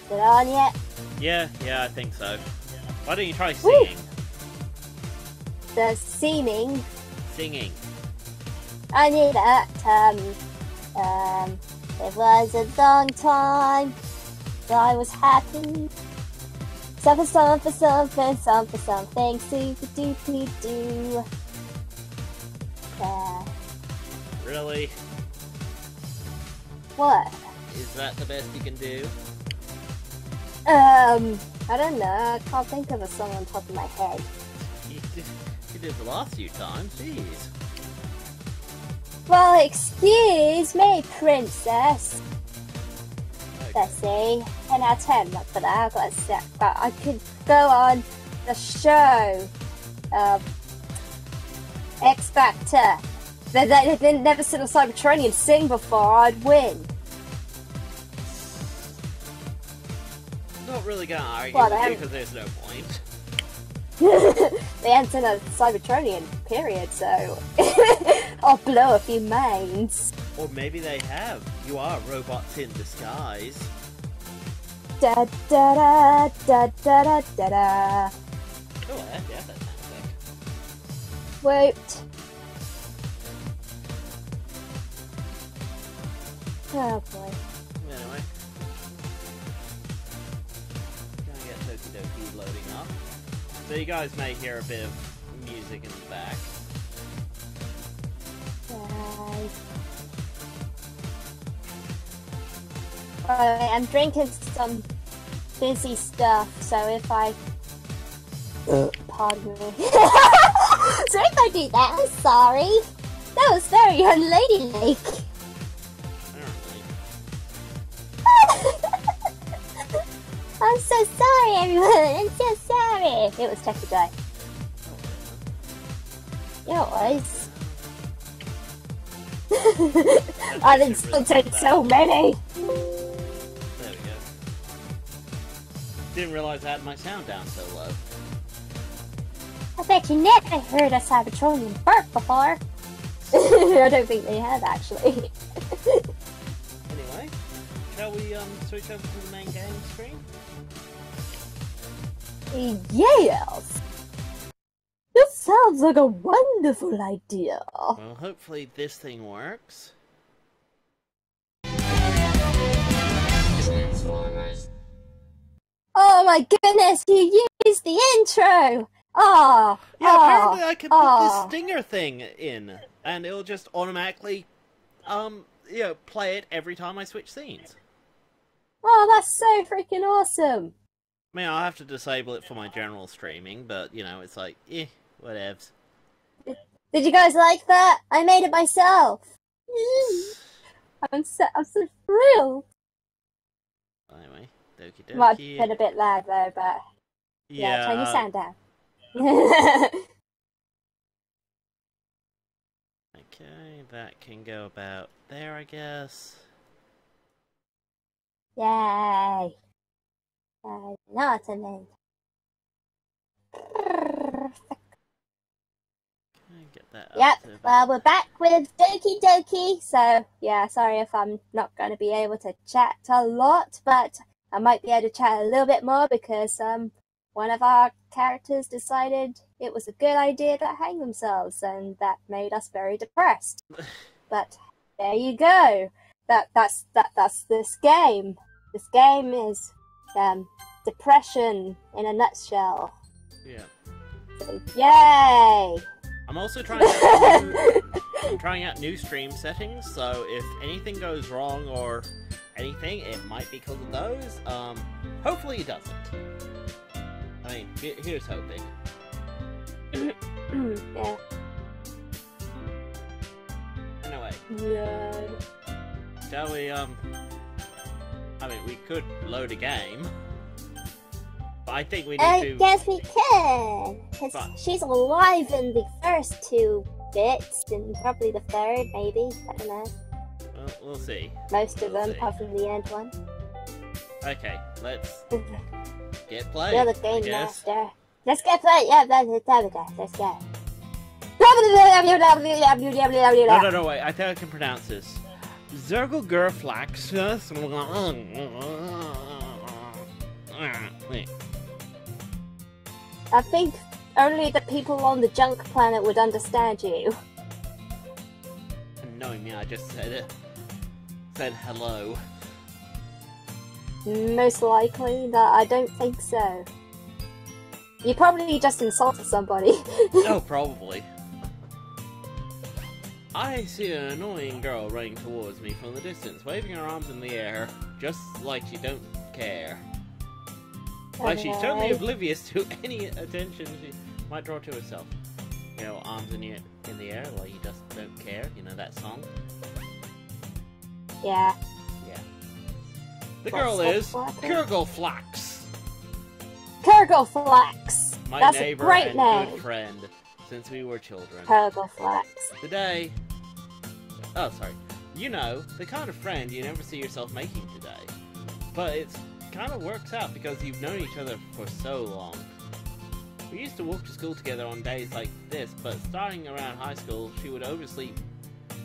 Is it on yet? Yeah, I think so. Why don't you try singing? The seeming. Singing. I knew that. It was a long time that I was happy. Something, super-duper-do. Really? What? Is that the best you can do? I don't know. I can't think of a song on top of my head. You did the last few times, jeez. Well, excuse me, princess. Okay. Let's see. 10 out of 10. Not for that. I've got a set. But I could go on the show. X Factor. They've never seen a Cybertronian sing before. I'd win. Not really gonna argue Well, with you because there's no point. They haven't seen a Cybertronian, period, so I'll blow a few mains. Or maybe they have. You are robots in disguise. Da da da da da da da da. Oh, yeah, that sounds sick. Wait. Oh boy. Anyway. Gonna get Doki loading up. So you guys may hear a bit of music in the back. Right. Alright, I'm drinking some fizzy stuff, so if I... Pardon me. So if I do that, I'm sorry. That was very unladylike. I'm so sorry, everyone. I'm so sorry. It was Techie Guy. Yeah, it was. I've insulted so many. There we go. Didn't realize I had my sound down so low. I bet you never heard a Cybertronian burp before. I don't think they have, actually. Anyway, shall we switch over to the main game screen? Yes! This sounds like a wonderful idea. Well, hopefully this thing works. Oh my goodness, you used the intro! Oh! Yeah, apparently I can put this stinger thing in, and it'll just automatically, play it every time I switch scenes. Oh, that's so freaking awesome! I mean, I'll have to disable it for my general streaming, but, you know, it's like, whatevs. Did you guys like that? I made it myself! I'm so thrilled! Anyway, Doki Doki. Might have been a bit loud though, but... Yeah, turn your sound down. Okay, that can go about there, I guess. Yay! Not a minute. Get that Yep, up to well, we're back with Doki Doki, so yeah, sorry if I'm not going to be able to chat a lot, but I might be able to chat a little bit more because one of our characters decided it was a good idea to hang themselves, and that made us very depressed. But there you go. That's this game. This game is depression in a nutshell. Yeah. So, yay! I'm also trying out new stream settings, so if anything goes wrong or anything, it might be because of those. Hopefully it doesn't. I mean, here's hoping. Yeah. Anyway. Yeah. Shall we, I mean, we could load a game. But I think we need to... Yes, we can! Because she's alive in the first 2 bits, and probably the 3rd, maybe. I don't know. Well, we'll see. Most of them, apart from the end one. Okay, let's get played. You're the game guess. master. Let's get played! Yeah, let's go. No, wait, I think I can pronounce this. Zergel Gerflax. I think only the people on the junk planet would understand you. Knowing me, I just said hello. Most likely that I don't think so. You probably just insulted somebody. Oh, probably. I see an annoying girl running towards me from the distance, waving her arms in the air, just like she don't care. Like she's totally oblivious to any attention she might draw to herself. You know, arms in the air, like you just don't care. You know that song? Yeah. Yeah. The girl is Kurgle Flax. Kurgle Flax. My That's neighbor a great and name. good friend since we were children. Kurgle Flax. Today... Oh, sorry. You know, the kind of friend you never see yourself making today. But it kind of works out because you've known each other for so long. We used to walk to school together on days like this, but starting around high school, she would oversleep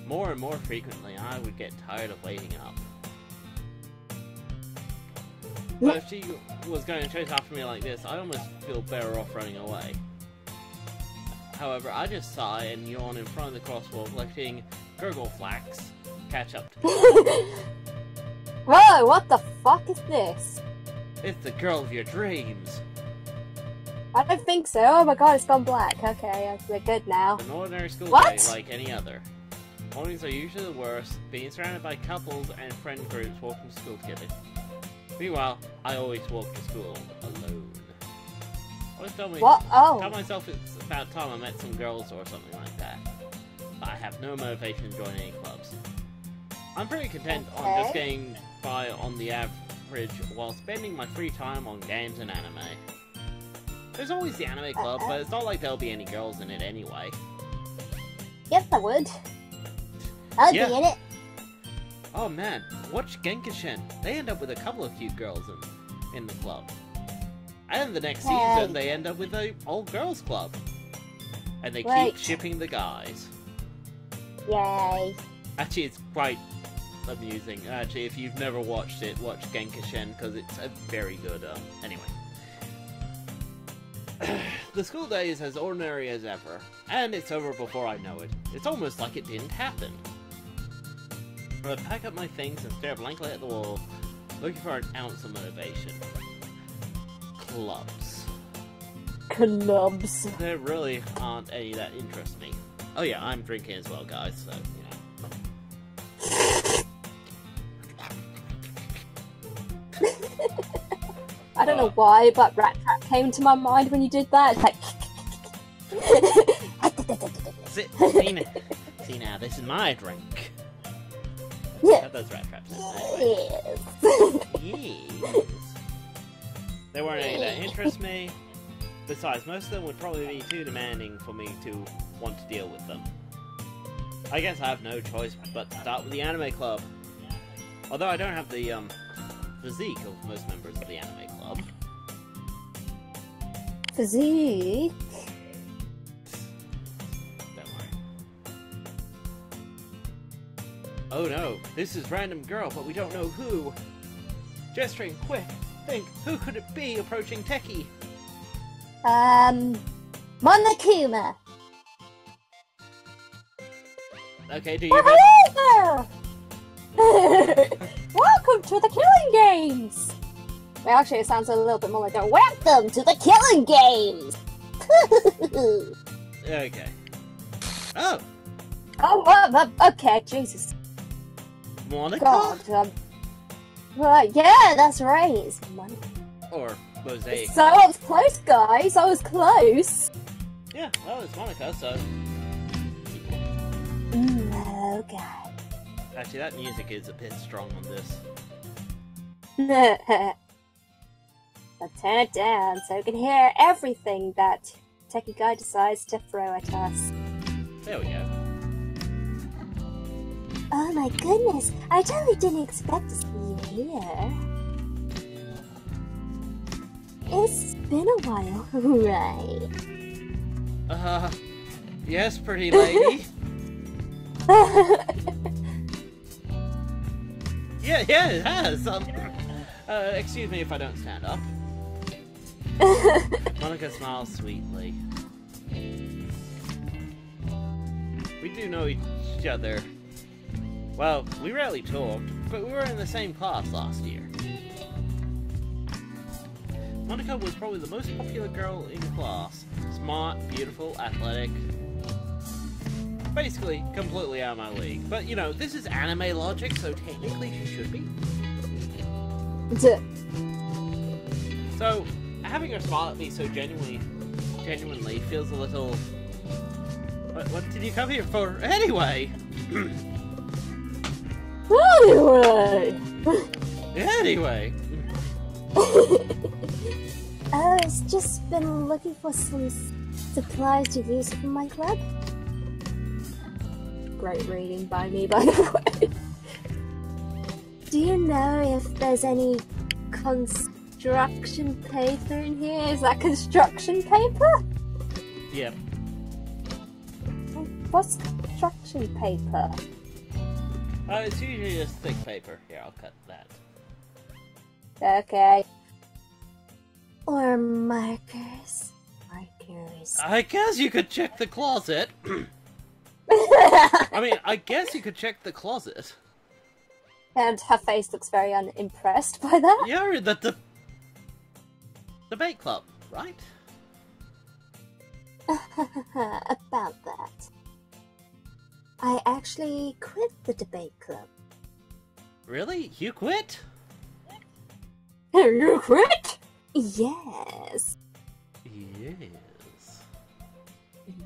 more and more frequently, and I would get tired of waiting up. But if she was going to chase after me like this, I almost feel better off running away. However, I just sigh and yawn in front of the crosswalk, letting Gurgle Flax catch up to me. Whoa, what the fuck is this? It's the girl of your dreams. I don't think so. Oh my god, it's gone black. Okay, we're good now. An ordinary school What? day like any other. Mornings are usually the worst, being surrounded by couples and friend groups walking to school together. Meanwhile, I always walk to school alone. I always tell myself it's about time I met some girls or something like that. But I have no motivation to join any clubs. I'm pretty content on just getting by on the average while spending my free time on games and anime. There's always the anime club, but it's not like there'll be any girls in it anyway. Yes, I would. I'd be in it. Oh man, watch Genkishin. They end up with a couple of cute girls in the club. And the next season, they end up with an all-girls club. And they keep shipping the guys. Yay. Actually, it's quite amusing. Actually, if you've never watched it, watch Genkishin, because it's a very good, anyway. The school day is as ordinary as ever, and it's over before I know it. It's almost like it didn't happen. I pack up my things and stare blankly at the wall, looking for an ounce of motivation. Clubs. Clubs. There really aren't any that interest me. Oh yeah, I'm drinking as well, guys, so, you know. I don't know why, but Rat Trap came to my mind when you did that. It's like... See now, this is my drink. Yeah. Have those rat traps in Yes. Yes. There weren't any that interest me. Besides, most of them would probably be too demanding for me to want to deal with them. I guess I have no choice but to start with the anime club. Although I don't have the physique of most members of the anime club. Physique? Don't worry. Oh no, this is random girl, but we don't know who. Gesturing quick, think, who could it be approaching Techie? Monokuma. Okay, do you... Hello there! Welcome to the Killing Games! Well, actually, it sounds a little bit more like a welcome to the Killing Games! Okay. Oh! Oh, okay, Jesus. Monica? God, yeah, that's right, it's Monica. Or Mosaic. So, I was close, guys, I was close! Yeah, well, it's Monica, so... Oh, God. Actually, that music is a bit strong on this. I'll turn it down so we can hear everything that Techie Guy decides to throw at us. There we go. Oh my goodness, I totally didn't expect to see you here. It's been a while, right? Yes, pretty lady. Yeah, it has. Excuse me if I don't stand up. Monica smiles sweetly. We do know each other. Well, we rarely talked, but we were in the same class last year. Monica was probably the most popular girl in class. Smart, beautiful, athletic. Basically, completely out of my league. But, you know, this is anime logic, so technically she should be. So, having her smile at me so genuinely feels a little... What did you come here for anyway? Anyway. I've just been looking for some supplies to use for my club. Great reading by me, by the way. Do you know if there's any construction paper in here? Is that construction paper? Yep. What's construction paper? It's usually just thick paper. Here, I'll cut that. Okay. Or markers. I guess you could check the closet. I mean, I guess you could check the closet. And her face looks very unimpressed by that. You're in the debate club, right? About that. I actually quit the debate club. Really? You quit? You quit? Yes. Yes.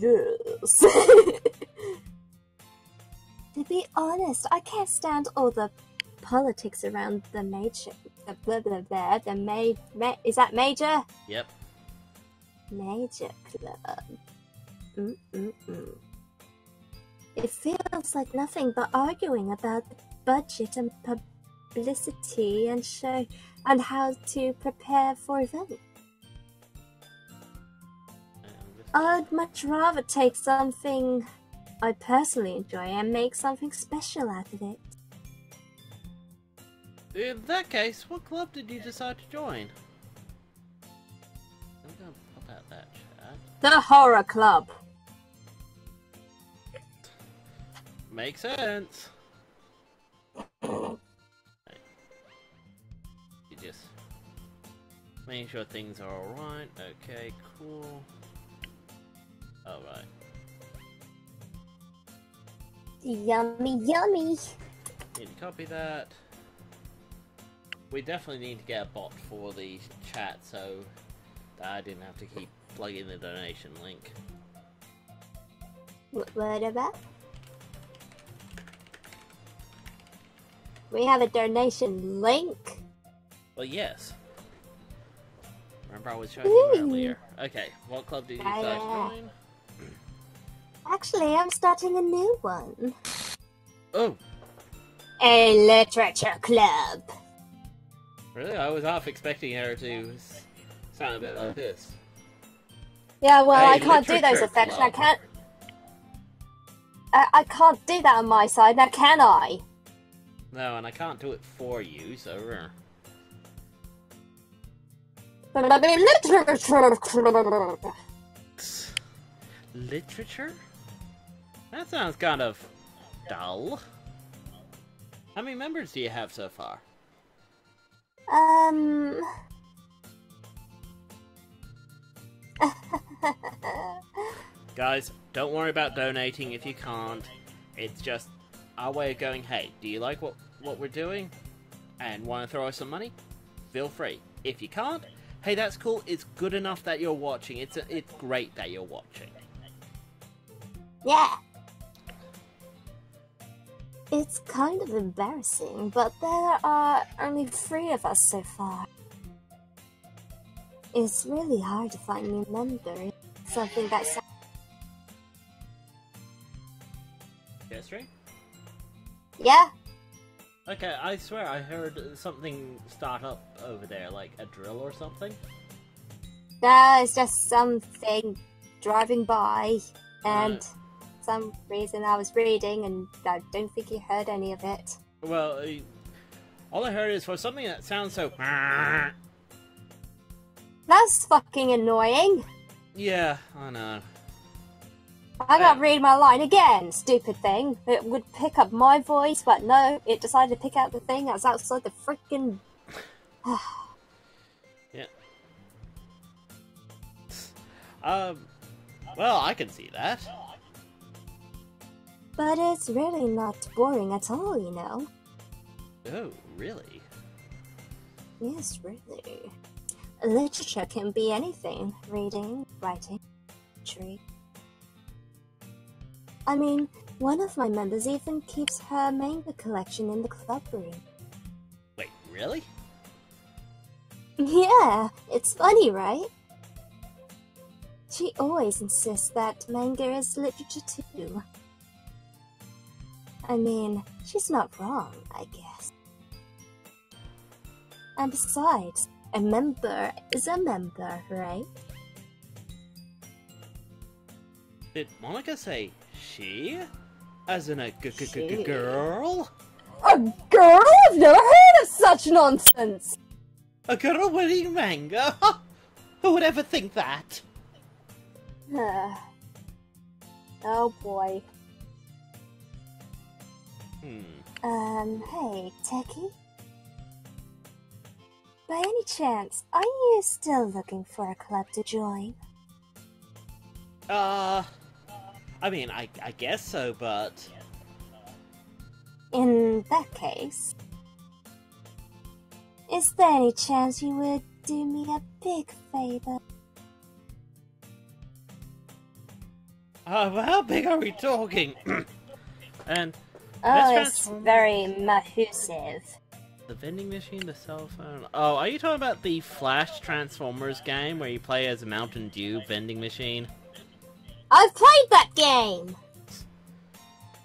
Yes. To be honest, I can't stand all the politics around the major. The blah blah blah. Is that major? Yep. Major club. It feels like nothing but arguing about the budget and publicity and show and how to prepare for events. I'd much rather take something I personally enjoy and make something special out of it. In that case, what club did you decide to join? I'm gonna pop out that chat. The horror club. Makes sense. You just making sure things are alright. Okay, cool. Alright. Yummy, yummy. Need to copy that. We definitely need to get a bot for the chat so that I didn't have to keep plugging the donation link. What about? We have a donation link? Well, yes. Remember I was showing you earlier. Okay, what club did you decide to join? Actually, I'm starting a new one. Oh! A literature club. Really? I was half expecting her to sound a bit like this. Yeah, well, A I can't do those literature effects. club. I can't. I can't do that on my side. Now, can I? No, and I can't do it for you, so... Literature? That sounds kind of dull. How many members do you have so far? Guys, don't worry about donating if you can't. It's just our way of going, hey, do you like what we're doing? And want to throw us some money? Feel free. If you can't, hey, that's cool. It's good enough that you're watching. It's great that you're watching. Yeah. It's kind of embarrassing, but there are only 3 of us so far. It's really hard to find new members. Something that's... History? Yeah? Okay, I swear I heard something start up over there, like a drill or something. No, it's just something driving by, and some reason I was reading, and I don't think you heard any of it. Well, all I heard is for something that sounds so... That's fucking annoying. Yeah, I know. I gotta read my line again, stupid thing. It would pick up my voice, but no, it decided to pick out the thing that's outside the freaking... Yeah. Well, I can see that. But it's really not boring at all, you know. Oh, really? Yes, really. Literature can be anything. Reading, writing, poetry. I mean, one of my members even keeps her manga collection in the club room. Wait, really? Yeah, it's funny, right? She always insists that manga is literature too. I mean, she's not wrong, I guess. And besides, a member is a member, right? Did Monica say she? As in a girl? A girl? I've never heard of such nonsense! A girl reading manga? Who would ever think that? Oh boy. Hmm. Hey, Techie? By any chance, are you still looking for a club to join? I mean, I guess so, but... In that case, is there any chance you would do me a big favor? How big are we talking? And... Oh, it's very massive. The vending machine, the cell phone... Oh, are you talking about the Flash Transformers game where you play as a Mountain Dew vending machine? I've played that game!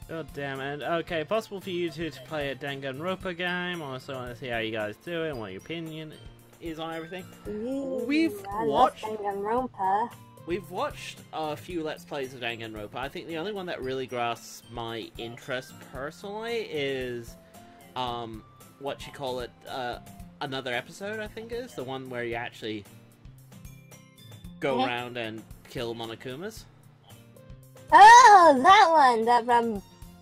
God damn it. Okay, possible for you two to play a Danganronpa game. Also want to see how you guys do it and what your opinion is on everything. Ooh, We've I watched... love Danganronpa. We've watched a few Let's Plays of Danganronpa. I think the only one that really grasps my interest personally is, what you call it, another episode, I think is. The one where you actually go around and kill Monokumas. Oh, that one!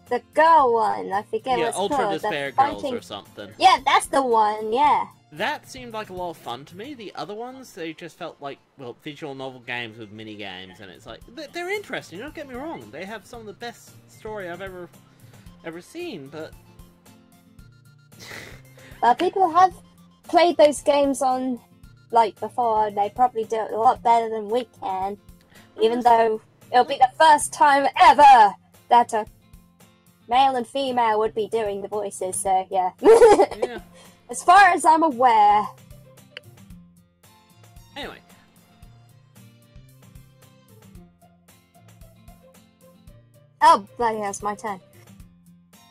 The girl one, I forget Yeah, what's Ultra called. Despair The Girls fighting... or something. Yeah, that's the one, yeah. That seemed like a lot of fun to me. The other ones, they just felt like, well, visual novel games with mini games, and it's like, they're interesting, don't get me wrong. They have some of the best story I've ever seen, but... People have played those games on, like, before, and they probably do it a lot better than we can. Even though it'll be the first time ever that a male and female would be doing the voices, so yeah. Yeah. As far as I'm aware. Anyway. Oh, bloody hell, it's my turn.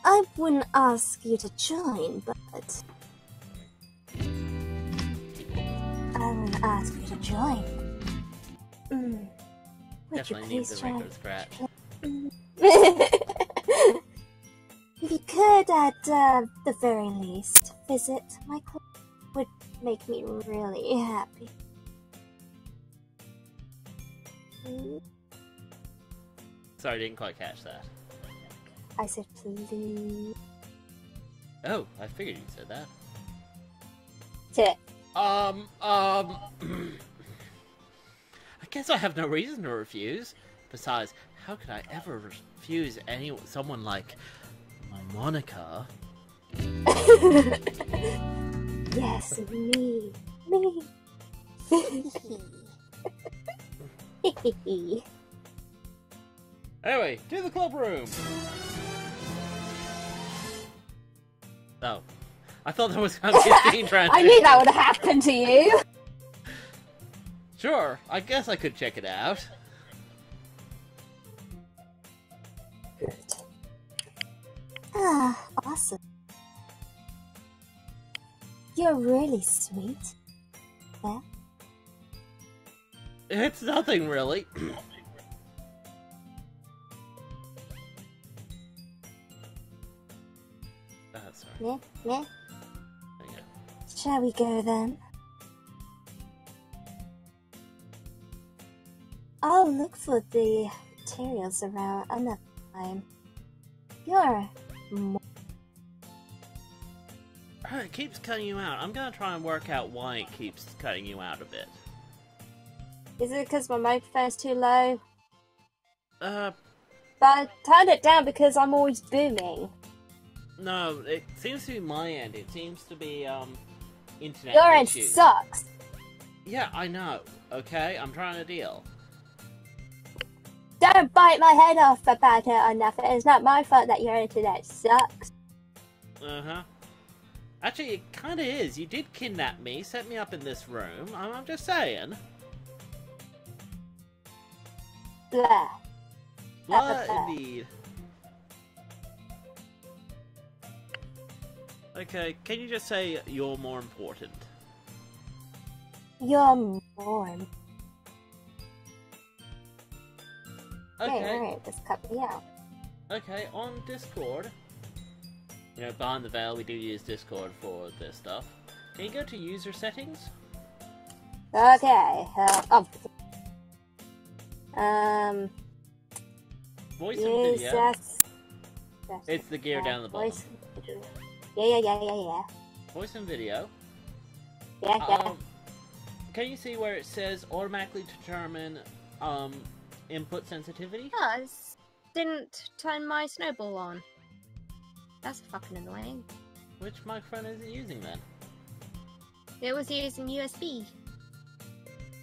I wouldn't ask you to join, but... I wouldn't ask you to join. Would Definitely you need please the record scratch. If you could, at the very least, visit my club, would make me really happy. Sorry, didn't quite catch that. I said please. Oh, I figured you said that. Tit. I guess I have no reason to refuse. Besides, how could I ever refuse someone like Monica? Yes, me. Anyway, to the club room! Oh. I thought that was going to be a scene transition. I knew that would have happened to you! Sure, I guess I could check it out. Ah, awesome. You're really sweet. Yeah? It's nothing, really. Sorry. Yeah, yeah. There you go. Shall we go then? I'll look for the materials around another time. You're more... It keeps cutting you out. I'm gonna try and work out why it keeps cutting you out a bit. Is it because my microphone's too low? But I turned it down because I'm always booming. no, it seems to be my end. It seems to be, internet Your end issues. sucks. Yeah, I know. Okay, I'm trying to deal. Don't bite my head off about it or nothing. It's not my fault that your internet sucks. Uh-huh. Actually, it kinda is. You did kidnap me, set me up in this room. I'm just saying. Blah. Blah, indeed. Okay, can you just say you're more important? You're more... Okay. Right, just cut me out. Okay, on Discord, you know, behind the veil, we do use Discord for this stuff. Can you go to user settings? Okay, Voice and video. that's It's the gear down the bottom. Voice, yeah. Voice and video. Yeah. Can you see where it says automatically determine input sensitivity? Does didn't turn my snowball on. That's fucking annoying. Which microphone is it using then? It was using USB.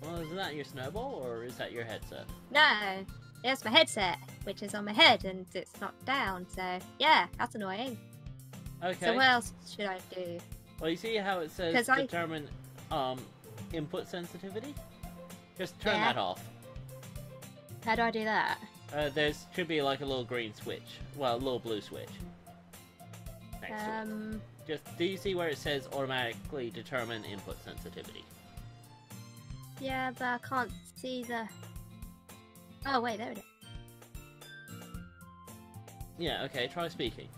Well, is that your snowball or is that your headset? No, it's my headset, which is on my head and it's not down. So yeah, that's annoying. Okay. So what else should I do? Well, you see how it says determine input sensitivity? Just turn that off. How do I do that? There should be like a little green switch. Well, a little blue switch. Next to it. Just, do you see where it says automatically determine input sensitivity? Yeah, but I can't see the... Oh wait, there it is. Yeah, okay, try speaking.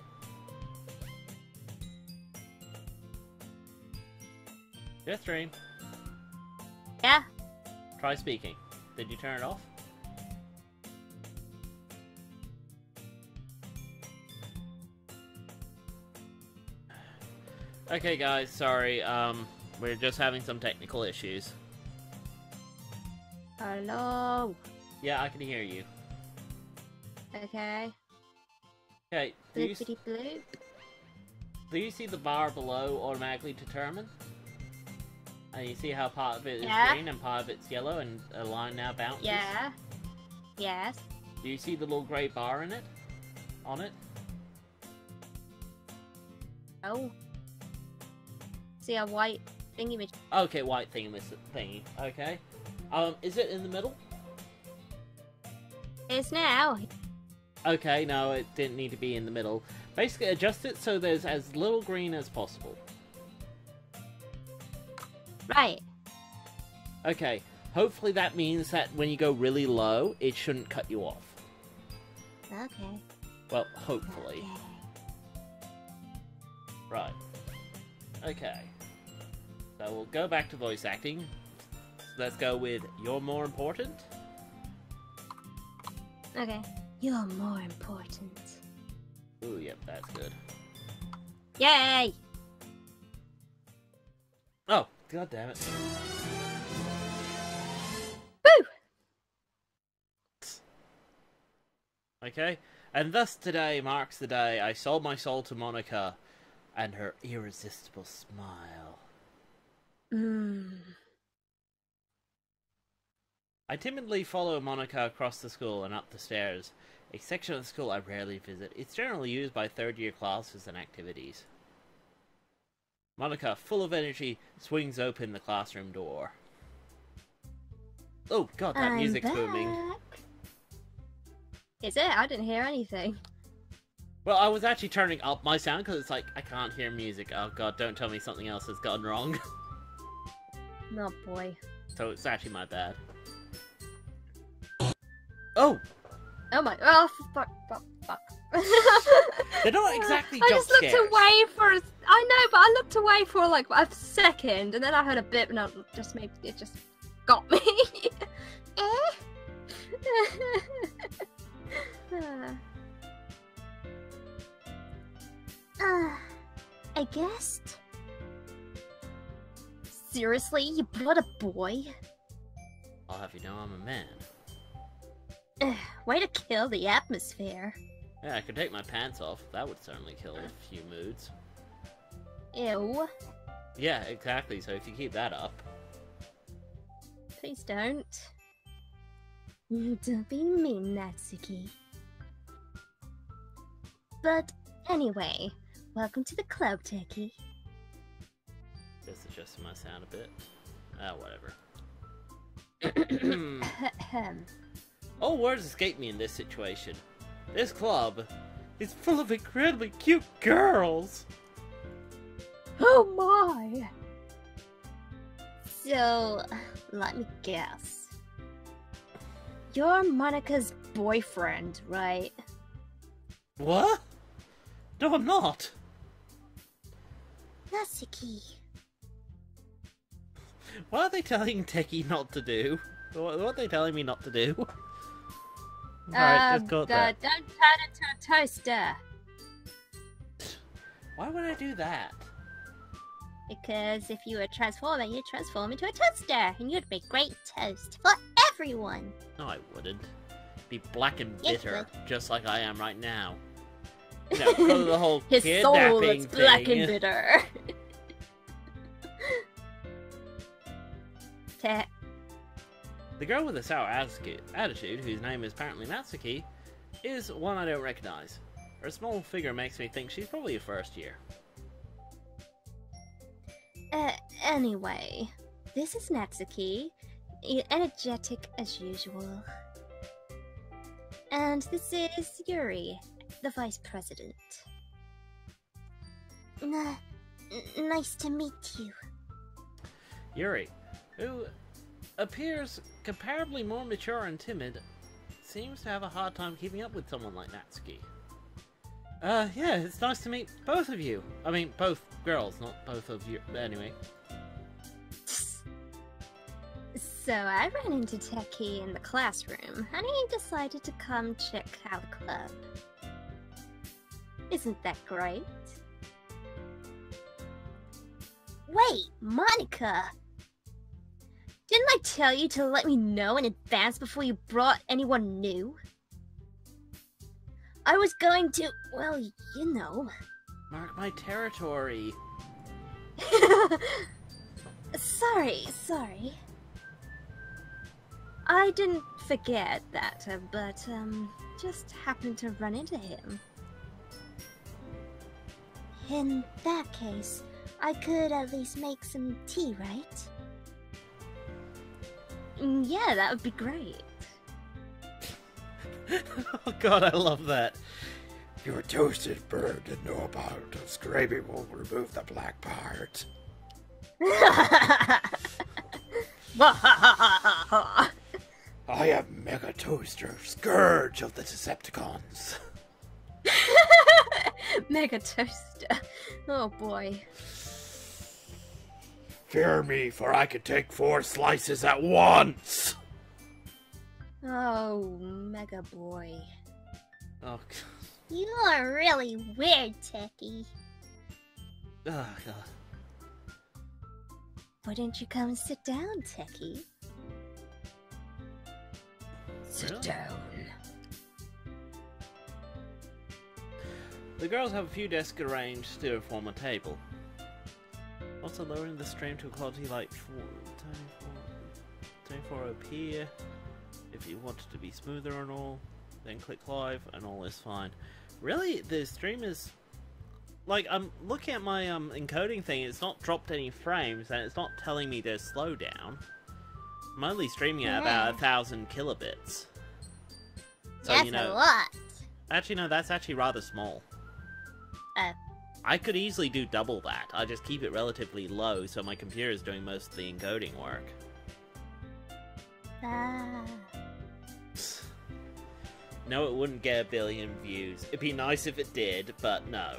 Just stream. Yeah? Try speaking. Did you turn it off? Okay guys, sorry, we're just having some technical issues. Hello? Yeah, I can hear you. Okay. Okay, do Bloopity bloop. you see the bar below automatically determine? And you see how part of it is green and part of it's yellow and a line now bounces? Yeah. Yes. Do you see the little grey bar in it? On it? Oh. See a white thingy. Okay, white thingy. Okay. Is it in the middle? It's now. Okay, no, it didn't need to be in the middle. Basically, adjust it so there's as little green as possible. Right. Okay, hopefully that means that when you go really low, it shouldn't cut you off. Okay. Well, hopefully. Okay. Right. Okay. So we'll go back to voice acting. Let's go with you're more important. Okay. You're more important. Ooh, yep, that's good. Yay! Oh, god damn it. Woo! Okay, and thus today marks the day I sold my soul to Monica and her irresistible smile. I timidly follow Monica across the school and up the stairs. A section of the school I rarely visit. It's generally used by third-year classes and activities. Monica, full of energy, swings open the classroom door. Oh god, that music's booming. Is it? I didn't hear anything. Well, I was actually turning up my sound because it's like, I can't hear music. Oh god, don't tell me something else has gone wrong. Oh boy. So it's actually my bad. Oh! Oh my. Oh, fuck. They're not exactly I jump just looked scares. away for. I know, but I looked away for like a second, and then I heard a bip, and it just got me. I guessed. Seriously, you brought a boy? I'll have you know I'm a man. Way to kill the atmosphere. Yeah, I could take my pants off. That would certainly kill a few moods. Ew. Yeah, exactly. So if you keep that up. Please don't. Don't be mean, Natsuki. But anyway, welcome to the club, Techie. Just adjusting my sound a bit. Whatever. All words escape me in this situation. This club is full of incredibly cute girls. Oh my! So, let me guess. You're Monika's boyfriend, right? What? No, I'm not. Natsuki. What are they telling Techie not to do? What are they telling me not to do? Alright, just got that. Don't turn into a toaster. Why would I do that? Because if you were transforming, you'd transform into a toaster, and you'd make great toast for everyone. No, I wouldn't. Be black and Yes, bitter, you just like I am right now. You know, because of the whole His soul kidnapping is black thing. and bitter. The girl with the sour attitude, whose name is apparently Natsuki, is one I don't recognize. Her small figure makes me think she's probably a first year. Anyway, this is Natsuki, energetic as usual. And this is Yuri, the vice president. Nice to meet you. Yuri, who appears comparably more mature and timid, seems to have a hard time keeping up with someone like Natsuki. Yeah, it's nice to meet both of you. I mean, both girls, not both of you. Anyway. So I ran into Techie in the classroom, and he decided to come check out the club. Isn't that great? Wait, Monika! Didn't I tell you to let me know in advance before you brought anyone new? I was going to, well, you know. Mark my territory. Sorry. I didn't forget that, but, just happened to run into him. In that case, I could at least make some tea, right? Yeah, that would be great. Oh god, I love that. Your toasted bird didn't know about us. Gravy will remove the black part. I am Mega Toaster, Scourge of the Decepticons. Mega Toaster. Oh boy. Fear me, for I can take 4 slices at once. Oh, Mega Boy. Oh god. You are really weird, Techie. Oh god. Wouldn't you come and sit down, Techie? Sit Really? down. The girls have a few desks arranged to form a table. Also lowering the stream to a quality like 24 up here. If you want it to be smoother and all, then click live and all is fine. Really, the stream is... Like, I'm looking at my encoding thing, it's not dropped any frames, and it's not telling me to slow down. I'm only streaming at about 1,000 kilobits. So, That's you know... a lot. Actually, no, that's actually rather small. I could easily do double that. I just keep it relatively low, so my computer is doing most of the encoding work. No, it wouldn't get 1 billion views. It'd be nice if it did, but no.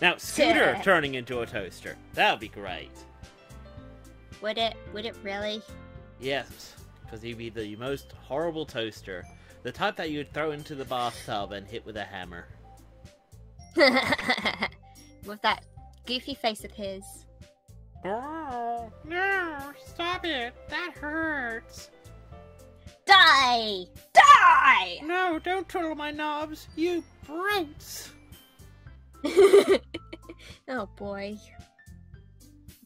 Now, Scooter turning into a toaster. That would be great. Would it? Would it really? Yes. Because he'd be the most horrible toaster. The type that you would throw into the bathtub and hit with a hammer. With that goofy face of his. Oh, no, stop it. That hurts. Die! Die! No, don't twiddle my knobs, you brutes. Oh boy.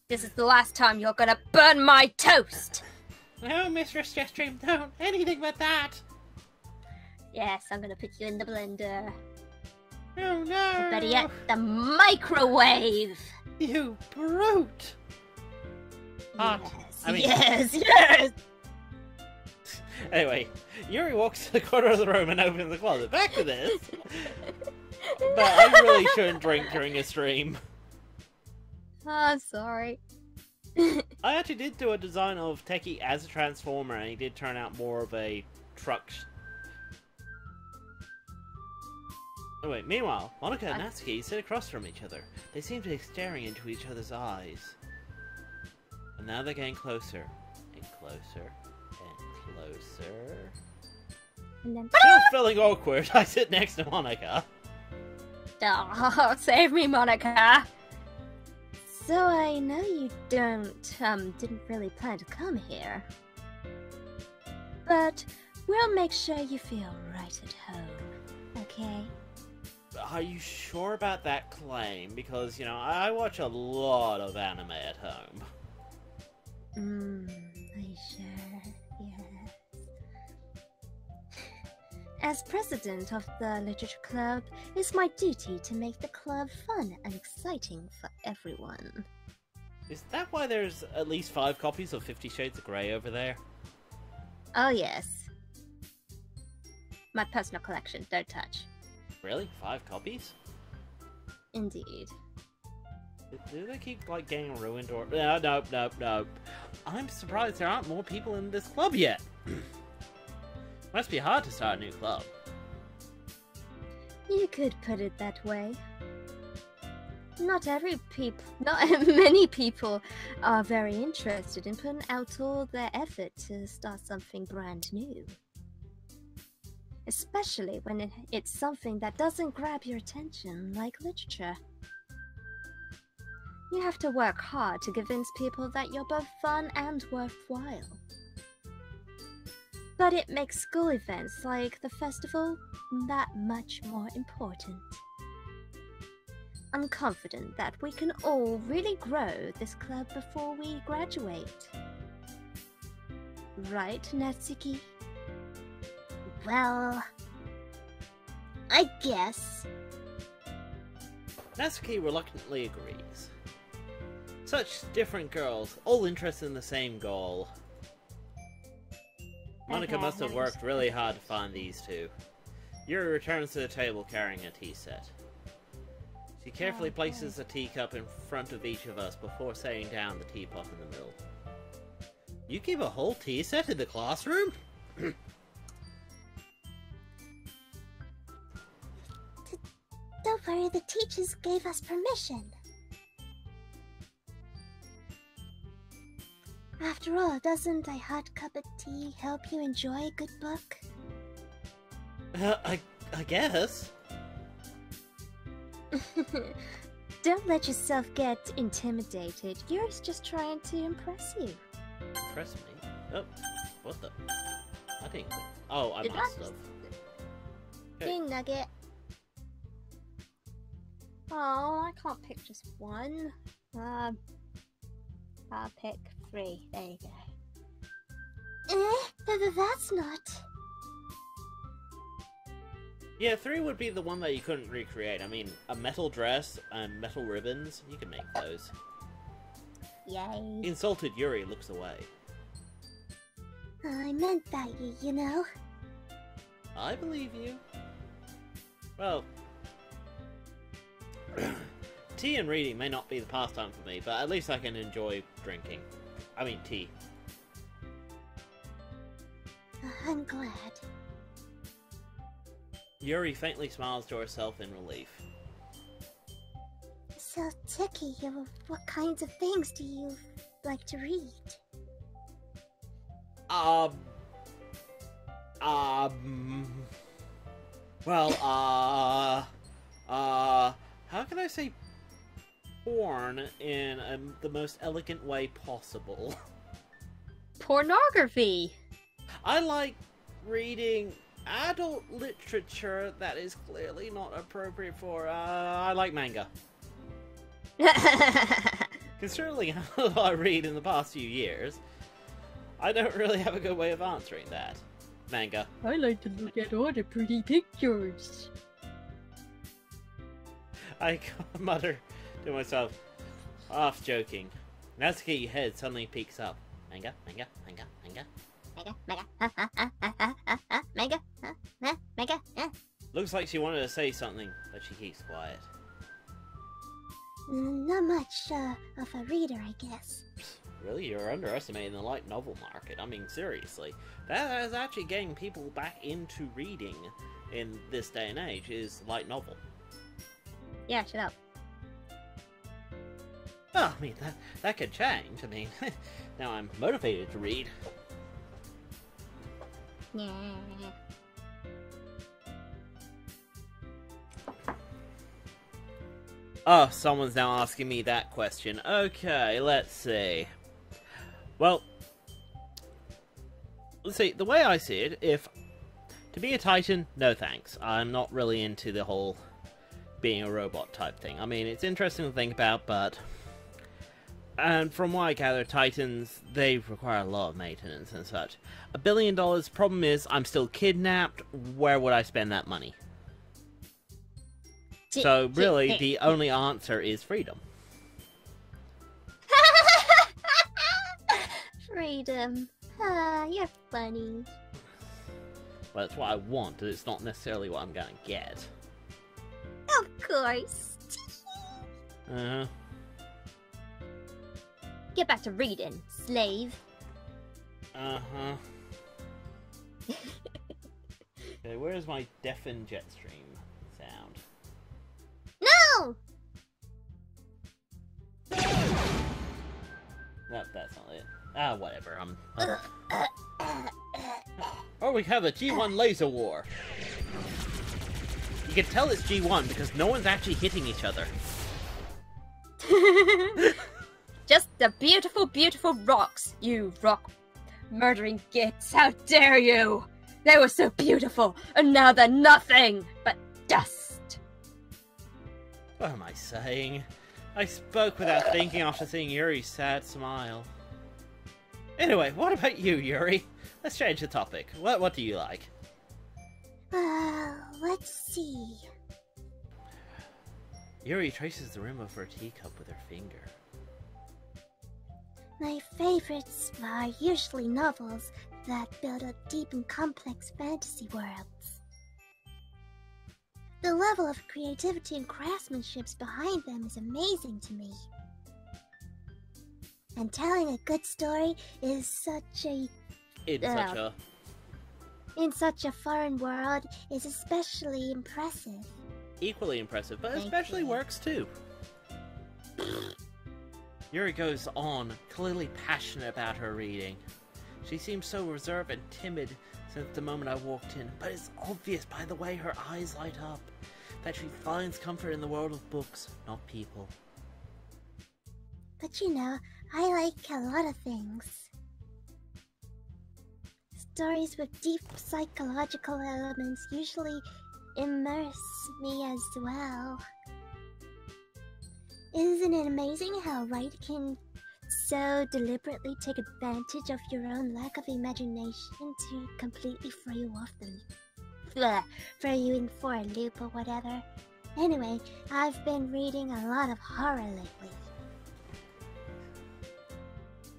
This is the last time you're gonna burn my toast! No, Mistress Jetstream, don't. Anything but that. Yes, I'm gonna put you in the blender. Oh, no. Or better yet, the microwave! You brute. Hot. Yes, I mean- yes! Anyway, Yuri walks to the corner of the room and opens the closet. Back to this. But I really shouldn't drink during a stream. Oh, I'm sorry. I actually did do a design of Teki as a Transformer, and he did turn out more of a truck. Oh wait, meanwhile, Monica and Natsuki sit across from each other. They seem to be staring into each other's eyes. And now they're getting closer, and closer, and closer. And then... Still feeling awkward, I sit next to Monica. Oh, save me, Monica! So I know you didn't really plan to come here. But we'll make sure you feel right at home, okay? Are you sure about that claim? Because, you know, I watch a lot of anime at home. Are you sure? Yes. As president of the literature club, it's my duty to make the club fun and exciting for everyone. Is that why there's at least 5 copies of 50 Shades of Grey over there? Oh yes. My personal collection, don't touch. Really? 5 copies? Indeed. Do they keep, like, getting ruined or... No, nope. I'm surprised there aren't more people in this club yet. Must be hard to start a new club. You could put it that way. Not many people are very interested in putting out all their effort to start something brand new. Especially when it's something that doesn't grab your attention, like literature. You have to work hard to convince people that you're both fun and worthwhile. But it makes school events like the festival that much more important. I'm confident that we can all really grow this club before we graduate. Right, Natsuki? Well, I guess. Natsuki reluctantly agrees. Such different girls, all interested in the same goal. Monica must have worked really hard to find these two. Yuri returns to the table carrying a tea set. She carefully places a teacup in front of each of us before setting down the teapot in the middle. You keep a whole tea set in the classroom? Don't worry, the teachers gave us permission. After all, doesn't a hot cup of tea help you enjoy a good book? I guess. Don't let yourself get intimidated. Yuri's just trying to impress you. Impress me? Oh, what the? I think. Oh, I Did must I- have. Ding nugget. Oh, I can't pick just one. I'll pick 3. There you go. That's not. Yeah, 3 would be the one that you couldn't recreate. I mean, a metal dress and metal ribbons, you can make those. Yay. Insulted Yuri looks away. I meant that, you know. I believe you. Well, tea and reading may not be the pastime for me, but at least I can enjoy drinking. I mean, tea. I'm glad. Yuri faintly smiles to herself in relief. So, Tiki, what kinds of things do you like to read? Well, how can I say porn in the most elegant way possible? Pornography! I like reading adult literature that is clearly not appropriate for, I like manga. Considering how I read in the past few years, I don't really have a good way of answering that. Manga. I like to look at all the pretty pictures. I mutter to myself, half joking. Natsuki's head suddenly peeks up. Manga, manga, manga, manga. Mega, mega, Looks like she wanted to say something, but she keeps quiet. Not much of a reader, I guess. Really? You're underestimating the light novel market. I mean, seriously. That is actually getting people back into reading in this day and age, is light novel. Yeah, shut up. Well, I mean, that could change. I mean, now I'm motivated to read. Yeah. Oh, someone's now asking me that question. Okay, let's see. Well, let's see. The way I see it, to be a Titan, no thanks. I'm not really into the whole being a robot type thing. I mean, it's interesting to think about, but... And from what I gather, Titans, they require a lot of maintenance and such. $1 billion, problem is, I'm still kidnapped. Where would I spend that money? So, really, the only answer is freedom. Freedom. You're funny. Well, that's what I want, but it's not necessarily what I'm gonna get. Of course. Uh-huh. Get back to reading, slave. Uh-huh. Okay, where's my deafen jetstream sound? No! Nope, that's not it. Ah, whatever, Oh, we have a G1 laser war! You can tell it's G1 because no one's actually hitting each other. Just the beautiful, beautiful rocks, you rock murdering gits. How dare you! They were so beautiful, and now they're nothing but dust. What am I saying? I spoke without thinking after seeing Yuri's sad smile. Anyway, what about you, Yuri? Let's change the topic. What do you like? Let's see. Yuri traces the rim of her teacup with her finger. My favorites are usually novels that build up deep and complex fantasy worlds. The level of creativity and craftsmanship behind them is amazing to me. And telling a good story is in such a foreign world is especially impressive. Equally impressive, but Thank especially you. works too. Yuri goes on, clearly passionate about her reading. She seems so reserved and timid since the moment I walked in, but it's obvious by the way her eyes light up that she finds comfort in the world of books, not people. But you know, I like a lot of things. Stories with deep psychological elements usually immerse me as well. Isn't it amazing how writing can so deliberately take advantage of your own lack of imagination to completely throw you off throw you in for a loop or whatever? Anyway, I've been reading a lot of horror lately.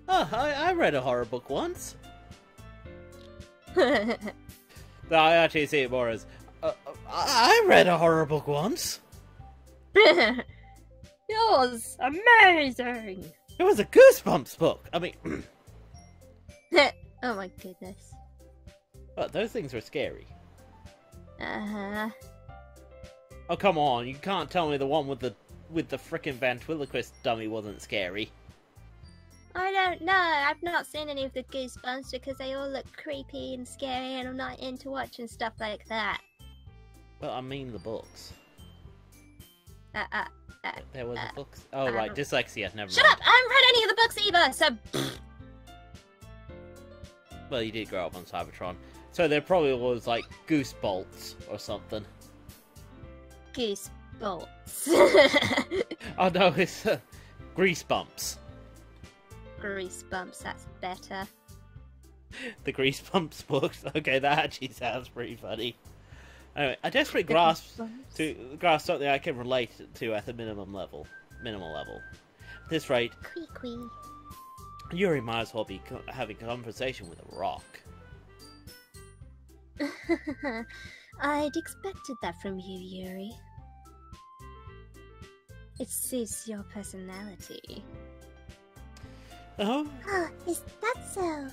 Oh, I read a horror book once. No, I actually see it more as, I read a horror book once. It was amazing! It was a Goosebumps book. I mean, Oh my goodness. but those things were scary. Uh-huh. Oh, come on, you can't tell me the one with the frickin' ventriloquist dummy wasn't scary. I don't know. I've not seen any of the Goosebumps because they all look creepy and scary, and I'm not into watching stuff like that. Well, I mean the books. There was uh, books. Oh, right, dyslexia. Never Shut mind. up! I haven't read any of the books either, so... Well, you did grow up on Cybertron. So there probably was, like, goose bolts or something. Goosebolts. Oh, no, it's grease bumps. Grease bumps, that's better. The grease bumps books. Okay, that actually sounds pretty funny. Anyway, I desperately grasp something I can relate to at the minimal level. At this rate, Quee. Yuri might as well be having a conversation with a rock. I'd expected that from you, Yuri. It suits your personality. Oh? Oh, is that so?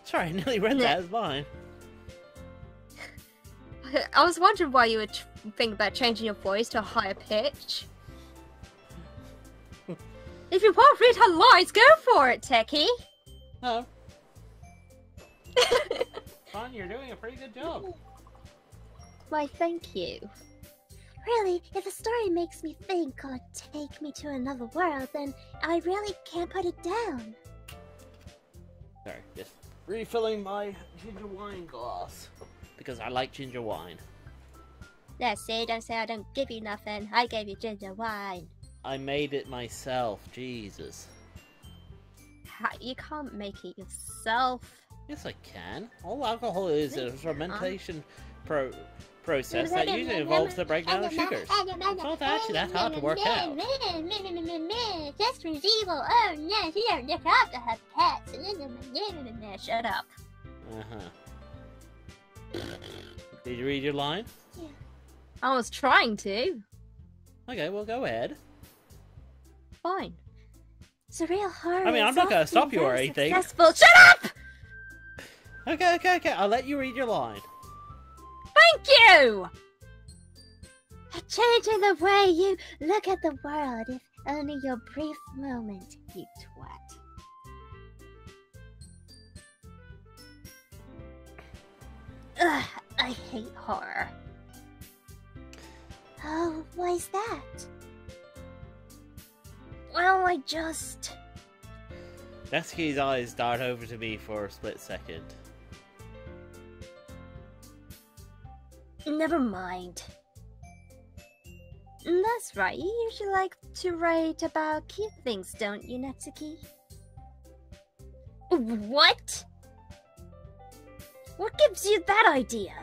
Sorry, I nearly read that as mine. I was wondering why you would think about changing your voice to a higher pitch. If you won't read her lines, go for it, Techie! No. Fine, you're doing a pretty good job. Why, thank you. Really, if a story makes me think or take me to another world, then I really can't put it down. Sorry, just refilling my ginger wine glass. Because I like ginger wine. Let's see, don't say I don't give you nothing. I gave you ginger wine. I made it myself, Jesus. You can't make it yourself. Yes, I can. All alcohol is a fermentation process that usually involves the breakdown of sugars. It's not actually that hard to work out. Jester's evil. Oh no, she don't look after her pets. Shut up. Uh-huh. Did you read your line? Yeah. I was trying to. Okay, well, go ahead. Fine. Surreal horror. I mean, I'm not going to stop you or anything. Successful. Shut up! Okay. I'll let you read your line. Thank you! Changing the way you look at the world, if only your brief moment, you twat. Ugh, I hate horror. Oh, why is that? Well, I just... Deski's eyes dart over to me for a split second. Never mind. That's right, you usually like to write about cute things, don't you, Natsuki? What? What gives you that idea?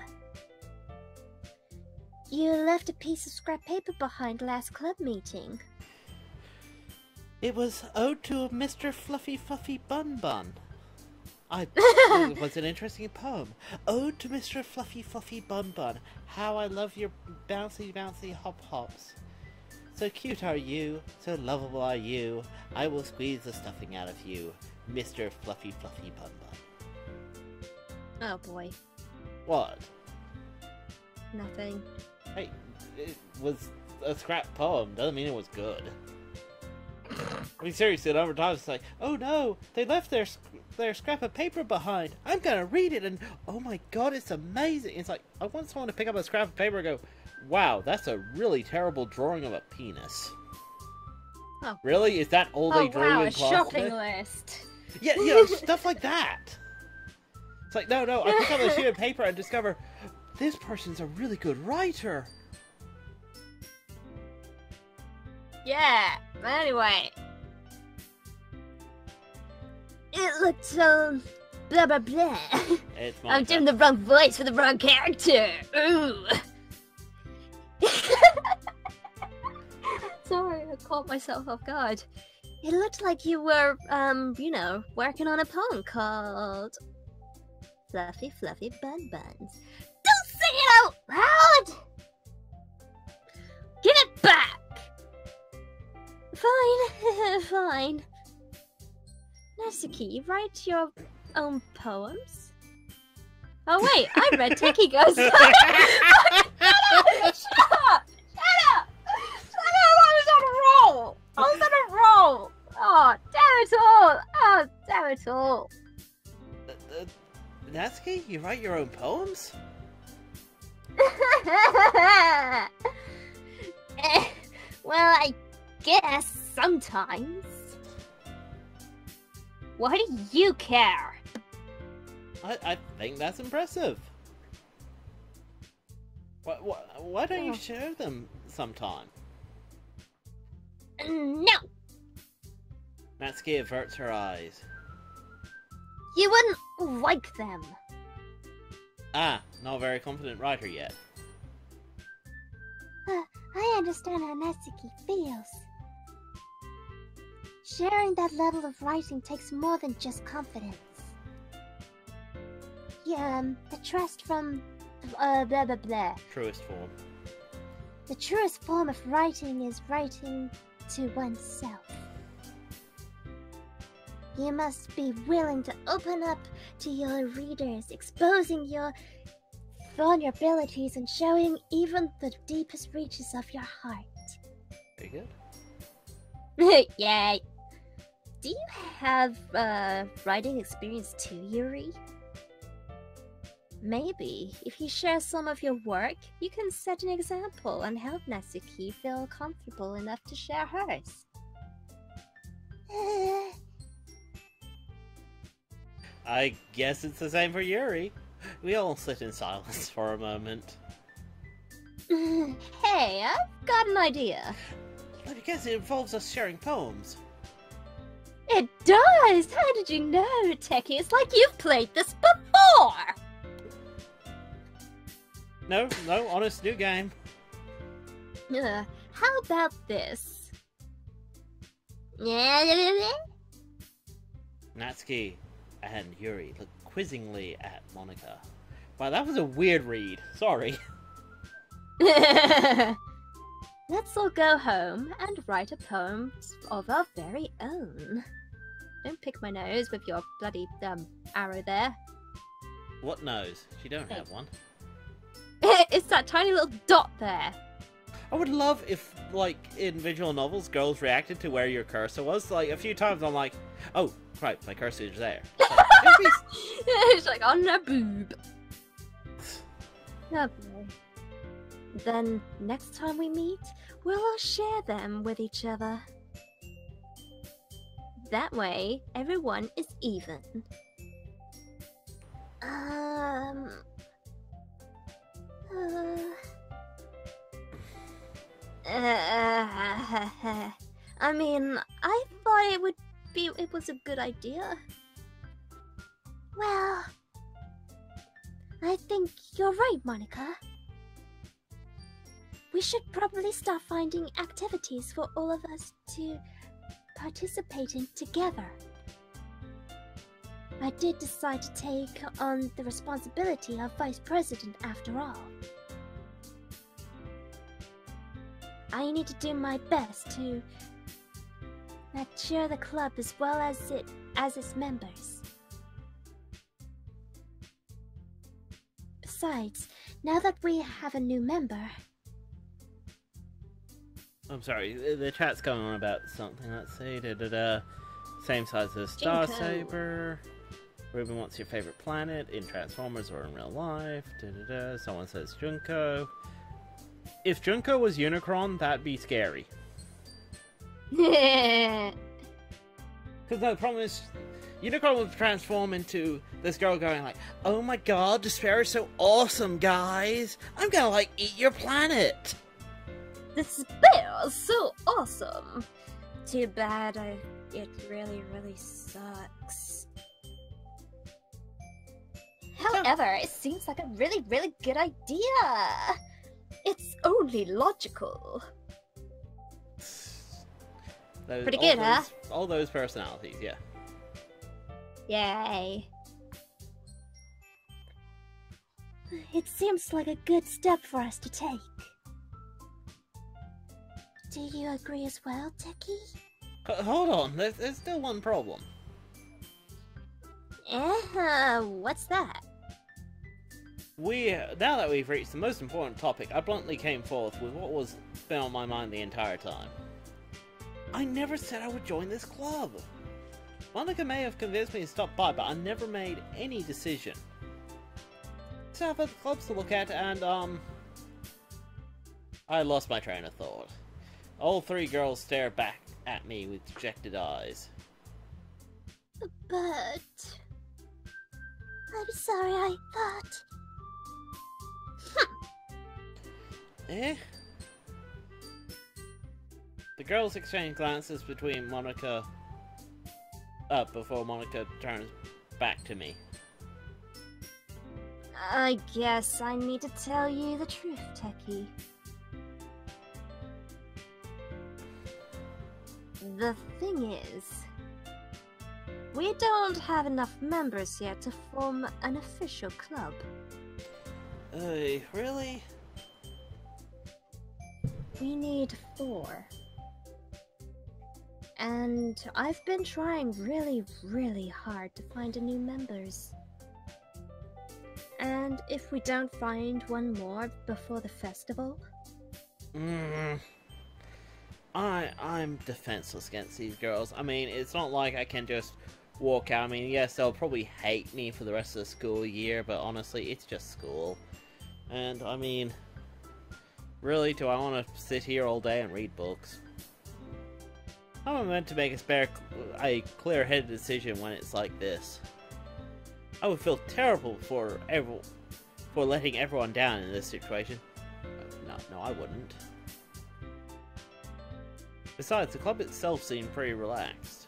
You left a piece of scrap paper behind last club meeting. It was Ode to Mr. Fluffy Fluffy Bun Bun. I thought it was an interesting poem. Ode to Mr. Fluffy Fluffy Bun Bun. How I love your bouncy bouncy hop hops. So cute are you, so lovable are you. I will squeeze the stuffing out of you, Mr. Fluffy Fluffy Bun Bun. Oh boy. What? Nothing. Hey, it was a scrap poem. Doesn't mean it was good. I mean, seriously, a number of times it's like, oh no, they left their scrap of paper behind. I'm gonna read it, and oh my god, it's amazing. It's like, I want someone to pick up a scrap of paper and go, wow, that's a really terrible drawing of a penis. Oh. Really? Is that all they drew in a class shopping today? list. Yeah, stuff like that. It's like, no, I pick up a sheet of paper and discover, this person's a really good writer. Yeah, anyway. It looked, blah blah blah. It's I'm doing the wrong voice for the wrong character. Ooh. Sorry, I caught myself off guard. It looked like you were, working on a poem called Fluffy Fluffy Bun Buns. Don't say it out loud! Give it back! Fine, fine. Natsuki, you write your own poems? Oh wait, I read Techie Goes. Shut up! Shut up! I was on a roll! Oh, damn it all! Natsuki? You write your own poems? Well, I guess sometimes. Why do you care? I think that's impressive. Why don't you share them sometime? No! Natsuki averts her eyes. You wouldn't like them. Ah, not a very confident writer yet. I understand how Natsuki feels. Sharing that level of writing takes more than just confidence. Yeah, the trust from blah blah blah. Truest form. The truest form of writing is writing to oneself. You must be willing to open up to your readers, exposing your vulnerabilities and showing even the deepest reaches of your heart. Very good. Yay. Do you have writing experience too, Yuri? Maybe, if you share some of your work, you can set an example and help Natsuki feel comfortable enough to share hers. I guess it's the same for Yuri. We all sit in silence for a moment. Hey, I've got an idea. Let me guess, it involves us sharing poems. It does! How did you know, Techie? It's like you've played this before! No, honest, new game. How about this? Natsuki and Yuri look quizzingly at Monica. Wow, that was a weird read. Sorry. Let's all go home and write a poem of our very own. Don't pick my nose with your bloody arrow there. What nose? She don't have one. It's that tiny little dot there. I would love if, like, in visual novels, girls reacted to where your cursor was. Like, a few times I'm like, oh, right, my cursor is there. It's like on a boob. Lovely. Then, next time we meet, we'll all share them with each other. That way, everyone is even. I mean, I thought it was a good idea. Well, I think you're right, Monica. We should probably start finding activities for all of us to participate in together. I did decide to take on the responsibility of vice president after all. I need to do my best to mature the club as well as its members. Besides, now that we have a new member... I'm sorry, the chat's going on about something. Let's see. Same size as Star Saber. Ruben, what's your favorite planet in Transformers or in real life? Someone says Junko. If Junko was Unicron, that'd be scary. Because the problem is, Unicron would transform into this girl going like, oh my god, Despair is so awesome, guys! I'm gonna, like, eat your planet! Despair is so awesome! Too bad it really, really sucks. However, it seems like a really, really good idea! It's only logical. Pretty good, huh? All those personalities, yeah. Yay. It seems like a good step for us to take. Do you agree as well, Techie? Hold on, there's still one problem. What's that? Now that we've reached the most important topic, I bluntly came forth with what was been on my mind the entire time. I never said I would join this club. Monica may have convinced me to stop by, but I never made any decision. to have other clubs to look at, and, I lost my train of thought. All three girls stare back at me with dejected eyes. But... I'm sorry, I thought... Eh? The girls exchange glances between Monica... before Monica turns back to me. I guess I need to tell you the truth, Techie. The thing is, we don't have enough members yet to form an official club. Really? We need 4. And I've been trying really hard to find new members. And if we don't find one more before the festival? I'm defenseless against these girls. I mean, it's not like I can just walk out. I mean, yes, they'll probably hate me for the rest of the school year, but honestly, it's just school. And, I mean, really, do I want to sit here all day and read books? How am I meant to make a clear-headed decision when it's like this? I would feel terrible for letting everyone down in this situation. No, I wouldn't. Besides, the club itself seemed pretty relaxed.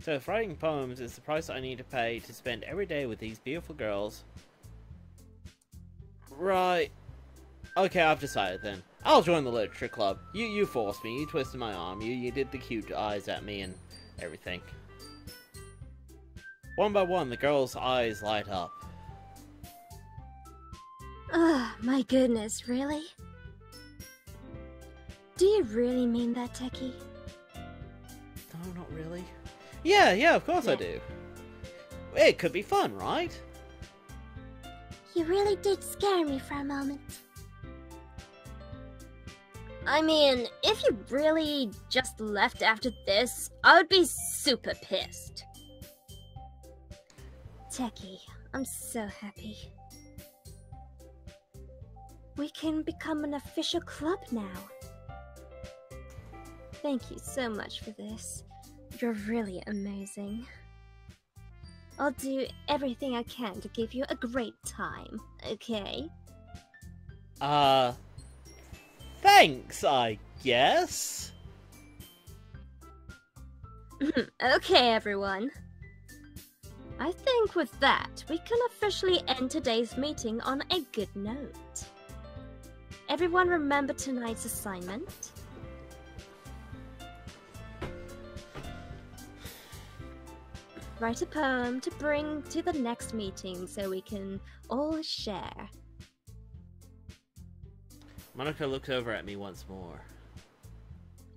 So if writing poems is the price I need to pay to spend every day with these beautiful girls... Right. Okay, I've decided then. I'll join the literature club. You forced me, you twisted my arm, you did the cute eyes at me and everything. One by one, the girls' eyes light up. Ah, my goodness, really? Do you really mean that, Techie? No, not really. Yeah, of course I do. It could be fun, right? You really did scare me for a moment. I mean, if you really just left after this, I would be super pissed. Techie, I'm so happy. We can become an official club now. Thank you so much for this. You're really amazing. I'll do everything I can to give you a great time, okay? Thanks, I guess? Okay, everyone. I think with that, we can officially end today's meeting on a good note. Everyone remember tonight's assignment? Write a poem to bring to the next meeting so we can all share. Monica looked over at me once more.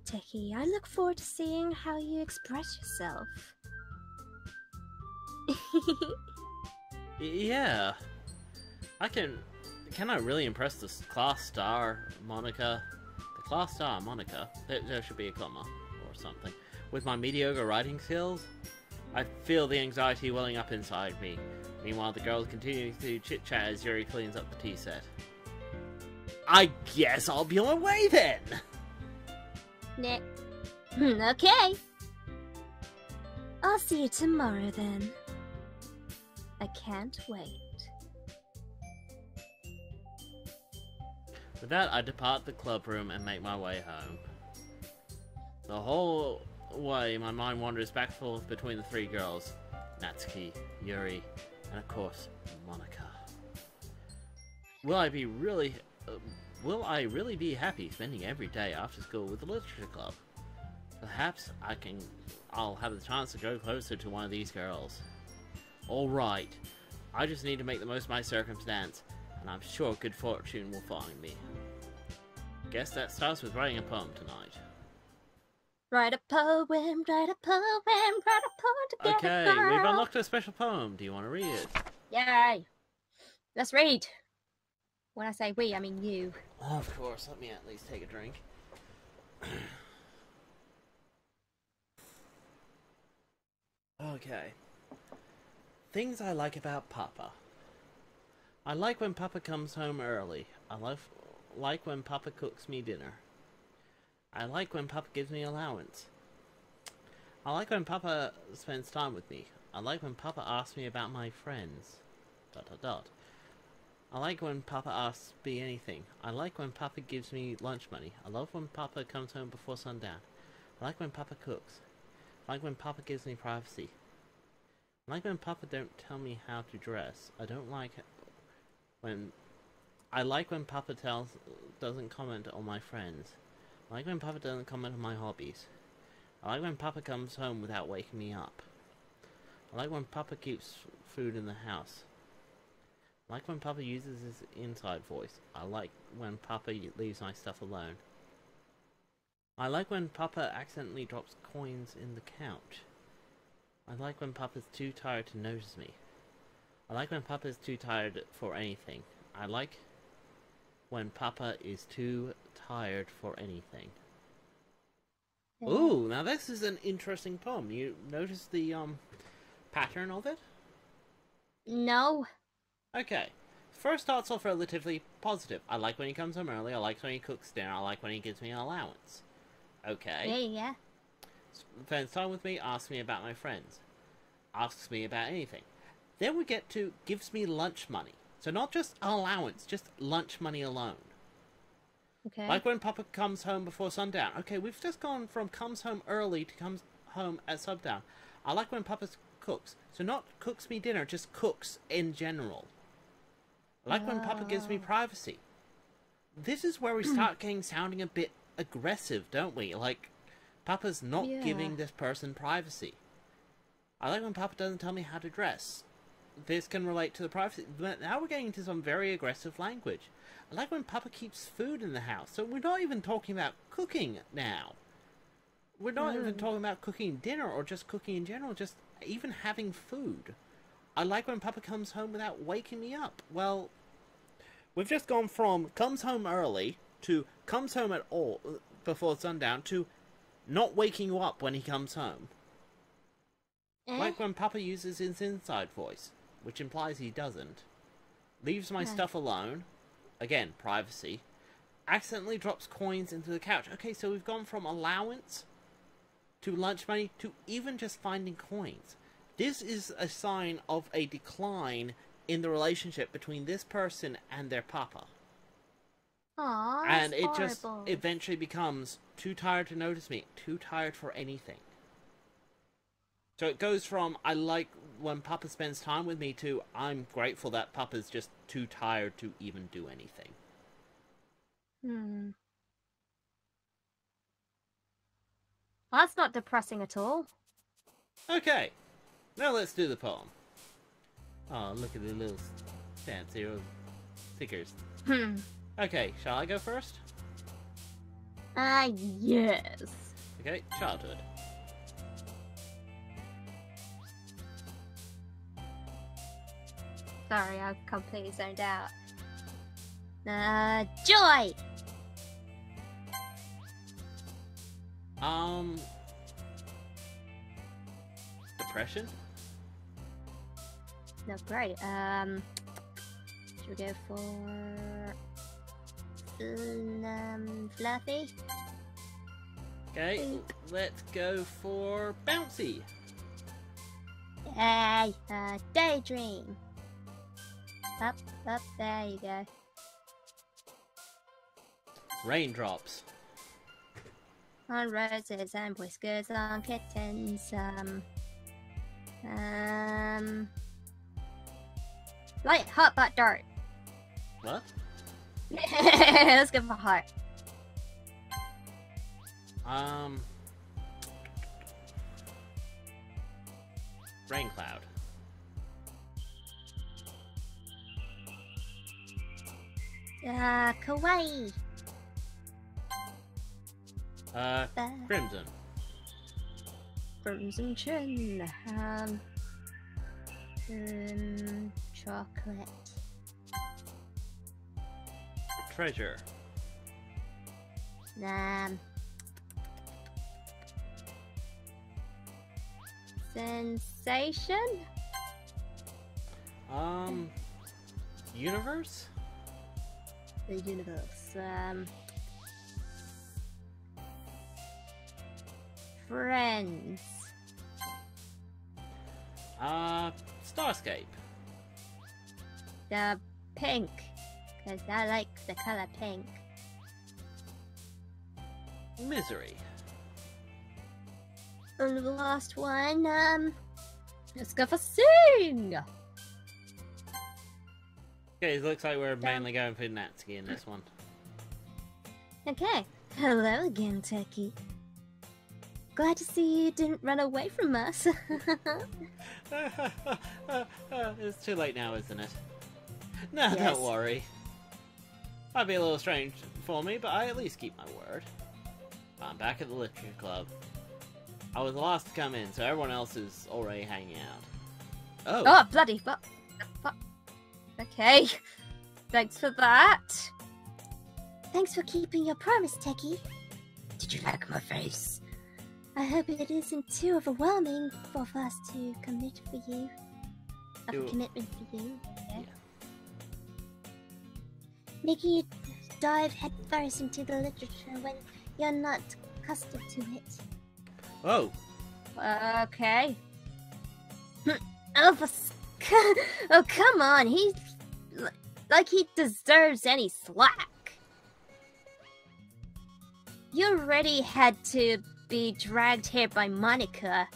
Techie, I look forward to seeing how you express yourself. Yeah. Can I really impress the class star, Monica? The class star, Monica? There should be a comma or something. With my mediocre writing skills? I feel the anxiety welling up inside me. Meanwhile, the girls continue to chit-chat as Yuri cleans up the tea set. I guess I'll be on my way then! Nah. Okay. I'll see you tomorrow then. I can't wait. With that, I depart the club room and make my way home. The whole way, my mind wanders back and forth between the three girls. Natsuki, Yuri, and of course, Monica. Will I really be happy spending every day after school with the literature club? Perhaps I'll have the chance to go closer to one of these girls. Alright, I just need to make the most of my circumstance, and I'm sure good fortune will find me. Guess that starts with writing a poem tonight. Write a poem, write a poem, write a poem together, Okay, girl. we've unlocked a special poem. Do you want to read it? Yay! Let's read. When I say we, I mean you. Of course, let me at least take a drink. Okay. Things I like about Papa. I like when Papa comes home early. I like when Papa cooks me dinner. I like when Papa gives me allowance. I like when Papa spends time with me. I like when Papa asks me about my friends. ... I like when Papa asks me anything. I like when Papa gives me lunch money. I love when Papa comes home before sundown. I like when Papa cooks. I like when Papa gives me privacy. I like when Papa don't tell me how to dress. I don't like when... I like when Papa doesn't comment on my friends. I like when Papa doesn't comment on my hobbies. I like when Papa comes home without waking me up. I like when Papa keeps food in the house. I like when Papa uses his inside voice. I like when Papa leaves my stuff alone. I like when Papa accidentally drops coins in the couch. I like when Papa's too tired to notice me. I like when Papa is too tired for anything. I like when Papa is too tired for anything. Yeah. Ooh, now this is an interesting poem. You notice the pattern of it? No. Okay. First starts off relatively positive. I like when he comes home early. I like when he cooks dinner. I like when he gives me an allowance. Okay. Yeah. Spends time with me, asks me about my friends. Asks me about anything. Then we get to gives me lunch money. So not just allowance, just lunch money alone. Okay. Like when Papa comes home before sundown. Okay, we've just gone from comes home early to comes home at sundown. I like when Papa cooks. So not cooks me dinner, just cooks in general. I like when Papa gives me privacy. This is where we start sounding a bit aggressive, don't we? Like, Papa's not giving this person privacy. I like when Papa doesn't tell me how to dress. This can relate to the privacy. But now we're getting into some very aggressive language. I like when Papa keeps food in the house. So we're not even talking about cooking now. We're not even talking about cooking dinner or just cooking in general. Just even having food. I like when Papa comes home without waking me up. Well, we've just gone from comes home early to comes home at all before sundown to not waking you up when he comes home. Like when Papa uses his inside voice, which implies he doesn't. Leaves my stuff alone. Again, privacy. Accidentally drops coins into the couch. Okay, so we've gone from allowance to lunch money to even just finding coins. This is a sign of a decline in the relationship between this person and their Papa. Aww, And it horrible. just eventually becomes too tired to notice me, too tired for anything. So it goes from, I like when Papa spends time with me, to, I'm grateful that Papa's just too tired to even do anything. Well, that's not depressing at all. Okay, now let's do the poem. Oh, look at the little fancy stickers. Okay, shall I go first? Yes. Okay, childhood. Sorry, I completely zoned out. Joy! Depression? No, great. Should we go for... Fluffy? Okay, let's go for bouncy. Yay! Daydream! Up, there you go. Raindrops. On roses and whiskers on kittens, light hot butt dart. What? Let's go for heart. Rain cloud. Kawaii. Crimson. Crimson chin. Chocolate. Treasure. Sensation. universe? The universe. Friends. Starscape. The pink. Because I like the color pink. Misery. And the last one, let's go for Sing! Okay, it looks like we're mainly going for Natsuki in this one. Okay. Hello again, Techie. Glad to see you didn't run away from us. It's too late now, isn't it? No, Yes. don't worry. Might be a little strange for me, but I at least keep my word. I'm back at the Literature Club. I was the last to come in, so everyone else is already hanging out. Oh! Oh, bloody fuck. Okay. Thanks for that. Thanks for keeping your promise, Techie. Did you like my face? I hope it isn't too overwhelming for us to commit for you. Of a Do- commitment for you. Yeah. Making you dive headfirst into the literature when you're not accustomed to it. Oh! Okay. Oh, oh, come on. He's like he deserves any slack. You already had to be dragged here by Monica.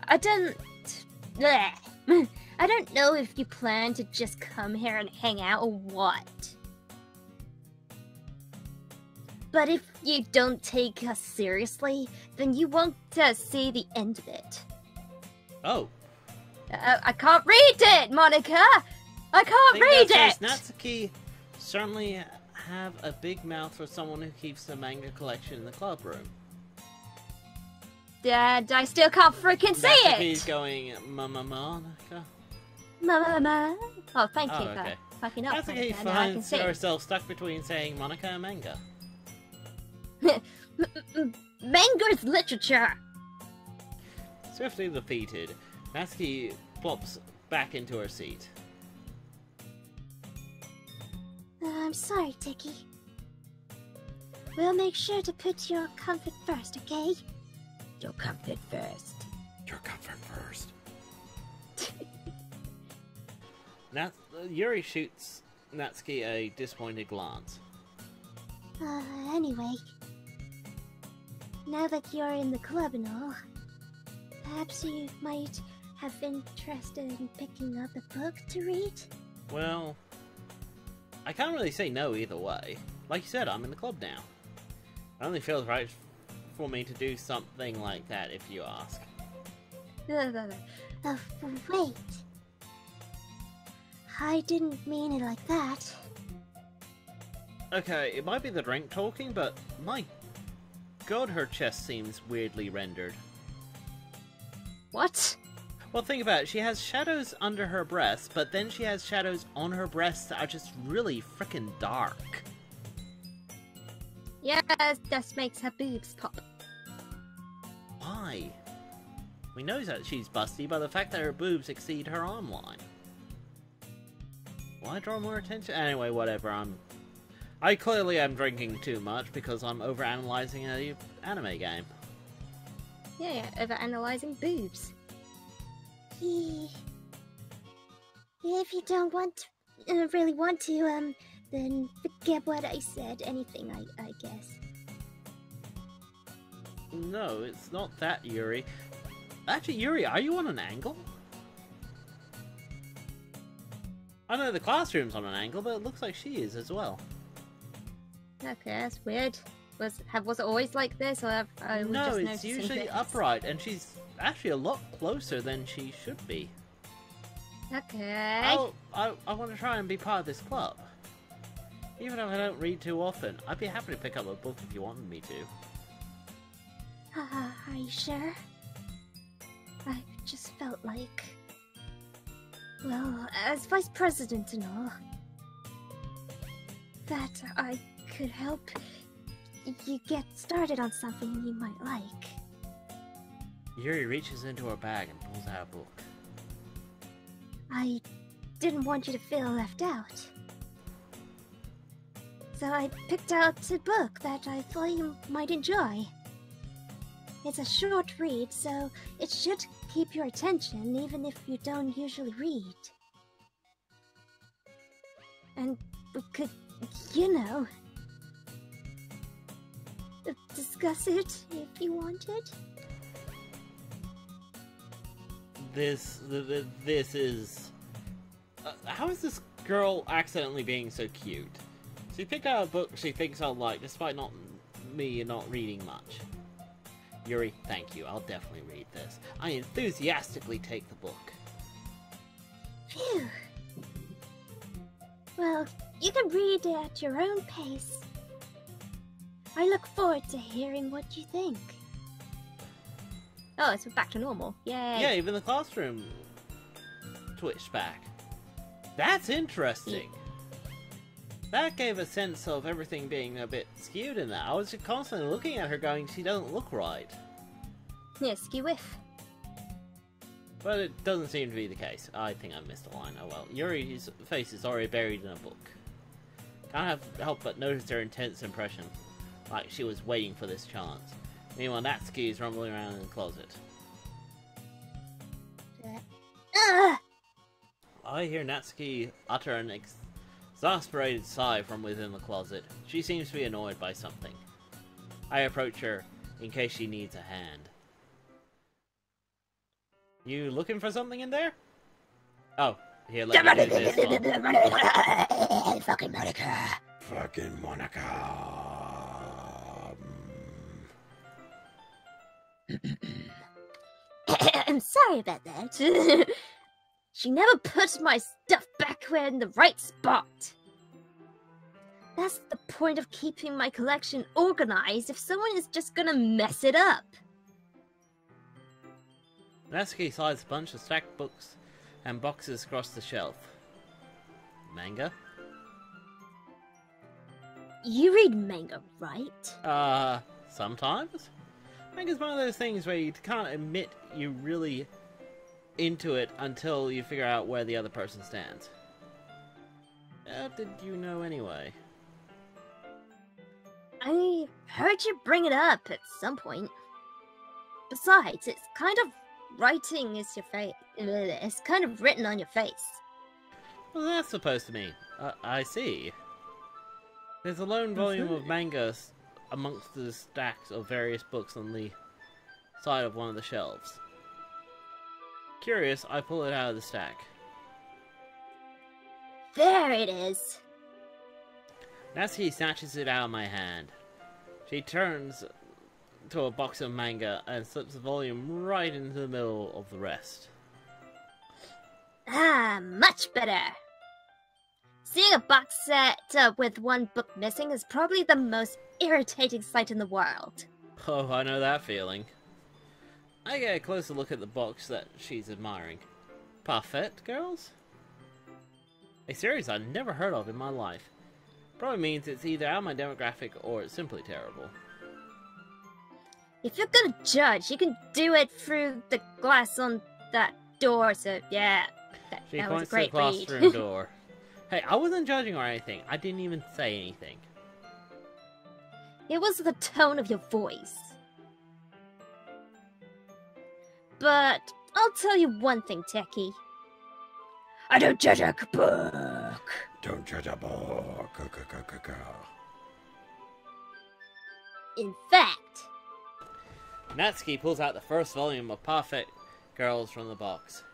I don't know if you plan to just come here and hang out or what. But if you don't take us seriously, then you won't see the end of it. Oh! I can't read it, Monica! I can't Think read that it! says Natsuki certainly have a big mouth for someone who keeps a manga collection in the club room. And I still can't freaking see Natsuki's it! going, Monica? Mama. Oh, thank you Oh, okay. for fucking up. Natsuki Monica. Now I can finds see. herself stuck between saying Monica and manga. Manga's literature! Swiftly defeated, Natsuki plops back into her seat. I'm sorry, Techie. We'll make sure to put your comfort first, okay? Your comfort first. Your comfort first. Yuri shoots Natsuki a disappointed glance. Anyway. Now that you're in the club and all, perhaps you might have interested in picking up a book to read? Well, I can't really say no either way. Like you said, I'm in the club now. It only feels right for me to do something like that, if you ask. Oh, wait. I didn't mean it like that. Okay, it might be the drink talking, but my god, her chest seems weirdly rendered. What? Well, think about it. She has shadows under her breasts, but then she has shadows on her breasts that are just really frickin' dark. Yeah, that makes her boobs pop. Why? We know that she's busty by the fact that her boobs exceed her arm line. Why draw more attention? Anyway, whatever, I clearly am drinking too much because I'm overanalyzing a anime game. Yeah, overanalyzing boobs. If you don't really want to, then forget what I said. Anything, I guess. No, it's not that, Yuri. Actually, Yuri, are you on an angle? I know the classroom's on an angle, but it looks like she is as well. Okay, that's weird. Was it always like this, or I No, just it's noticing usually this? upright, and she's actually a lot closer than she should be. Okay. I want to try and be part of this club. Even if I don't read too often, I'd be happy to pick up a book if you wanted me to. Are you sure? I just felt like... Well, as vice president and all, that I could help you get started on something you might like. Yuri reaches into her bag and pulls out a book. I didn't want you to feel left out. So I picked out a book that I thought you might enjoy. It's a short read, so it should keep your attention even if you don't usually read. And we could, you know, discuss it if you wanted. This is... how is this girl accidentally being so cute? She picked out a book she thinks I'll like, despite me not reading much. Yuri, thank you. I'll definitely read this. I enthusiastically take the book. Phew. Well, you can read it at your own pace. I look forward to hearing what you think. Oh, it's back to normal. Yay! Yeah, even the classroom twitched back. That's interesting. Yeah. That gave a sense of everything being a bit skewed in that. I was constantly looking at her going, she doesn't look right. Yeah, skew whiff. But it doesn't seem to be the case. I think I missed a line. Oh well. Yuri's face is already buried in a book. Can't help but notice her intense impression. Like she was waiting for this chance. Meanwhile, Natsuki is rumbling around in the closet. I hear Natsuki utter an exasperated sigh from within the closet. She seems to be annoyed by something. I approach her in case she needs a hand. You looking for something in there? Oh, here, let me do this one. Fucking Monica. Fucking Monica. I'm sorry about that. She never puts my stuff back where in the right spot. That's the point of keeping my collection organized if someone is just gonna mess it up. Natsuki slides a bunch of stacked books and boxes across the shelf. Manga? You read manga, right? Sometimes? Manga's one of those things where you can't admit you're really into it until you figure out where the other person stands. How did you know anyway? I heard you bring it up at some point. Besides, it's kind of writing is your face. It's kind of written on your face. Well, that's supposed to mean. I see. There's a lone volume of manga amongst the stacks of various books on the side of one of the shelves. Curious, I pull it out of the stack. There it is. Natsuki snatches it out of my hand. She turns to a box of manga and slips the volume right into the middle of the rest. Ah, much better. Seeing a box set with one book missing is probably the most irritating sight in the world. Oh, I know that feeling. I get a closer look at the box that she's admiring. Parfait Girls? A series I've never heard of in my life. Probably means it's either out of my demographic or it's simply terrible. If you're gonna judge, you can do it through the glass on that door, so yeah. She that points was a to the great classroom read. door. Hey, I wasn't judging or anything. I didn't even say anything. It was the tone of your voice. But I'll tell you one thing, Techie. I don't judge a book. Don't judge a book. In fact, Natsuki pulls out the first volume of Parfait Girls from the box.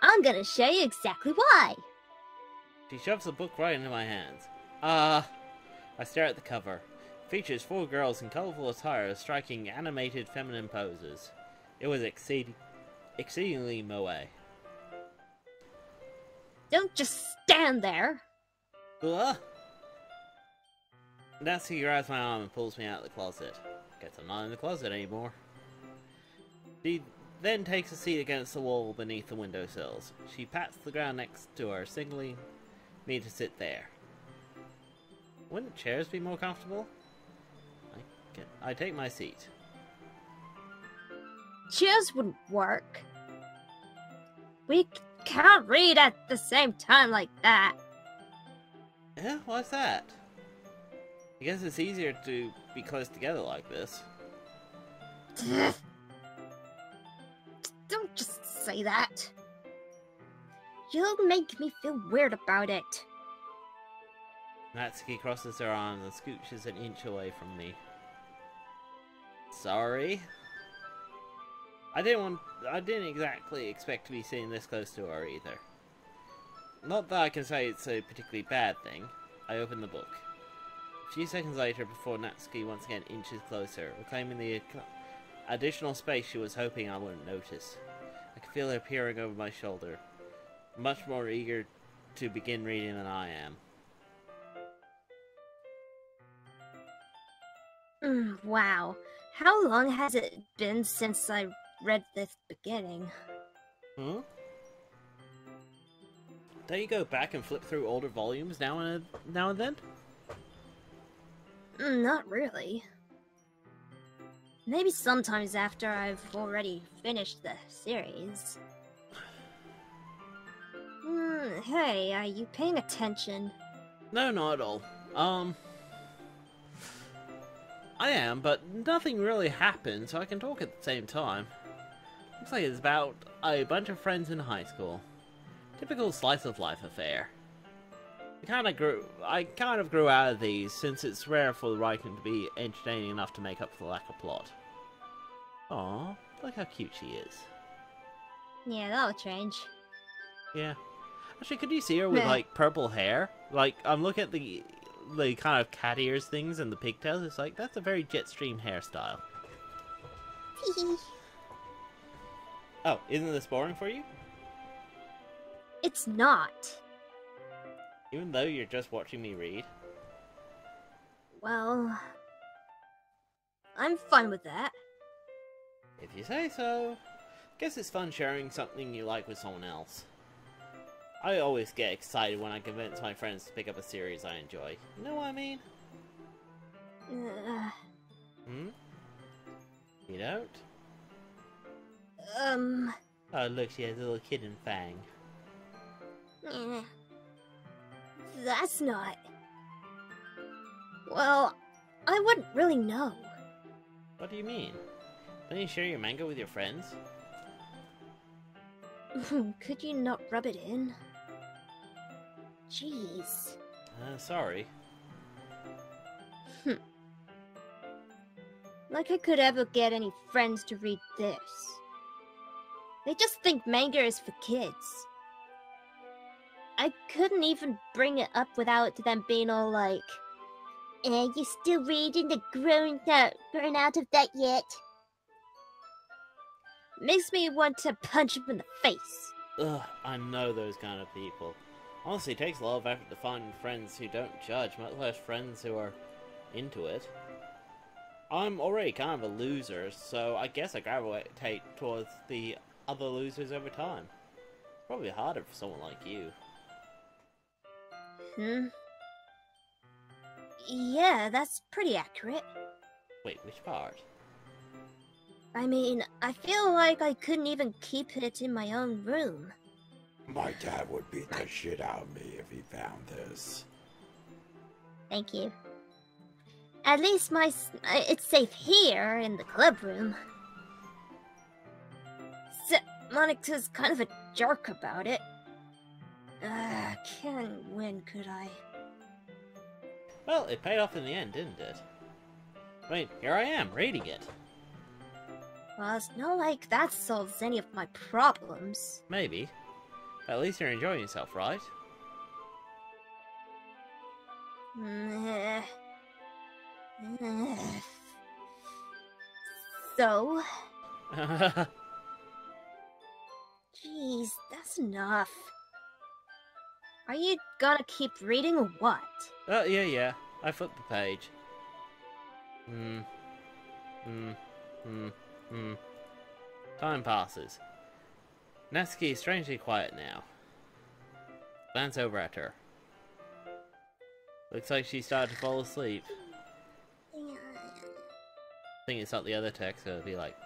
I'm gonna show you exactly why. She shoves the book right into my hands. I stare at the cover. It features 4 girls in colorful attire striking animated feminine poses. It was exceedingly moe. Don't just stand there. Natsuki grabs my arm and pulls me out of the closet. Guess I'm not in the closet anymore. She then takes a seat against the wall beneath the windowsills. She pats the ground next to her, signaling me to sit there. Wouldn't chairs be more comfortable? I take my seat. Chairs wouldn't work. We can't read at the same time like that. Yeah, why's that? I guess it's easier to be close together like this. Don't just say that. You'll make me feel weird about it. Natsuki crosses her arms and scooches an inch away from me. Sorry. I didn't exactly expect to be sitting this close to her either. Not that I can say it's a particularly bad thing. I open the book. A few seconds later, before Natsuki once again inches closer, reclaiming the additional space she was hoping I wouldn't notice. I could feel her peering over my shoulder, much more eager to begin reading than I am. Wow. How long has it been since I read this beginning? Huh? Don't you go back and flip through older volumes now and then? Not really. Maybe sometimes after I've already finished the series. Hey, are you paying attention? No, not at all. I am, but nothing really happened, so I can talk at the same time. Looks like it's about a bunch of friends in high school. Typical slice of life affair. I kind of grew out of these, since it's rare for the writing to be entertaining enough to make up for the lack of plot. Aww, look how cute she is. Yeah, that'll change. Yeah. Actually, could you see her with, like, purple hair? Like, I'm looking at the kind of cat ears things and the pigtails. It's like, that's a very Jetstream hairstyle. Oh, isn't this boring for you? It's not. Even though you're just watching me read? Well, I'm fine with that. If you say so. Guess it's fun sharing something you like with someone else. I always get excited when I convince my friends to pick up a series I enjoy. You know what I mean? You don't? Oh, look, she has a little kitten fang. That's not... Well, I wouldn't really know. What do you mean? Don't you share your manga with your friends? Could you not rub it in? Jeez. Sorry. Like I could ever get any friends to read this. They just think manga is for kids. I couldn't even bring it up without them being all like, You still reading the grown out of that yet? makes me want to punch him in the face. Ugh, I know those kind of people. Honestly, it takes a lot of effort to find friends who don't judge, much less friends who are into it. I'm already kind of a loser, so I guess I gravitate towards the other losers over time. Probably harder for someone like you. Yeah, that's pretty accurate. Wait, which part? I mean, I feel like I couldn't even keep it in my own room. My dad would beat the shit out of me if he found this. Thank you. At least it's safe here in the club room. Monica's kind of a jerk about it. Can't win, could I? Well, it paid off in the end, didn't it? Wait, here I am, reading it. Well, it's not like that solves any of my problems. Maybe. But at least you're enjoying yourself, right? So? Jeez, that's enough. Are you gonna keep reading or what? Yeah. I flipped the page. Time passes. Natsuki is strangely quiet now. Glance over at her. Looks like she started to fall asleep. I think it's not the other text, so it'll be like...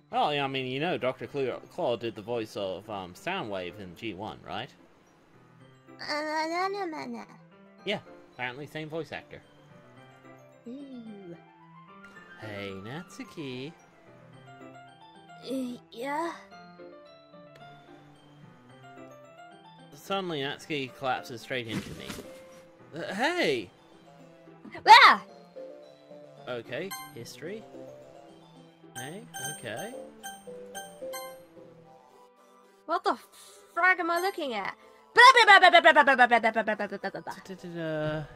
Well, yeah, I mean, you know, Dr. Claw did the voice of Soundwave in G1, right? Yeah, apparently same voice actor. Ooh. Hey, Natsuki. Yeah? Suddenly, Natsuki collapses straight into me. Hey! Ah! Okay, history. Hey, okay. What the frag am I looking at?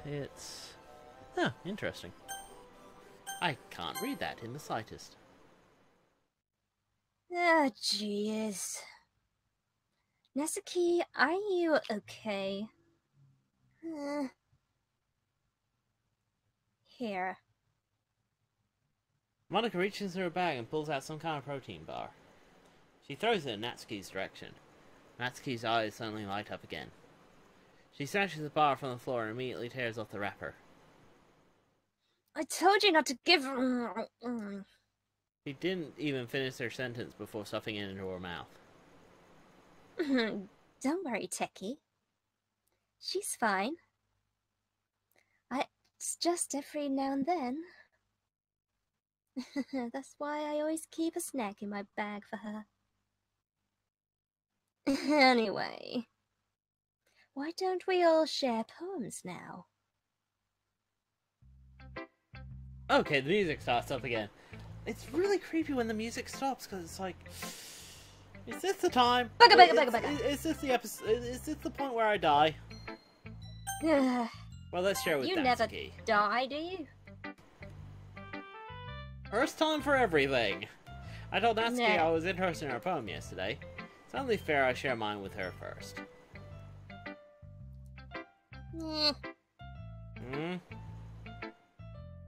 It's... Huh, interesting. I can't read that in the slightest. Ah, jeez. Natsuki, are you okay? Here. Monica reaches in her bag and pulls out some kind of protein bar. She throws it in Natsuki's direction. Natsuki's eyes suddenly light up again. She snatches the bar from the floor and immediately tears off the wrapper. I told you not to give... She didn't even finish her sentence before stuffing it into her mouth. Don't worry, Techie. She's fine. It's just every now and then. That's why I always keep a snack in my bag for her. Anyway, why don't we all share poems now? Okay, the music starts up again. It's really creepy when the music stops because it's like, is this the time? Is this the episode? Is this the point where I die? Well, let's share with You Natsuki. never die, do you? First time for everything. I told Natsuki No. I was interested in her poem yesterday. It's only fair I share mine with her first. Hmm?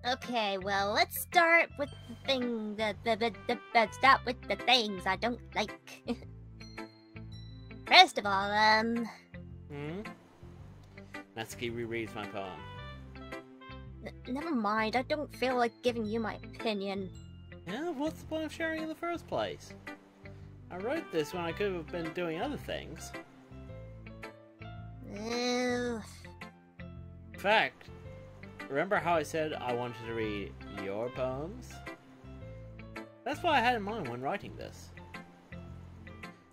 Okay, well, let's start with the thing. Start with the things I don't like. First of all, Hmm? Natsuki rereads my poem. never mind. I don't feel like giving you my opinion. Yeah, what's the point of sharing in the first place? I wrote this when I could have been doing other things. Ugh. In fact, remember how I said I wanted to read your poems? That's what I had in mind when writing this.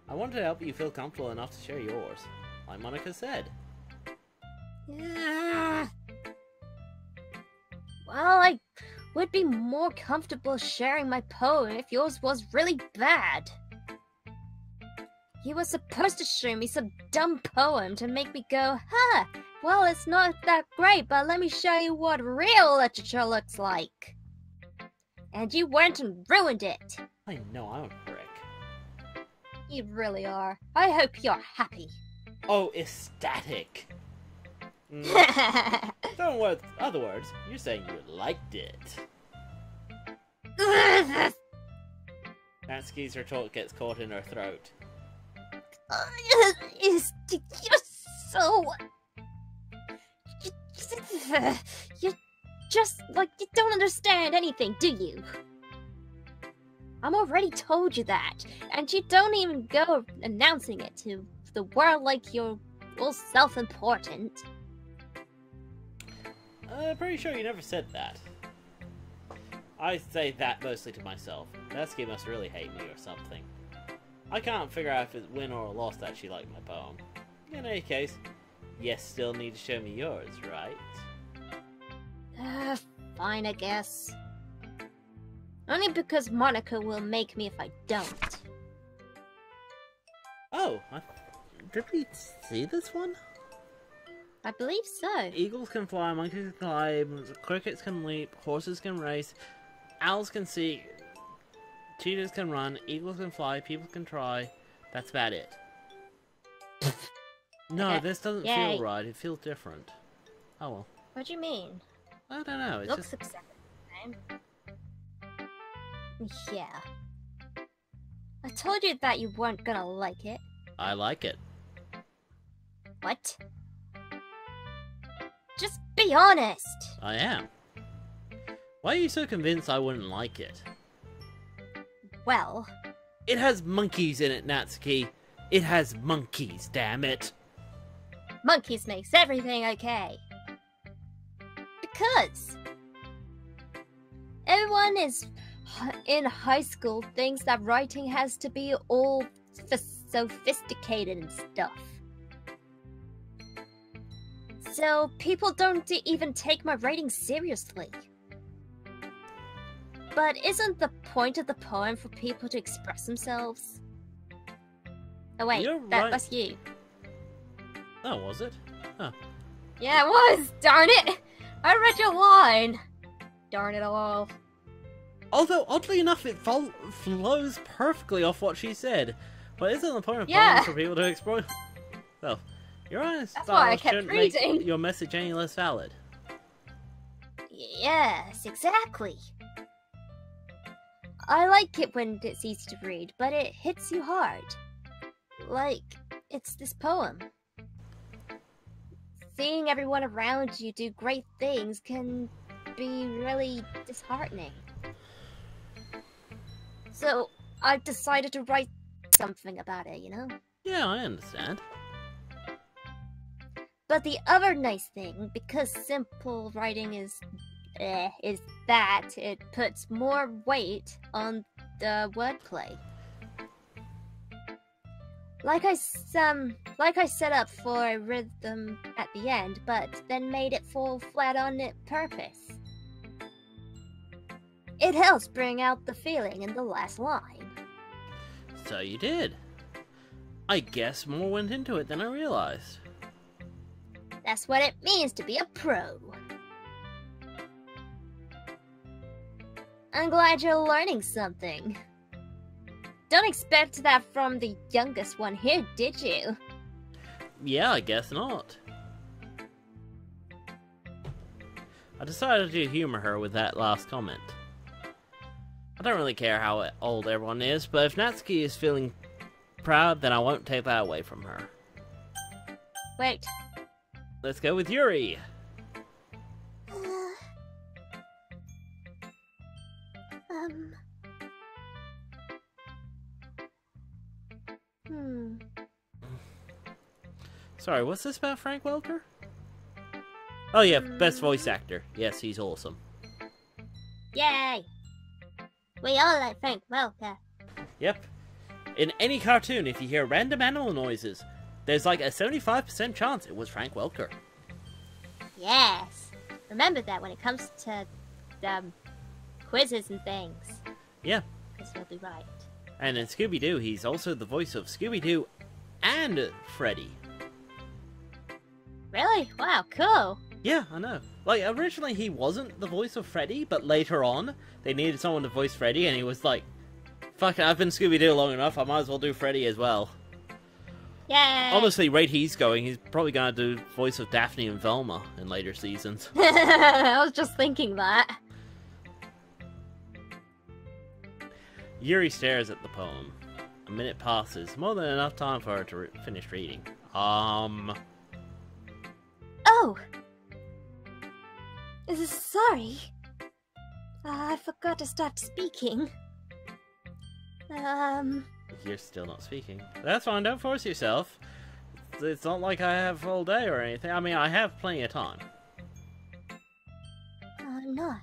I wanted to help you feel comfortable enough to share yours, like Monica said. Well, I would be more comfortable sharing my poem if yours was really bad. You were supposed to show me some dumb poem to make me go, huh, well, it's not that great, but let me show you what real literature looks like. And you went and ruined it. I know I'm a prick. You really are. I hope you're happy. Oh, ecstatic! So in other words, you're saying you liked it. Natsuki's retort gets caught in her throat. You're so... You're just like, you don't understand anything, do you? I'm already told you that, and you don't even go announcing it to the world like you're all self-important. I'm pretty sure you never said that. I say that mostly to myself. Natsuki must really hate me or something. I can't figure out if it's win or a loss that she liked my poem. In any case, you still need to show me yours, right? Fine, I guess. Only because Monica will make me if I don't. Oh, did we see this one? I believe so. Eagles can fly, monkeys can climb, crickets can leap, horses can race, owls can see, cheetahs can run, eagles can fly, people can try. That's about it. No, this doesn't Yay. feel right. It feels different. Oh well. What do you mean? I don't know. It's Looks just... acceptable. Yeah. I told you that you weren't gonna like it. I like it. What? Just be honest! I am. Why are you so convinced I wouldn't like it? Well, It has monkeys in it, Natsuki. It has monkeys, damn it. monkeys makes everything okay. Because everyone is in high school thinks that writing has to be all sophisticated and stuff. So people don't even take my writing seriously. But isn't the point of the poem for people to express themselves? Oh wait, You're that right. was you. Oh, was it? Huh. Yeah, it was! Darn it! I read your line! Darn it all. Although, oddly enough, it flows perfectly off what she said. But isn't the point of Yeah. poems for people to explore? Well, your honest That's why I style kept shouldn't make reading. your message any less valid. Yes, exactly. I like it when it's easy to read, but it hits you hard. Like, it's this poem. Seeing everyone around you do great things can be really disheartening. So, I've decided to write something about it, you know? Yeah, I understand. But the other nice thing, because simple writing is that it puts more weight on the wordplay. Like I set up for a rhythm at the end, but then made it fall flat on its purpose. It helps bring out the feeling in the last line. So you did. I guess more went into it than I realized. That's what it means to be a pro. I'm glad you're learning something. Don't expect that from the youngest one here, did you? Yeah, I guess not. I decided to humor her with that last comment. I don't really care how old everyone is, but if Natsuki is feeling proud, then I won't take that away from her. Wait, Let's go with Yuri. Hmm. Sorry, what's this about Frank Welker? Oh yeah, best voice actor. Yes, he's awesome. Yay! We all like Frank Welker. Yep. In any cartoon, if you hear random animal noises, there's like a 75% chance it was Frank Welker. Yes. Remember that when it comes to quizzes and things. Yeah. Because you'll be right. And in Scooby-Doo, he's also the voice of Scooby-Doo and Freddy. Really? Wow, cool. Yeah, I know. Like, originally he wasn't the voice of Freddy, but later on, they needed someone to voice Freddy, and he was like, fuck it, I've been Scooby-Doo long enough, I might as well do Freddy as well. Yay! Honestly, rate he's going, he's probably gonna do voice of Daphne and Velma in later seasons. I was just thinking that. Yuri stares at the poem. A minute passes, more than enough time for her to finish reading. Oh! Sorry. I forgot to start speaking. You're still not speaking. That's fine, don't force yourself. It's not like I have all day or anything. I mean, I have plenty of time. Not.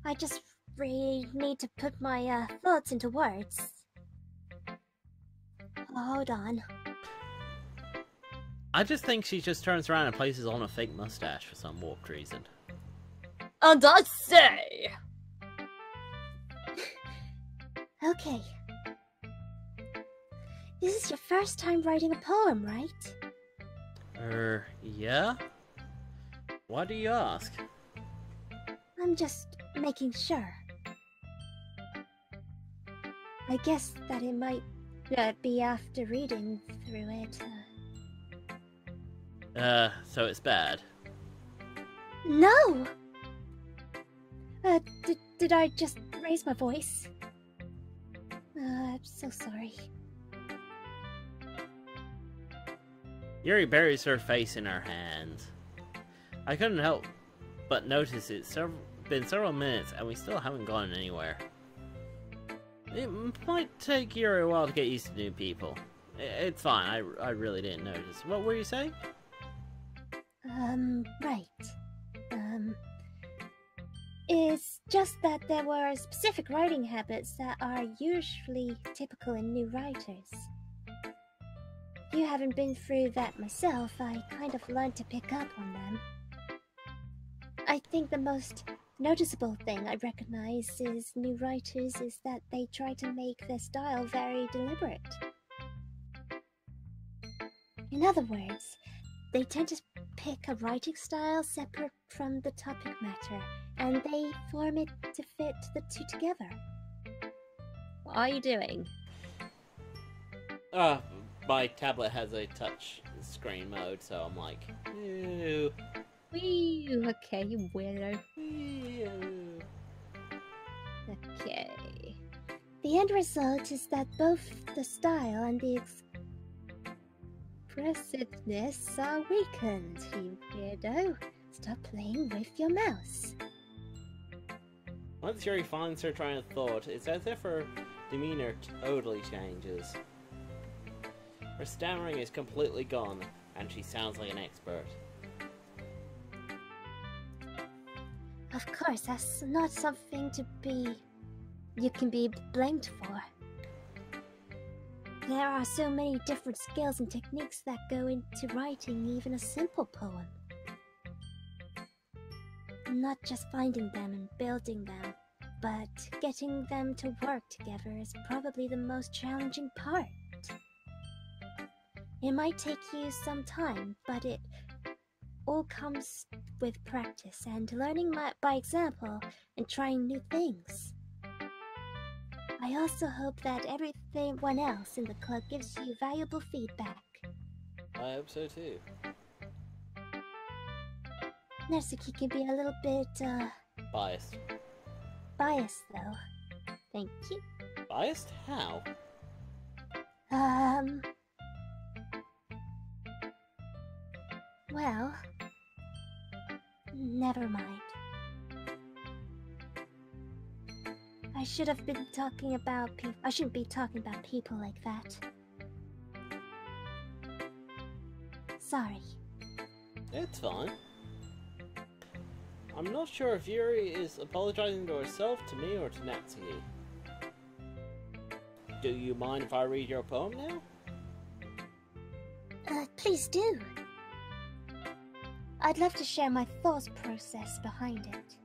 I just really need to put my thoughts into words. Hold on. I just think she just turns around and places on a fake mustache for some warped reason. And I say... Okay. This is your first time writing a poem, right? Yeah? Why do you ask? I'm just making sure. I guess that it might be after reading through it. So it's bad. No! Did I just raise my voice? I'm so sorry. Yuri buries her face in her hands. I couldn't help But notice it's been several minutes and we still haven't gone anywhere. It might take Yuri a while to get used to new people. It's fine, I really didn't notice. What were you saying? Right. It's just that there were specific writing habits that are usually typical in new writers. You haven't been through that myself, I kind of learned to pick up on them. I think the most noticeable thing I recognize is new writers is that they try to make their style very deliberate. In other words, they tend to pick a writing style separate from the topic matter, and they form it to fit the two together. What are you doing? My tablet has a touch screen mode, so I'm like, ew. Wee, okay, you weirdo. Ew. Okay. The end result is that both the style and the Expressiveness are weakened, you weirdo. Stop playing with your mouse. Once Yuri finds her train of thought, it's as if her demeanor totally changes. Her stammering is completely gone, and she sounds like an expert. Of course, that's not something you can be blamed for. There are so many different skills and techniques that go into writing even a simple poem. Not just finding them and building them, but getting them to work together is probably the most challenging part. It might take you some time, but it all comes with practice and learning by example and trying new things. I also hope that everyone else in the club gives you valuable feedback. I hope so too. Natsuki can be a little bit, Biased. biased though. Thank you. Biased? How? Well, never mind. I should have been talking about I shouldn't be talking about people like that. Sorry. It's fine. I'm not sure if Yuri is apologizing to herself, to me, or to Natsuki. Do you mind if I read your poem now? Please do. I'd love to share my thought process behind it.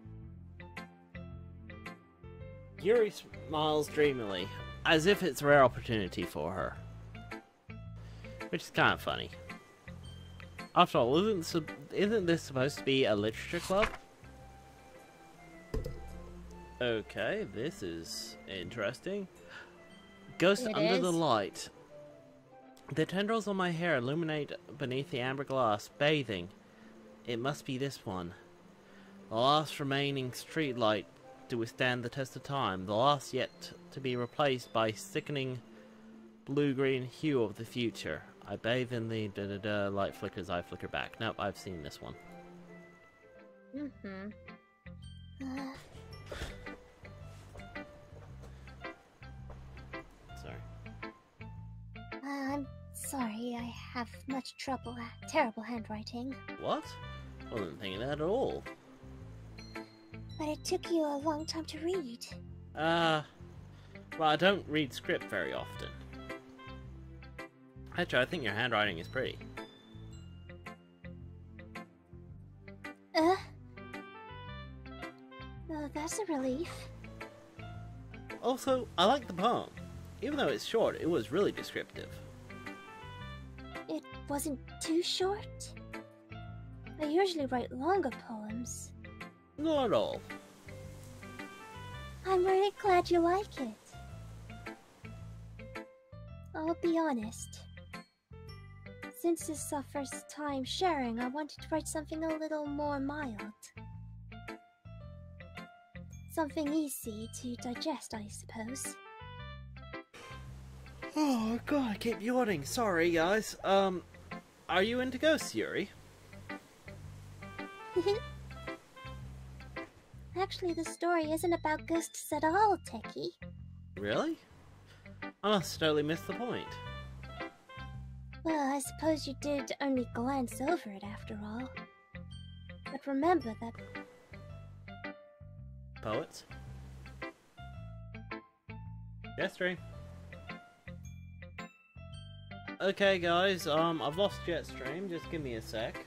Yuri smiles dreamily, as if it's a rare opportunity for her. Which is kind of funny. After all, isn't this supposed to be a literature club? Okay, this is interesting. Ghost It under is. the light. The tendrils on my hair illuminate beneath the amber glass, bathing. It must be this one. The last remaining street light to withstand the test of time. The last yet to be replaced by sickening blue-green hue of the future. I bathe in the light flickers, I flicker back. Nope, I've seen this one. Mm-hmm. Sorry. I'm sorry, I have much trouble, terrible handwriting. What? Wasn't thinking that at all. But it took you a long time to read. Well, I don't read script very often. Actually, I think your handwriting is pretty. Oh, that's a relief. Also, I like the poem. Even though it's short, it was really descriptive. It wasn't too short. I usually write longer poems. Not at all. I'm really glad you like it. I'll be honest. Since this is our first time sharing, I wanted to write something a little more mild. Something easy to digest, I suppose. Oh god, I keep yawning. Sorry, guys. Are you into ghosts, Yuri? actually, the story isn't about ghosts at all, Techie. Really? I must totally miss the point. Well, I suppose you did only glance over it after all. But remember that... Poets? Jetstream. Okay guys, I've lost Jetstream, just give me a sec.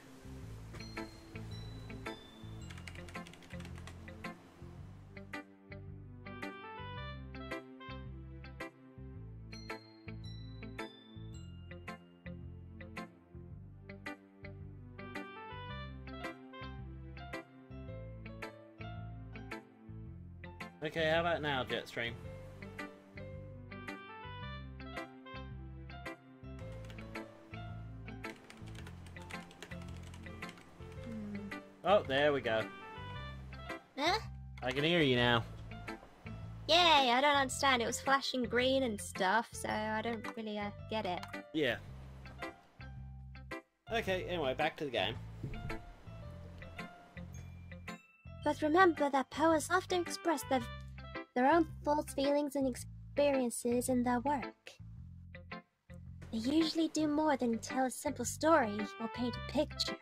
Okay, how about now, Jetstream? Oh, there we go. Huh? I can hear you now. Yay, I don't understand. It was flashing green and stuff, so I don't really get it. Yeah. Okay, anyway, back to the game. But remember that poets often express their own thoughts, feelings, and experiences in their work. They usually do more than tell a simple story or paint a picture.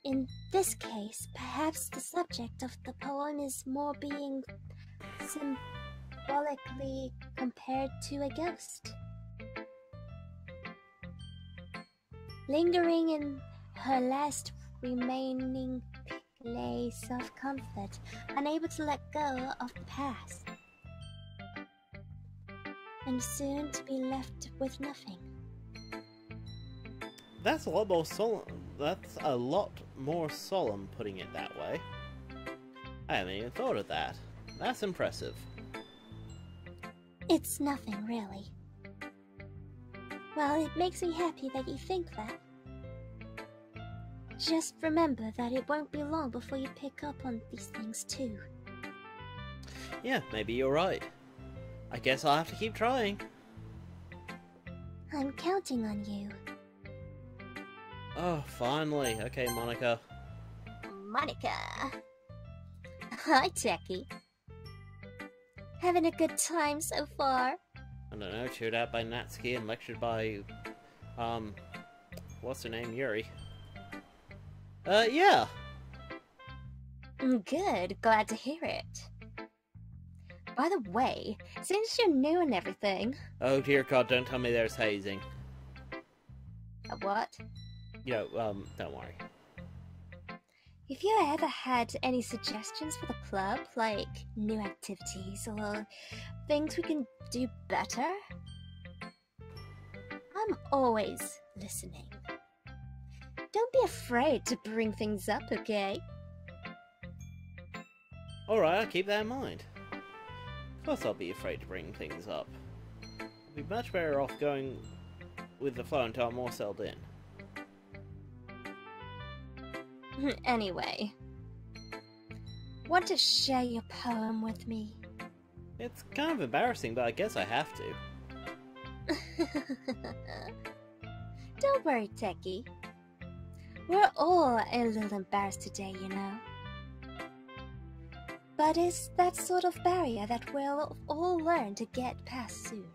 In this case, perhaps the subject of the poem is more being symbolically compared to a ghost. Lingering in her last remaining place of comfort, unable to let go of the past, and soon to be left with nothing. That's a lot more solemn. That's a lot more solemn, putting it that way. I haven't even thought of that. That's impressive. It's nothing, really. Well, it makes me happy that you think that. Just remember that it won't be long before you pick up on these things too. Yeah, maybe you're right. I guess I'll have to keep trying. I'm counting on you. Oh, finally. Okay, Monica. Monica. Hi, Techie. Having a good time so far? I don't know, cheered out by Natsuki and lectured by, what's her name, Yuri. Yeah. Good, glad to hear it. By the way, since you're new and everything... Oh dear God, don't tell me there's hazing. What? Yo, don't worry. If you ever had any suggestions for the club, like new activities or things we can do better, I'm always listening. Don't be afraid to bring things up, okay? Alright, I'll keep that in mind. Of course I'll be afraid to bring things up. I'll be much better off going with the flow until I'm more settled in. Anyway, want to share your poem with me? It's kind of embarrassing, but I guess I have to. Don't worry, Techie. We're all a little embarrassed today, you know. But it's that sort of barrier that we'll all learn to get past soon.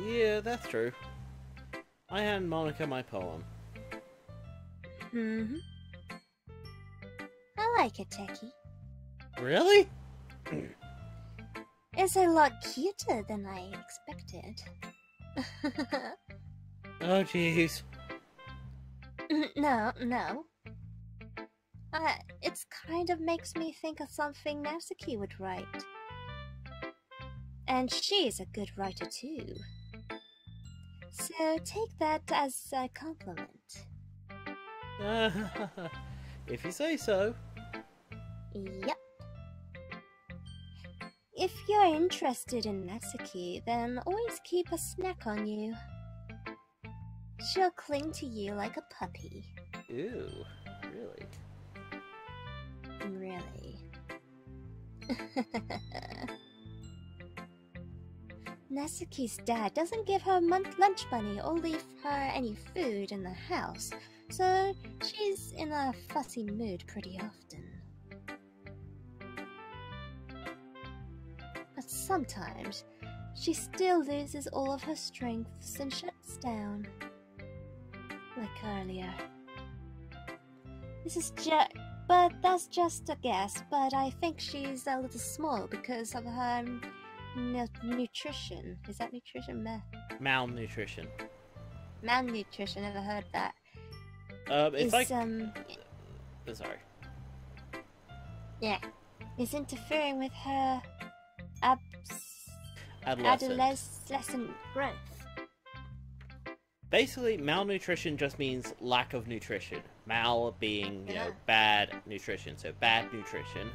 Yeah, that's true. I hand Monica my poem. Mm-hmm. I like it, Techie. Really? It's a lot cuter than I expected. Oh, jeez. No. It's kind of makes me think of something Natsuki would write. And she's a good writer too. So take that as a compliment. If you say so. Yep. If you're interested in Natsuki, then always keep a snack on you. She'll cling to you like a puppy. Ew, really? Really. Natsuki's dad doesn't give her lunch money or leave her any food in the house, so she's in a fussy mood pretty often. But sometimes she still loses all of her strengths and shuts down. Like earlier. But that's just a guess, but I think she's a little small because of her nutrition. Is that nutrition? Malnutrition. Malnutrition, never heard that. Sorry. Yeah. Is interfering with her adolescent growth. Basically, malnutrition just means lack of nutrition. Mal being, bad nutrition. So bad nutrition.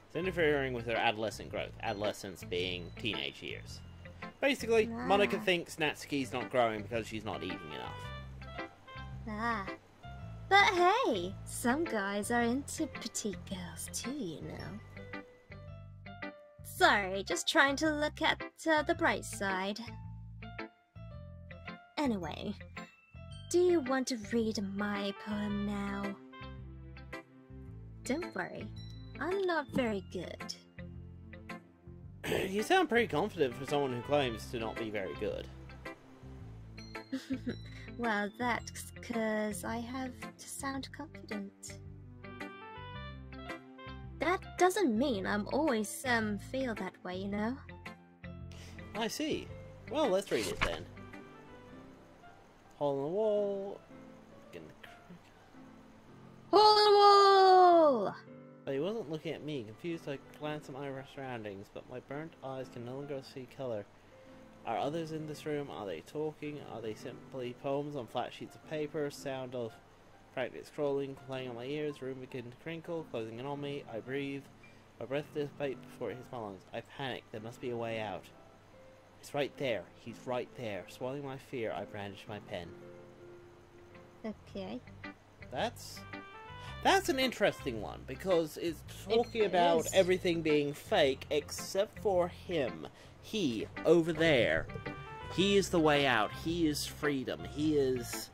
It's interfering with her adolescent growth. Adolescence being teenage years. Basically, Monica thinks Natsuki's not growing because she's not eating enough. But hey, some guys are into petite girls too, you know. Sorry, just trying to look at the bright side. Anyway, do you want to read my poem now? Don't worry, I'm not very good. You sound pretty confident for someone who claims to not be very good. Well, that's because I have to sound confident. That doesn't mean I'm always feel that way, you know? I see. Well, let's read it then. Hole in the wall. Hole in the wall! But he wasn't looking at me. Confused, I glanced at my surroundings, but my burnt eyes can no longer see color. Are others in this room? Are they talking? Are they simply poems on flat sheets of paper? Sound of frantic scrolling playing on my ears. Room begins to crinkle, closing in on me. I breathe. My breath dissipates before it hits my lungs. I panic. There must be a way out. It's right there. He's right there. Swallowing my fear, I brandish my pen. Okay. That's an interesting one, because it's talking about everything being fake except for him. He, over there. He is the way out. He is freedom. He is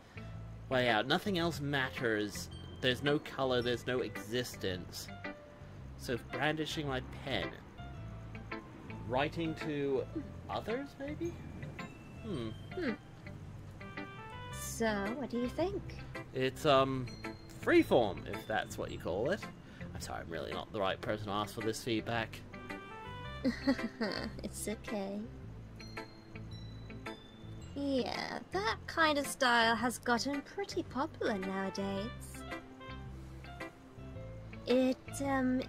way out. Nothing else matters. There's no color. There's no existence. So brandishing my pen. Writing to others, maybe? So, what do you think? It's, freeform, if that's what you call it. I'm sorry, I'm really not the right person to ask for this feedback. It's okay. Yeah, that kind of style has gotten pretty popular nowadays. It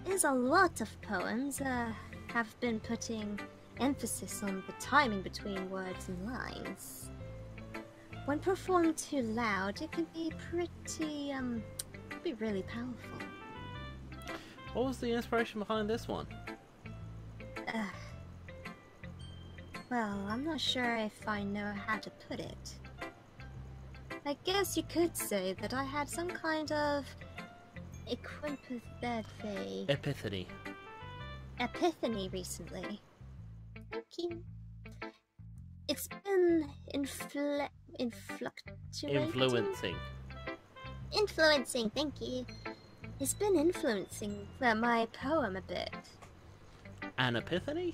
is a lot of poems have been putting emphasis on the timing between words and lines. When performed too loud, it can be really powerful. What was the inspiration behind this one? Well, I'm not sure if I know how to put it. I guess you could say that I had some kind of epiphany recently. Thank you. It's been influencing, thank you. It's been influencing my poem a bit. An epiphany?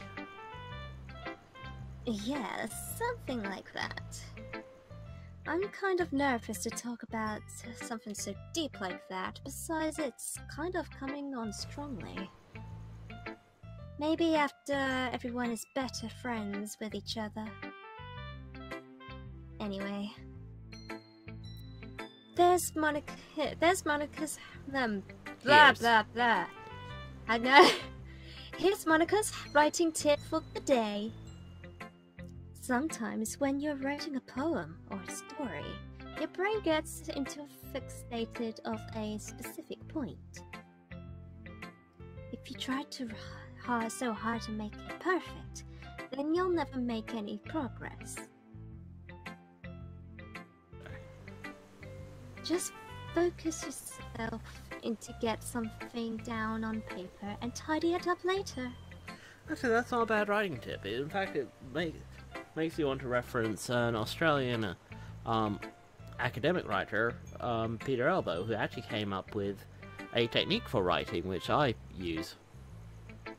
Yeah, something like that. I'm kind of nervous to talk about something so deep like that, besides it's kind of coming on strongly. Maybe after everyone is better friends with each other. Anyway. There's Monica's blah. I know. Here's Monica's writing tip for the day. Sometimes when you're writing a poem or a story, your brain gets into fixated of a specific point. If you try so hard to make it perfect, then you'll never make any progress. Just focus yourself into get something down on paper and tidy it up later. Actually, that's not a bad writing tip. In fact, it makes you want to reference an Australian academic writer, Peter Elbow, who actually came up with a technique for writing, which I use. Okay,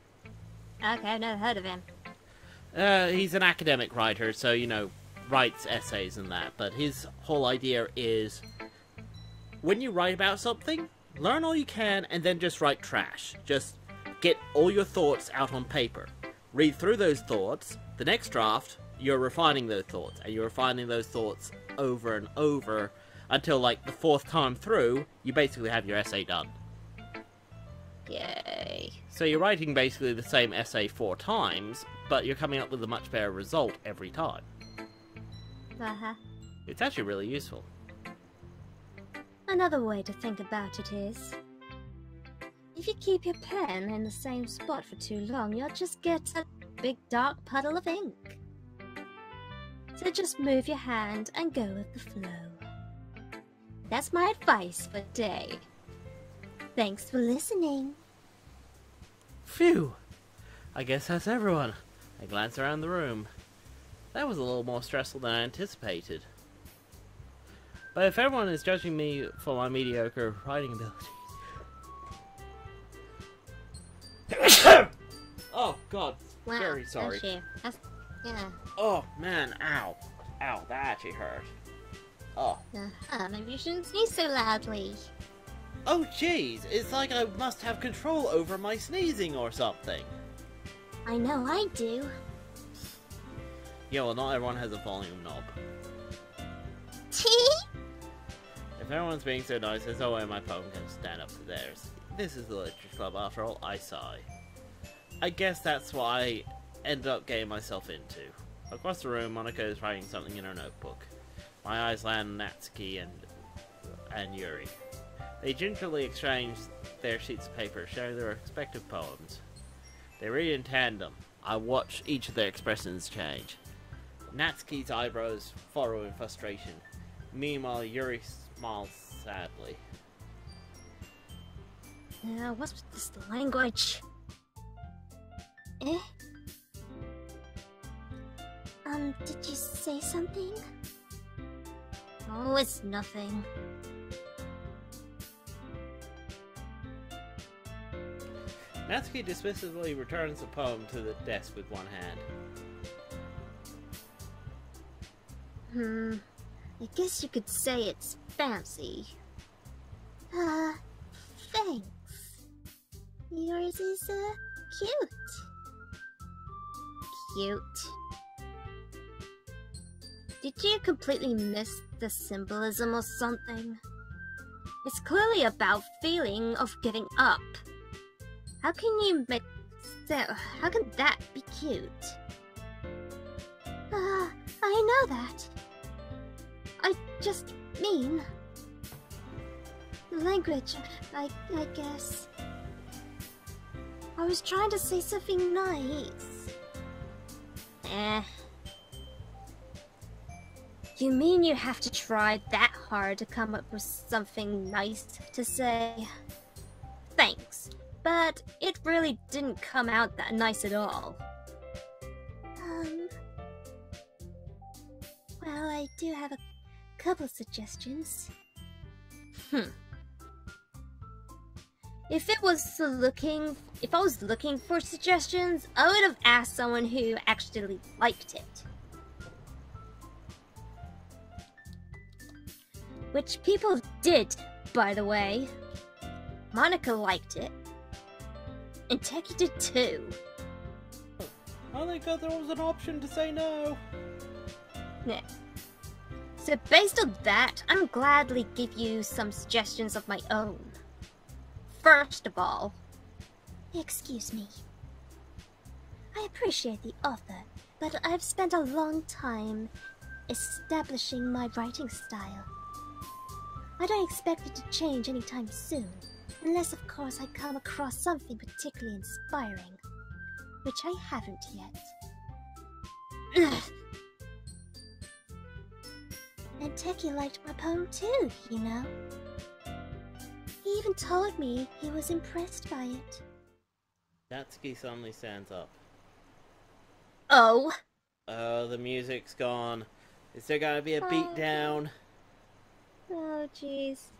I've never heard of him. He's an academic writer, so, you know, writes essays and that, but his whole idea is, when you write about something, learn all you can, and then just write trash. Just get all your thoughts out on paper. Read through those thoughts. The next draft, you're refining those thoughts, and you're refining those thoughts over and over until, like, the 4th time through, you basically have your essay done. Yay. So you're writing basically the same essay 4 times, but you're coming up with a much better result every time. Uh-huh. It's actually really useful. Another way to think about it is, if you keep your pen in the same spot for too long, you'll just get a big dark puddle of ink. So just move your hand and go with the flow. That's my advice for today. Thanks for listening. Phew! I guess that's everyone. I glance around the room. That was a little more stressful than I anticipated. But if everyone is judging me for my mediocre writing abilities... Oh, God. Wow, Very sorry. Yeah. Oh, man. Ow. Ow, that actually hurt. Oh. Maybe you shouldn't sneeze so loudly. Oh, jeez. It's like I must have control over my sneezing or something. I know I do. Yeah, well, not everyone has a volume knob. If everyone's being so nice, there's no way my poem can stand up to theirs. This is the Literature Club, after all, I sigh. I guess that's what I ended up getting myself into. Across the room, Monica is writing something in her notebook. My eyes land on Natsuki and Yuri. They gingerly exchange their sheets of paper, sharing their respective poems. They read in tandem. I watch each of their expressions change. Natsuki's eyebrows furrow in frustration. Meanwhile, Yuri smiles sadly. What's with this language? Eh? Did you say something? Oh, it's nothing. Natsuki dismissively returns the poem to the desk with one hand. I guess you could say it's fancy. Thanks. Yours is, cute. Cute. Did you completely miss the symbolism or something? It's clearly about feeling of giving up. How can you make that? How can that be cute? I know that. I just mean... language, I guess. I was trying to say something nice. You mean you have to try that hard to come up with something nice to say? Thanks, but it really didn't come out that nice at all. Well, I do have a couple suggestions. If I was looking for suggestions, I would have asked someone who actually liked it. Which people did, by the way. Monica liked it. And Teki did too. I think that there was an option to say no. Yeah. So based on that, I'm gladly give you some suggestions of my own. First of all, Excuse me. I appreciate the offer, but I've spent a long time establishing my writing style. I don't expect it to change anytime soon, unless of course I come across something particularly inspiring, which I haven't yet. And Teki liked my poem too, you know. He even told me he was impressed by it. Natsuki suddenly stands up. oh, Oh, the music's gone. Is there gonna be a beatdown? Oh, jeez.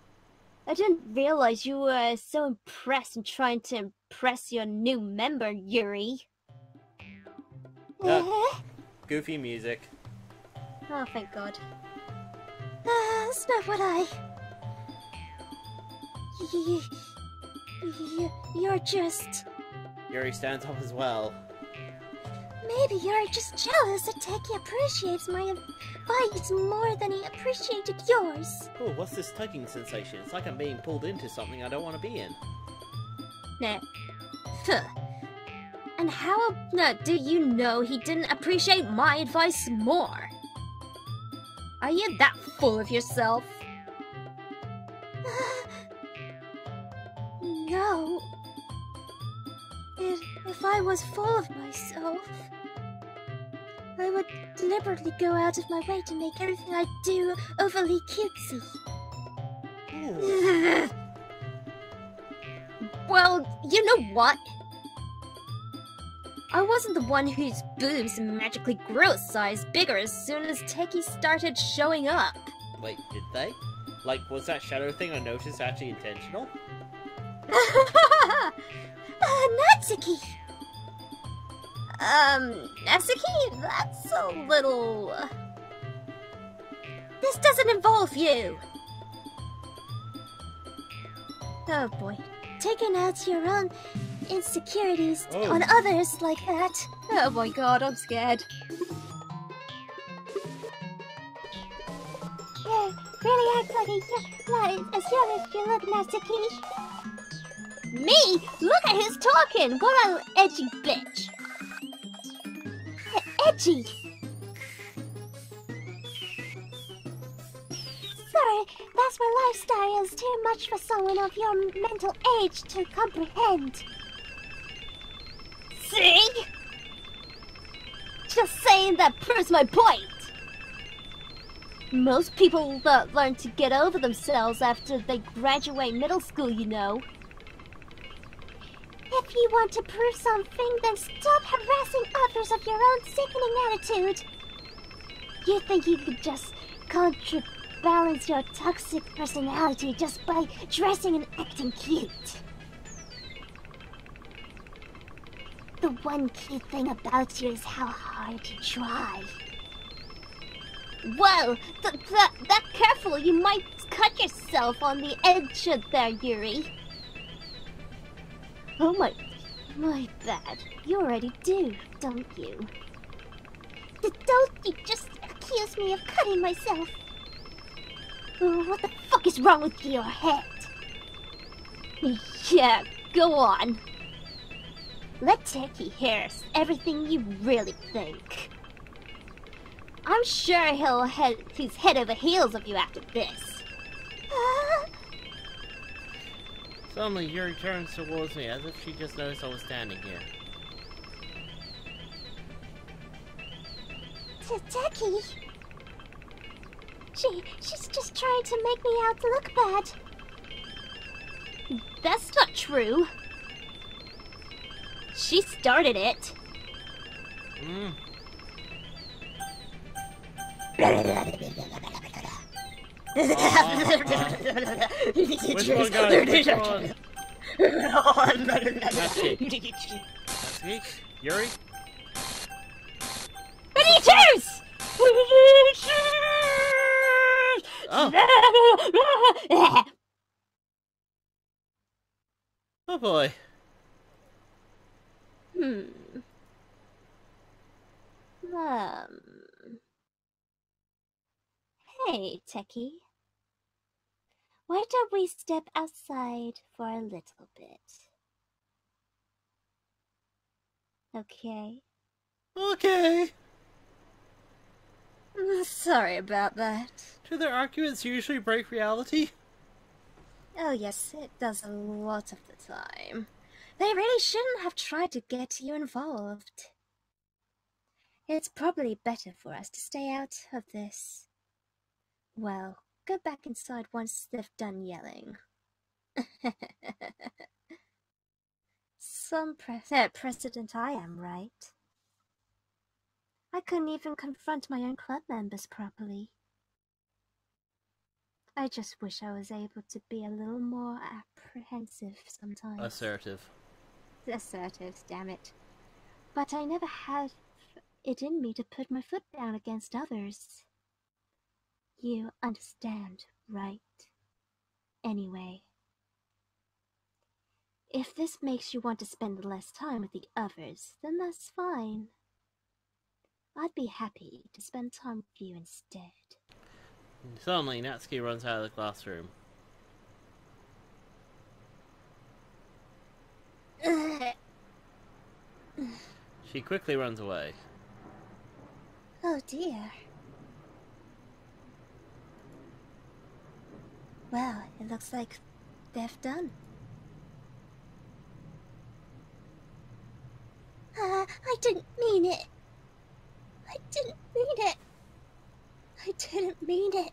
I didn't realize you were so impressed and trying to impress your new member, Yuri. Goofy music. Oh, thank God. That's not what I... You're just... Yuri stands up as well. Maybe you're just jealous that Teki appreciates my advice more than he appreciated yours. Oh, what's this tugging sensation? It's like I'm being pulled into something I don't want to be in. Nah. And how do you know he didn't appreciate my advice more? Are you that full of yourself? No. If I was full of myself, I would deliberately go out of my way to make everything I do overly cutesy. Ooh. Well, you know what? I wasn't the one whose boobs magically grew a size bigger as soon as Teki started showing up. Wait, did they? Like, was that shadow thing I noticed actually intentional? Natsuki! Natsuki, that's a little... This doesn't involve you! Oh boy. Taking out your own insecurities Oh. on others like that. Oh my god, I'm scared. You really act like as young as you look, Natsuki. Me? Look at who's talking! What a edgy bitch! Edgy! Sorry, that's my lifestyle is too much for someone of your mental age to comprehend. See? Just saying that proves my point! Most people learn to get over themselves after they graduate middle school, you know. If you want to prove something, then stop harassing others of your own sickening attitude. You think you could just counterbalance your toxic personality just by dressing and acting cute? The one key thing about you is how hard you try. Well, that careful, you might cut yourself on the edge there, Yuri. Oh my bad. You already do, don't you? Don't you just accuse me of cutting myself. Oh, what the fuck is wrong with your head? Yeah, go on. Let Teki hear everything you really think. I'm sure he's head over heels of you after this. Suddenly, Yuri turns towards me as if she just noticed I was standing here. Teki? She's just trying to make me out to look bad. That's not true. She started it. Which one, guys? Which one? Natsuki? Yuri? Cheers! Oh. Oh boy. Hey, Teki. Why don't we step outside for a little bit? Okay? Okay. Sorry about that. Do their arguments usually break reality? Oh yes, it does a lot of the time. They really shouldn't have tried to get you involved. It's probably better for us to stay out of this. Well, go back inside once they've done yelling. Some president I am, right? I couldn't even confront my own club members properly. I just wish I was able to be a little more apprehensive sometimes. Assertive. Assertive, damn it. But I never had it in me to put my foot down against others. You understand, right? Anyway, if this makes you want to spend less time with the others, then that's fine. I'd be happy to spend time with you instead. Suddenly, Natsuki runs out of the classroom. She quickly runs away. Oh dear. Well, it looks like they've done. I didn't mean it. I didn't mean it. I didn't mean it.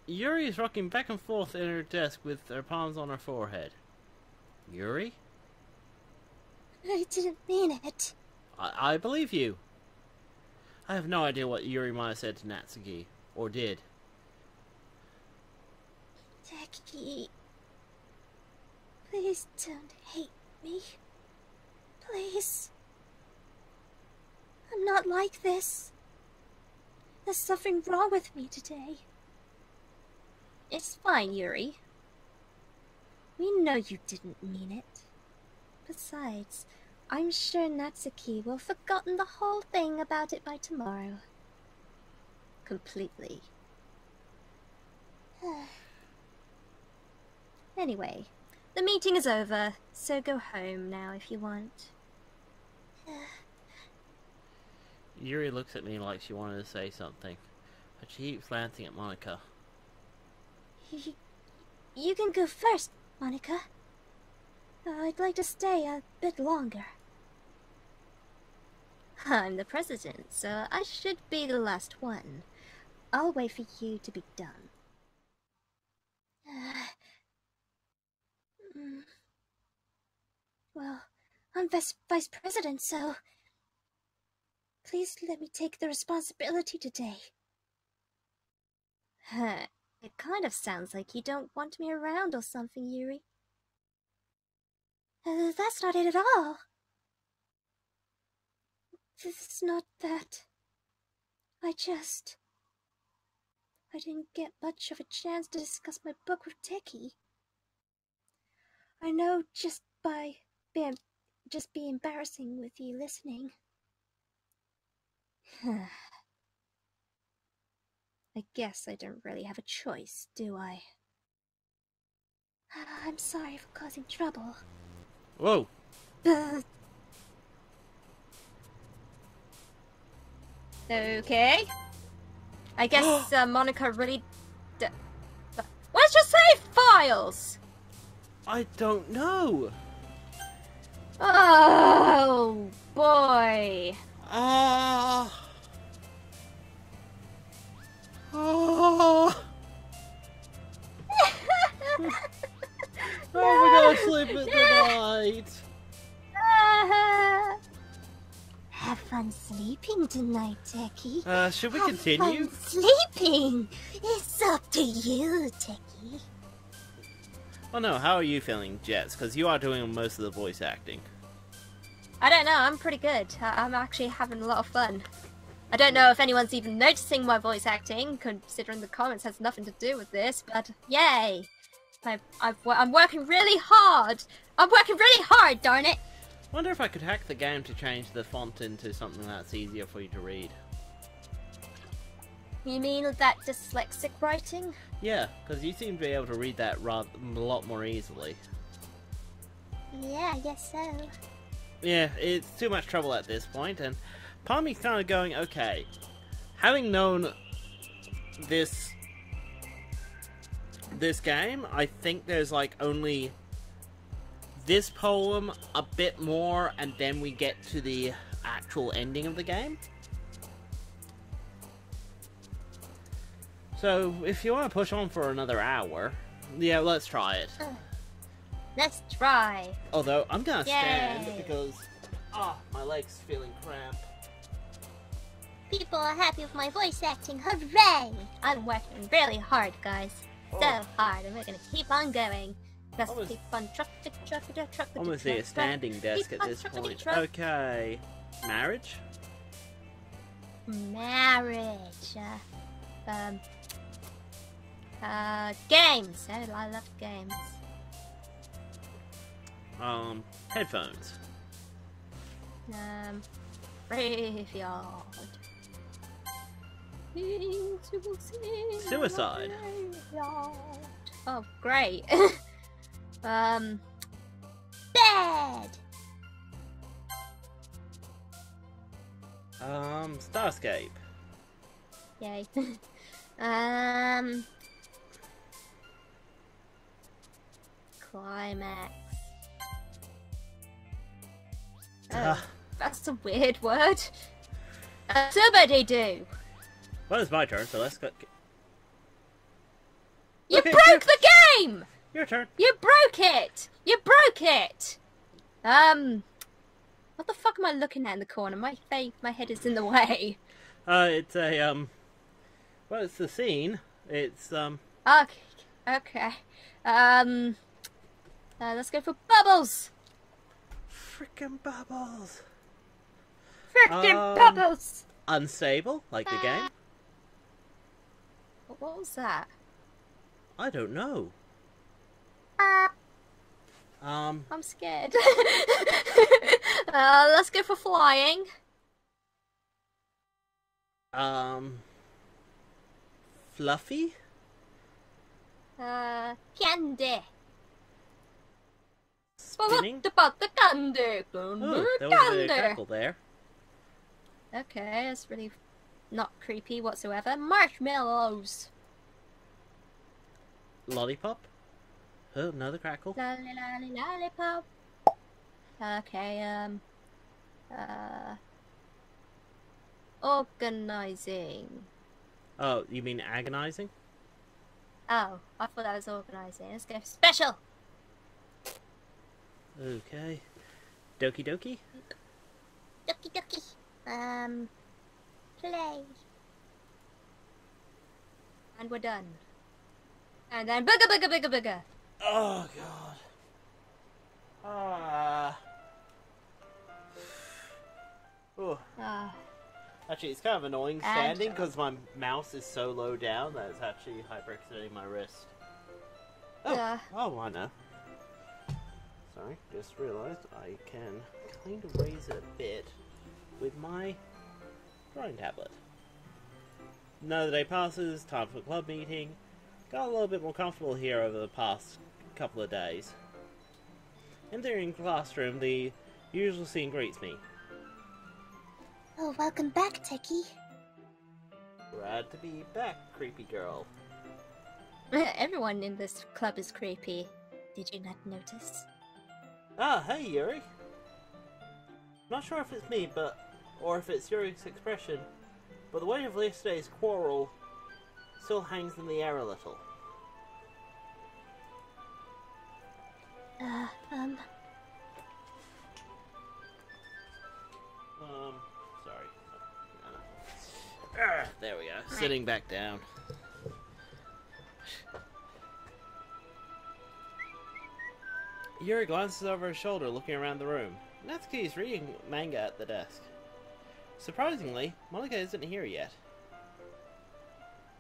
Yuri is rocking back and forth in her desk with her palms on her forehead. Yuri? I didn't mean it. I believe you. I have no idea what Yuri might have said to Natsuki, or did. Doki, please don't hate me. Please. I'm not like this. There's something wrong with me today. It's fine, Yuri. We know you didn't mean it. Besides, I'm sure Natsuki will have forgotten the whole thing about it by tomorrow. Completely. Anyway, the meeting is over, so go home now if you want. Yuri looks at me like she wanted to say something, but she keeps glancing at Monica. You can go first, Monica. I'd like to stay a bit longer. I'm the president, so I should be the last one. I'll wait for you to be done. Well, I'm vice president, so please let me take the responsibility today. It kind of sounds like you don't want me around or something, Yuri. That's not it at all. It's not that. I didn't get much of a chance to discuss my book with Doki. I know just be embarrassing with you listening. I guess I don't really have a choice, do I? I'm sorry for causing trouble. Whoa! Okay. I guess Monica really... Where's your save files? I don't know! Oh, boy. We're gonna sleep at night. Have fun sleeping tonight, Doki. Should we continue? Fun sleeping. It's up to you, Doki. Oh no, how are you feeling, Jets? Because you are doing most of the voice acting. I don't know, I'm pretty good. I'm actually having a lot of fun. I don't know if anyone's even noticing my voice acting, considering the comments has nothing to do with this, but yay! I'm working really hard! I'm working really hard, darn it! Wonder if I could hack the game to change the font into something that's easier for you to read. You mean that dyslexic writing? Yeah, because you seem to be able to read that a lot more easily. Yeah, I guess so. Yeah, it's too much trouble at this point, and part of me's kind of going, okay, having known this game, I think there's like only this poem, a bit more, and then we get to the actual ending of the game. So, if you want to push on for another hour, yeah, let's try it. Let's try. Although, I'm gonna Yay. stand because, my leg's feeling cramped. People are happy with my voice acting. Hooray! I'm working really hard, guys. So hard, and we're gonna keep on going. Just Almost- keep on truck. Almost need a standing desk at this point. Okay. Marriage? Marriage. Games. I love games. Headphones. Graveyard. Suicide. Oh, great. Bed. Starscape. Yay. Climax. Oh, that's a weird word. Somebody do. Well, it's my turn, so let's go. You Okay, broke the game! Your turn. You broke it! You broke it! What the fuck am I looking at in the corner? My head is in the way. It's a, well, it's the scene. It's, Okay. Let's go for Bubbles! frickin' bubbles. Frickin' Bubbles! Unstable, like the game? What was that? I don't know. I'm scared. Let's go for flying. Fluffy? Candy. Spinning? What about the candy? Oh, there was a crackle there. Okay, that's really not creepy whatsoever. Marshmallows. Lollipop? Oh, another crackle. Lolly lolly lollipop. Okay, organizing. Oh, you mean agonizing? Oh, I thought that was organizing. Let's go special. Okay. Doki Doki? Doki. Play. And we're done. And then bigger. Oh, God. Oh. Actually, it's kind of annoying standing because my mouse is so low down that it's actually hyperextending my wrist. Oh, I know. Sorry, just realized I can kind of raise it a bit with my drawing tablet. Another day passes, time for a club meeting. Got a little bit more comfortable here over the past couple of days. Entering the classroom, the usual scene greets me. Oh, welcome back, Techie. Glad to be back, creepy girl. Everyone in this club is creepy. Did you not notice? Ah, hey Yuri. Not sure if it's me, or if it's Yuri's expression, but the weight of yesterday's quarrel still hangs in the air a little. Sorry. There we go. Sitting back down. Yuri glances over his shoulder, looking around the room. Natsuki is reading manga at the desk. Surprisingly, Monica isn't here yet.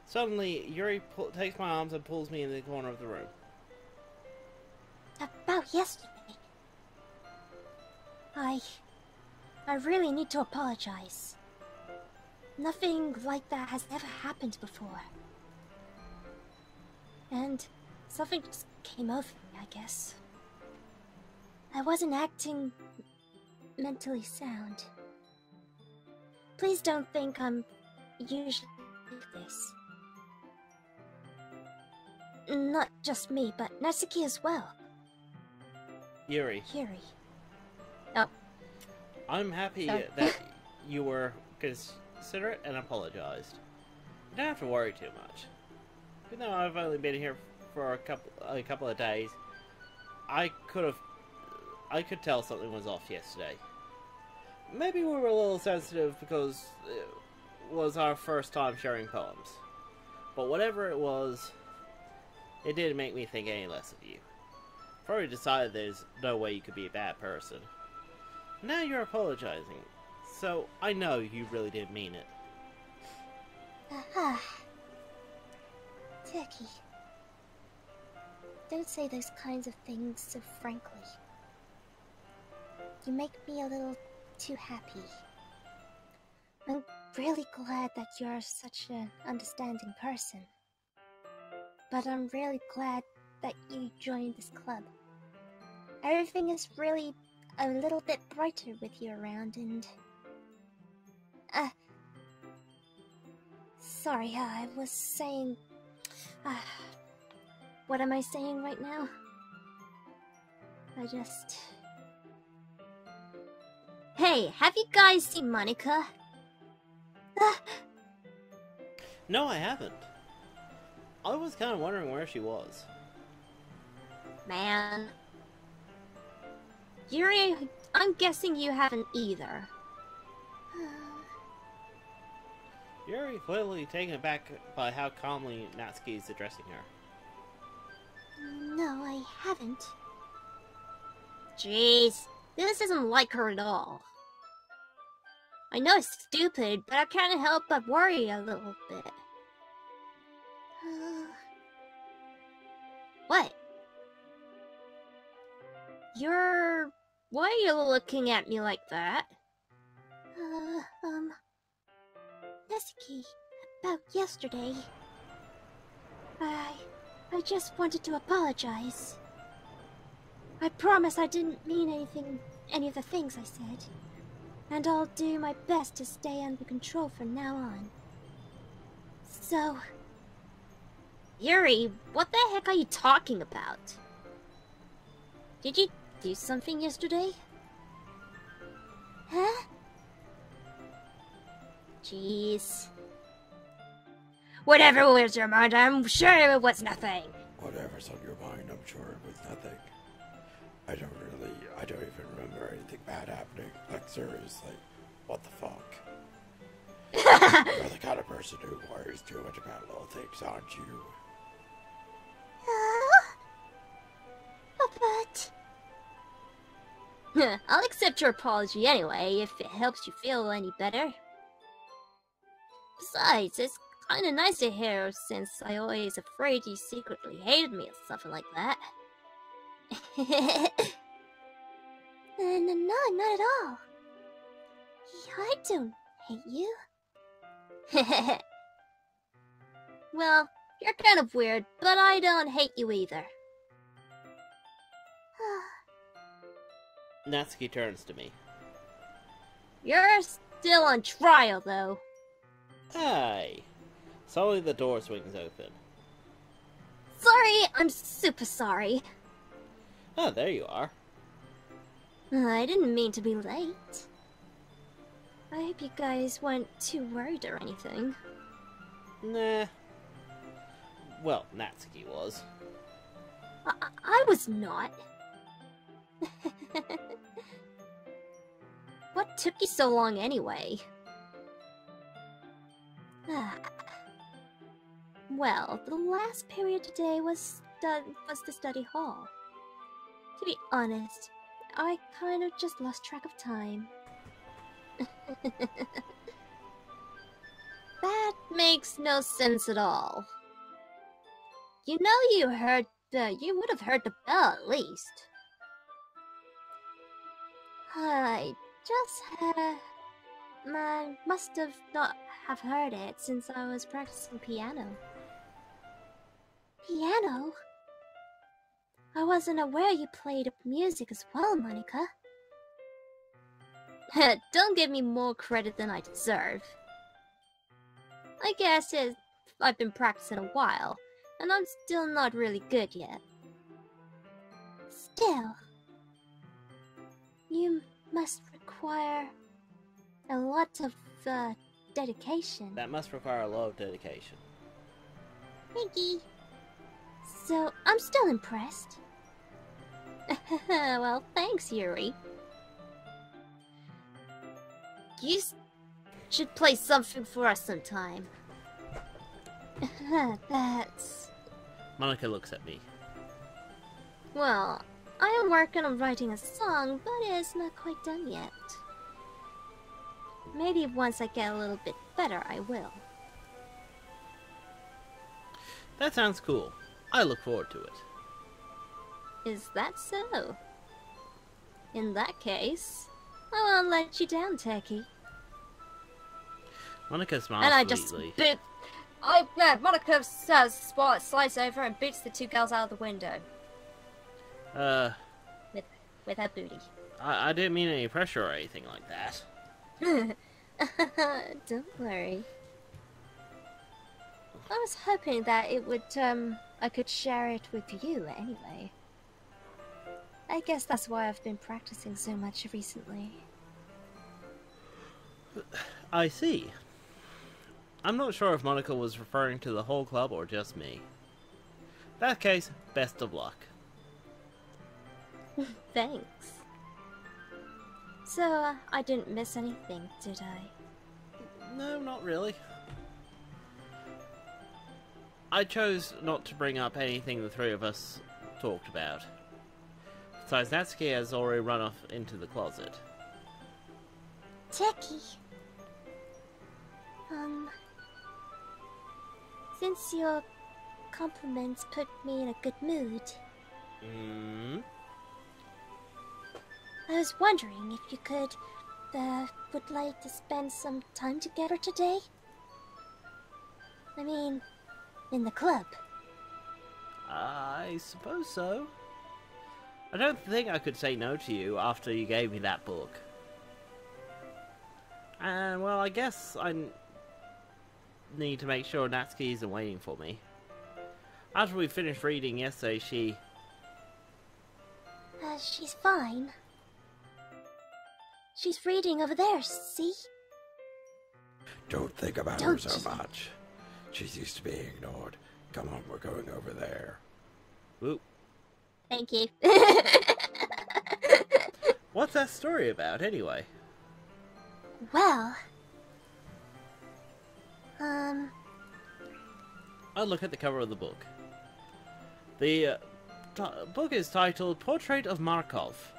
Suddenly, Yuri takes my arms and pulls me in the corner of the room. About yesterday. I really need to apologize. Nothing like that has ever happened before. And something just came over me, I guess. I wasn't acting mentally sound. Please don't think I'm usually like this. Not just me, but Natsuki as well. Yuri. Oh. I'm happy Sorry. that you were considerate and apologized. You don't have to worry too much. Even though I've only been here for a couple of days, I could tell something was off yesterday. Maybe we were a little sensitive because was our first time sharing poems. But whatever it was, it didn't make me think any less of you. I've already decided there's no way you could be a bad person. Now you're apologizing, so I know you really didn't mean it. Aha. Turkey. Don't say those kinds of things so frankly. You make me a little too happy. I'm really glad that you're such an understanding person. But I'm really glad that you joined this club. Everything is really a little bit brighter with you around and... Sorry, I was saying... what am I saying right now? I just... Hey, have you guys seen Monica? No, I haven't. I was kind of wondering where she was. Man. Yuri, I'm guessing you haven't either. You're clearly taken aback by how calmly Natsuki is addressing her. No, I haven't. Jeez, this isn't like her at all. I know it's stupid, but I can't help but worry a little bit. What? Why are you looking at me like that? Natsuki, about yesterday. I just wanted to apologize. I promise I didn't mean any of the things I said. And I'll do my best to stay under control from now on. So... Yuri, what the heck are you talking about? Did you do something yesterday? Huh? Jeez. Whatever was your mind, I'm sure it was nothing. Whatever's on your mind, I'm sure it was nothing. I don't even remember anything bad happening. Like, seriously, what the fuck? You're the kind of person who worries too much about little things, aren't you? But... I'll accept your apology anyway, if it helps you feel any better. Besides, it's kinda nice to hear, since I always afraid you secretly hated me or something like that. No, not at all. I don't hate you. Well, you're kind of weird, but I don't hate you either. Natsuki turns to me. You're still on trial, though. Hey! Suddenly the door swings open. Sorry, I'm super sorry. Oh, there you are. I didn't mean to be late. I hope you guys weren't too worried or anything. Nah. Well, Natsuki was. I was not. What took you so long anyway? Well, the last period today was the study hall. To be honest, I kind of just lost track of time. That makes no sense at all. You know you would have heard the bell at least. I must have not have heard it since I was practicing piano. Piano? I wasn't aware you played music as well, Monica. Don't give me more credit than I deserve. I guess I've been practicing a while, and I'm still not really good yet. Still, you must require a lot of dedication. That must require a lot of dedication. Thank you. So, I'm still impressed. Well, thanks, Yuri. should play something for us sometime. That's... Monica looks at me. Well, I am working on writing a song, but it's not quite done yet. Maybe once I get a little bit better, I will. That sounds cool. I look forward to it. Is that so? In that case, I won't let you down, Turkey. Monica smiles And I just sweetly. boot. Monica slides over and boots the two girls out of the window with her booty. I didn't mean any pressure or anything like that. Don't worry. I was hoping that it would, I could share it with you anyway. I guess that's why I've been practicing so much recently. I see. I'm not sure if Monica was referring to the whole club or just me. In that case, best of luck. Thanks. So, I didn't miss anything, did I? No, not really. I chose not to bring up anything the three of us talked about. Besides, Natsuki has already run off into the closet. Techie. Since your compliments put me in a good mood, I was wondering if you would like to spend some time together today? I mean, in the club. I suppose so. I don't think I could say no to you after you gave me that book. And, well, I guess I need to make sure Natsuki isn't waiting for me. After we finished reading yesterday, She's fine. She's reading over there, see? Don't think about her so much. She's used to being ignored. Come on, we're going over there. Whoop. Thank you. What's that story about, anyway? Well... I look at the cover of the book. The book is titled Portrait of Markov.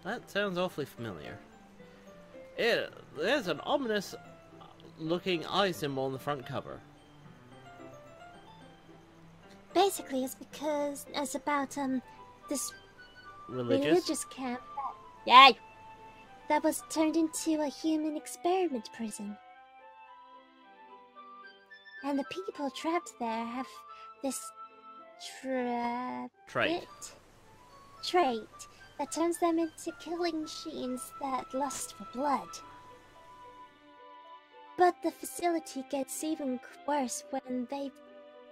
That sounds awfully familiar. There's an ominous looking eye symbol on the front cover. Basically, it's about, this religious camp that was turned into a human experiment prison. And the people trapped there have this trait that turns them into killing machines that lust for blood. But the facility gets even worse when they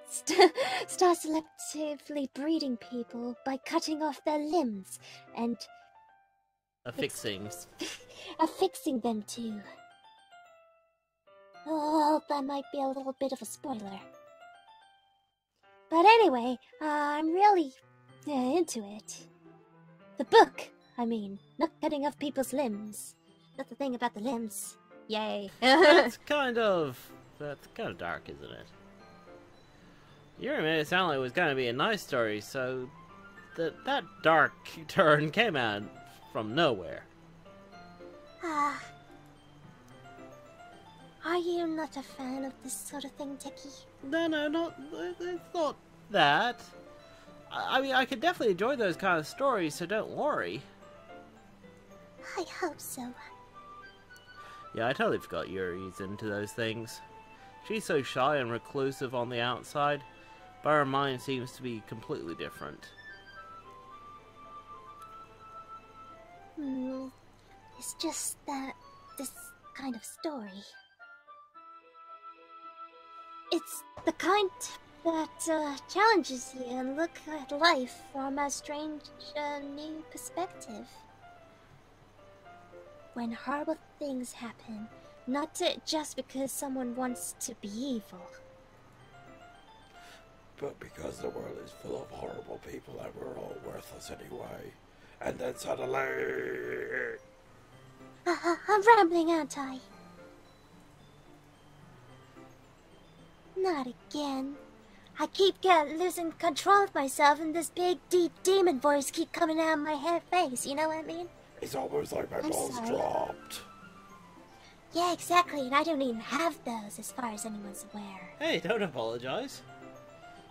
start selectively breeding people by cutting off their limbs and Affixing them too. Oh, that might be a little bit of a spoiler. But anyway, I'm really into it. The book, I mean, not cutting off people's limbs. Not the thing about the limbs. Yay. That's kind of dark, isn't it? You made it sound like it was going to be a nice story, so that dark turn came out from nowhere. Are you not a fan of this sort of thing, Techie? No, it's not that. I mean, I could definitely enjoy those kind of stories, so don't worry. I hope so. Yeah, I totally forgot Yuri's into those things. She's so shy and reclusive on the outside, but her mind seems to be completely different. It's just that this kind of story... It's the kind that challenges you and look at life from a strange, new perspective. When horrible things happen, not just because someone wants to be evil. But because the world is full of horrible people and we're all worthless anyway. And then suddenly... I'm rambling, aren't I? Not again. I keep losing control of myself, and this big, deep demon voice keep coming out of my head face. You know what I mean? It's almost like my I'm balls sorry. dropped. Yeah, exactly. And I don't even have those, as far as anyone's aware. Hey, don't apologize.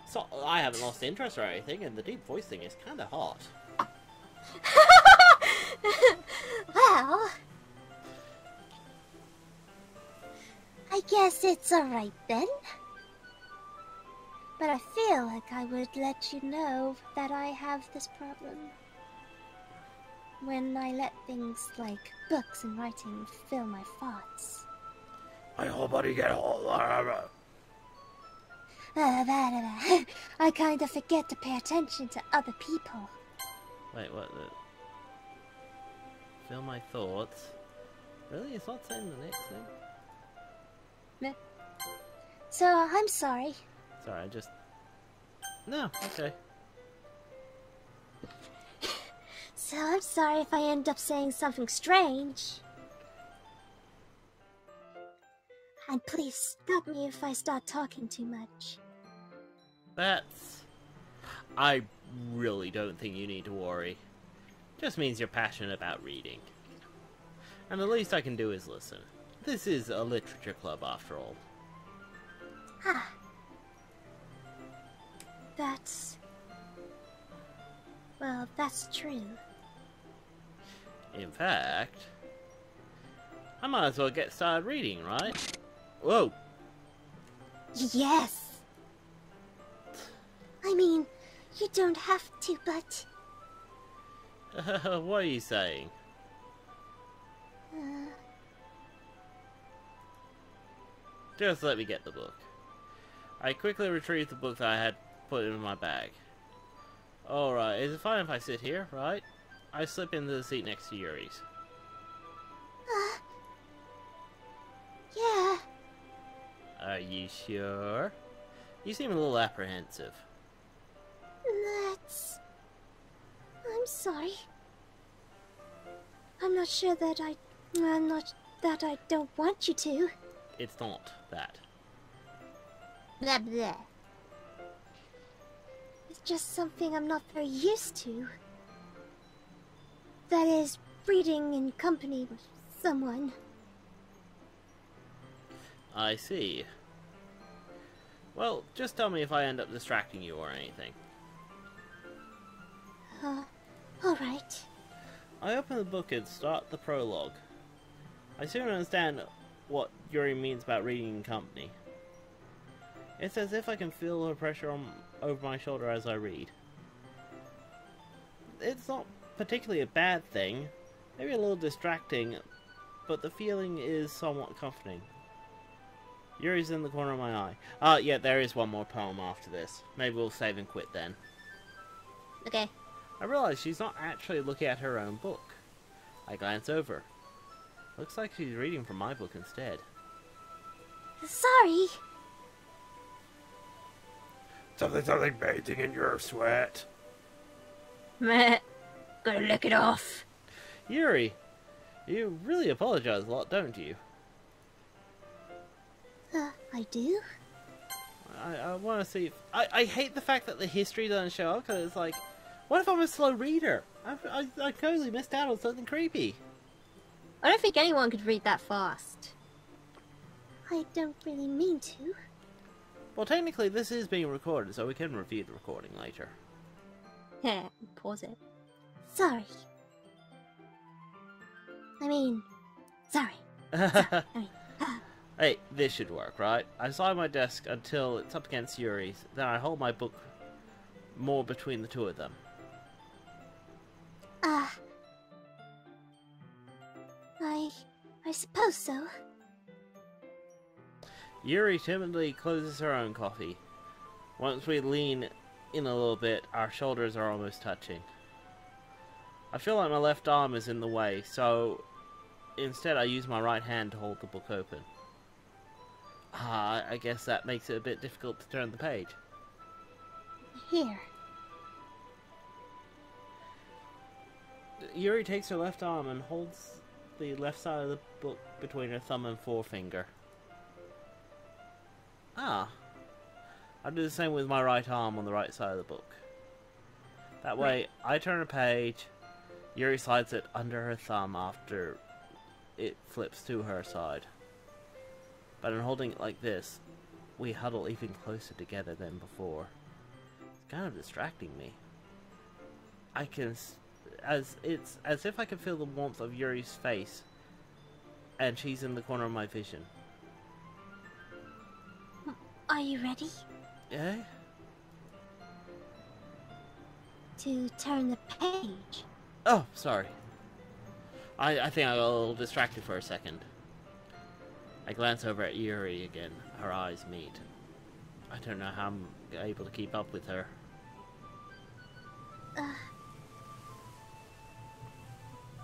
So, I haven't lost interest or anything, and the deep voice thing is kind of hot. Well, I guess it's alright then. But I feel like I would let you know that I have this problem. When I let things like books and writing fill my thoughts. My whole body get all... I kind of forget to pay attention to other people. Wait, what the... Feel my thoughts? Really? It's not saying the next thing? Meh. So, I'm sorry. Sorry, I just... No, okay. So, I'm sorry if I end up saying something strange. And please stop me if I start talking too much. That's... I really don't think you need to worry. Just means you're passionate about reading. And the least I can do is listen. This is a literature club after all. Ah. That's... Well, that's true. In fact... I might as well get started reading, right? Whoa! Yes! I mean, you don't have to, but... What are you saying? Just let me get the book. I quickly retrieved the book that I had put in my bag. Alright, is it fine if I sit here, right? I slip into the seat next to Yuri's. Yeah. Are you sure? You seem a little apprehensive. That's... I'm sorry. I'm not sure that I'm not that I don't want you to. It's not that. Blah blah. It's just something I'm not very used to. That is, reading in company with someone. I see. Well, just tell me if I end up distracting you or anything. Alright. I open the book and start the prologue. I soon understand what Yuri means about reading in company. It's as if I can feel her pressure over my shoulder as I read. It's not particularly a bad thing, maybe a little distracting, but the feeling is somewhat comforting. Yuri's in the corner of my eye. Yeah, there is one more poem after this. Maybe we'll save and quit then. Okay. I realize she's not actually looking at her own book. I glance over. Looks like she's reading from my book instead. Sorry. Something bathing in your sweat. Meh. Gotta lick it off. Yuri, you really apologize a lot, don't you? I do? I want to see if... I hate the fact that the history doesn't show up, because it's like, what if I'm a slow reader? I totally missed out on something creepy. I don't think anyone could read that fast. I don't really mean to. Well, technically this is being recorded, so we can review the recording later. Yeah, pause it. Sorry. Sorry. Hey, this should work, right? I slide my desk until it's up against Yuri's, then I hold my book more between the two of them. I suppose so. Yuri timidly closes her own coffee. Once we lean in a little bit, our shoulders are almost touching. I feel like my left arm is in the way, so instead I use my right hand to hold the book open. I guess that makes it a bit difficult to turn the page. Here. Yuri takes her left arm and holds the left side of the book between her thumb and forefinger. Ah, I'll do the same with my right arm on the right side of the book. That way, I turn a page, Yuri slides it under her thumb after it flips to her side. But in holding it like this, we huddle even closer together than before. It's kind of distracting me. It's as if I can feel the warmth of Yuri's face, and she's in the corner of my vision. Are you ready Yeah? to turn the page? Oh, sorry. I think I got a little distracted for a second. I glance over at Yuri again. Her eyes meet. I don't know how I'm able to keep up with her.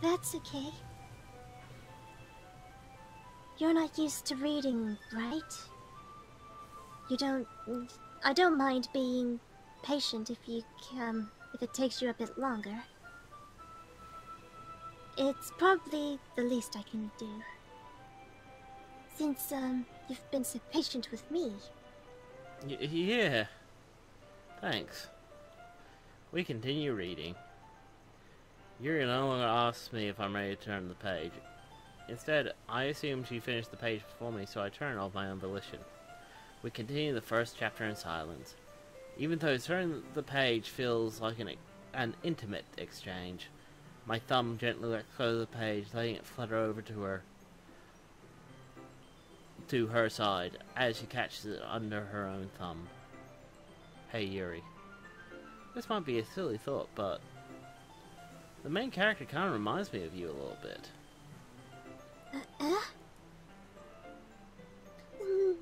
That's okay. You're not used to reading, right? I don't mind being patient if it takes you a bit longer. It's probably the least I can do. Since, you've been so patient with me. Yeah. Thanks. We continue reading. Yuri no longer asks me if I'm ready to turn the page. Instead, I assume she finished the page before me, so I turn of my own volition. We continue the first chapter in silence. Even though turning the page feels like an intimate exchange, my thumb gently lets go of the page, letting it flutter over to her side, as she catches it under her own thumb. Hey Yuri. This might be a silly thought, but the main character kind of reminds me of you a little bit.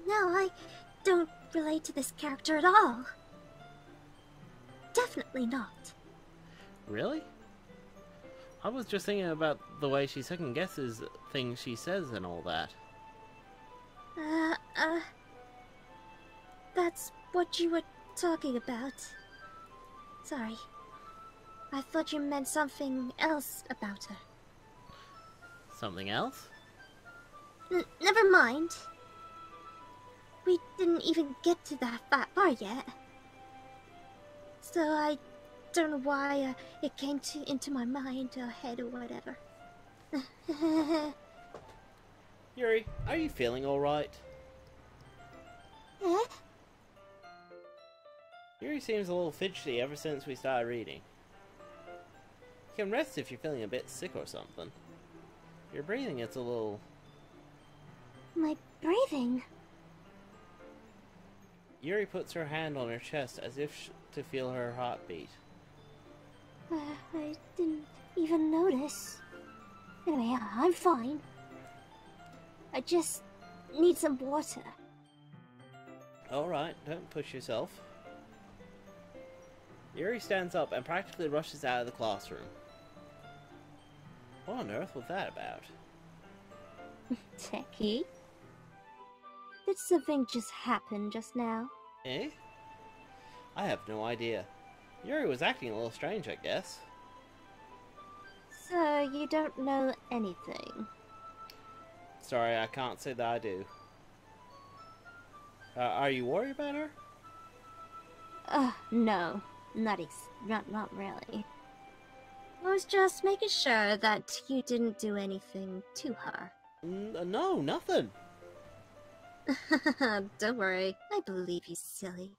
No, I don't relate to this character at all. Definitely not. Really? I was just thinking about the way she second guesses things she says and all that. That's what you were talking about. Sorry. I thought you meant something else about her. Something else? Never mind. We didn't even get to that far yet. So I don't know why it came into my mind or head or whatever. Yuri, are you feeling alright? Eh? Yuri seems a little fidgety ever since we started reading. You can rest if you're feeling a bit sick or something. Your breathing is a little... My breathing? Yuri puts her hand on her chest as if to feel her heartbeat. I didn't even notice. Anyway, I'm fine. I just need some water. Alright, don't push yourself. Yuri stands up and practically rushes out of the classroom. What on earth was that about? Techie? Did something just happen just now? Eh? I have no idea. Yuri was acting a little strange, I guess. So, you don't know anything? Sorry, I can't say that I do. Are you worried about her? No. Not really. I was just making sure that you didn't do anything to her. No, nothing. Don't worry, I believe you, silly.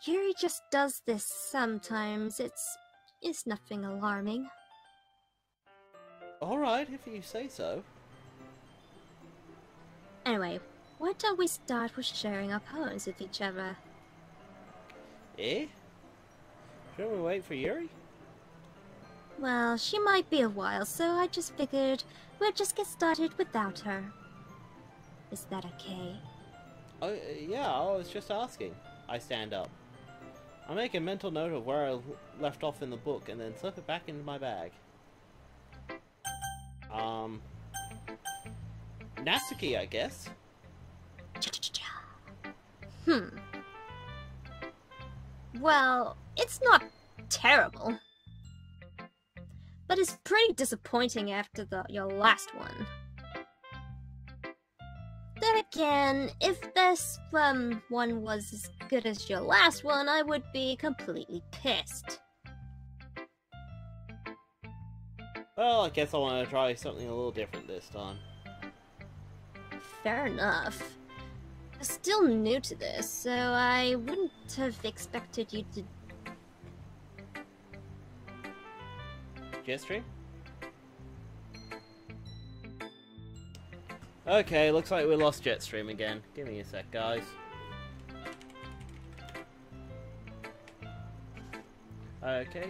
Yuri just does this sometimes. It's nothing alarming. Alright, if you say so. Anyway, why don't we start with sharing our poems with each other? Eh? Shouldn't we wait for Yuri? Well, she might be a while, so I just figured we'll just get started without her. Is that okay? Oh, yeah, I was just asking. I stand up. I make a mental note of where I left off in the book and then slip it back into my bag. Natsuki, I guess. Well, it's not terrible. But it's pretty disappointing after your last one. I Again, if this one was as good as your last one, I would be completely pissed. Well, I guess I want to try something a little different this time. Fair enough. I'm still new to this, so I wouldn't have expected you to... Jetstream? Okay, looks like we lost Jetstream again. Give me a sec, guys. Okay.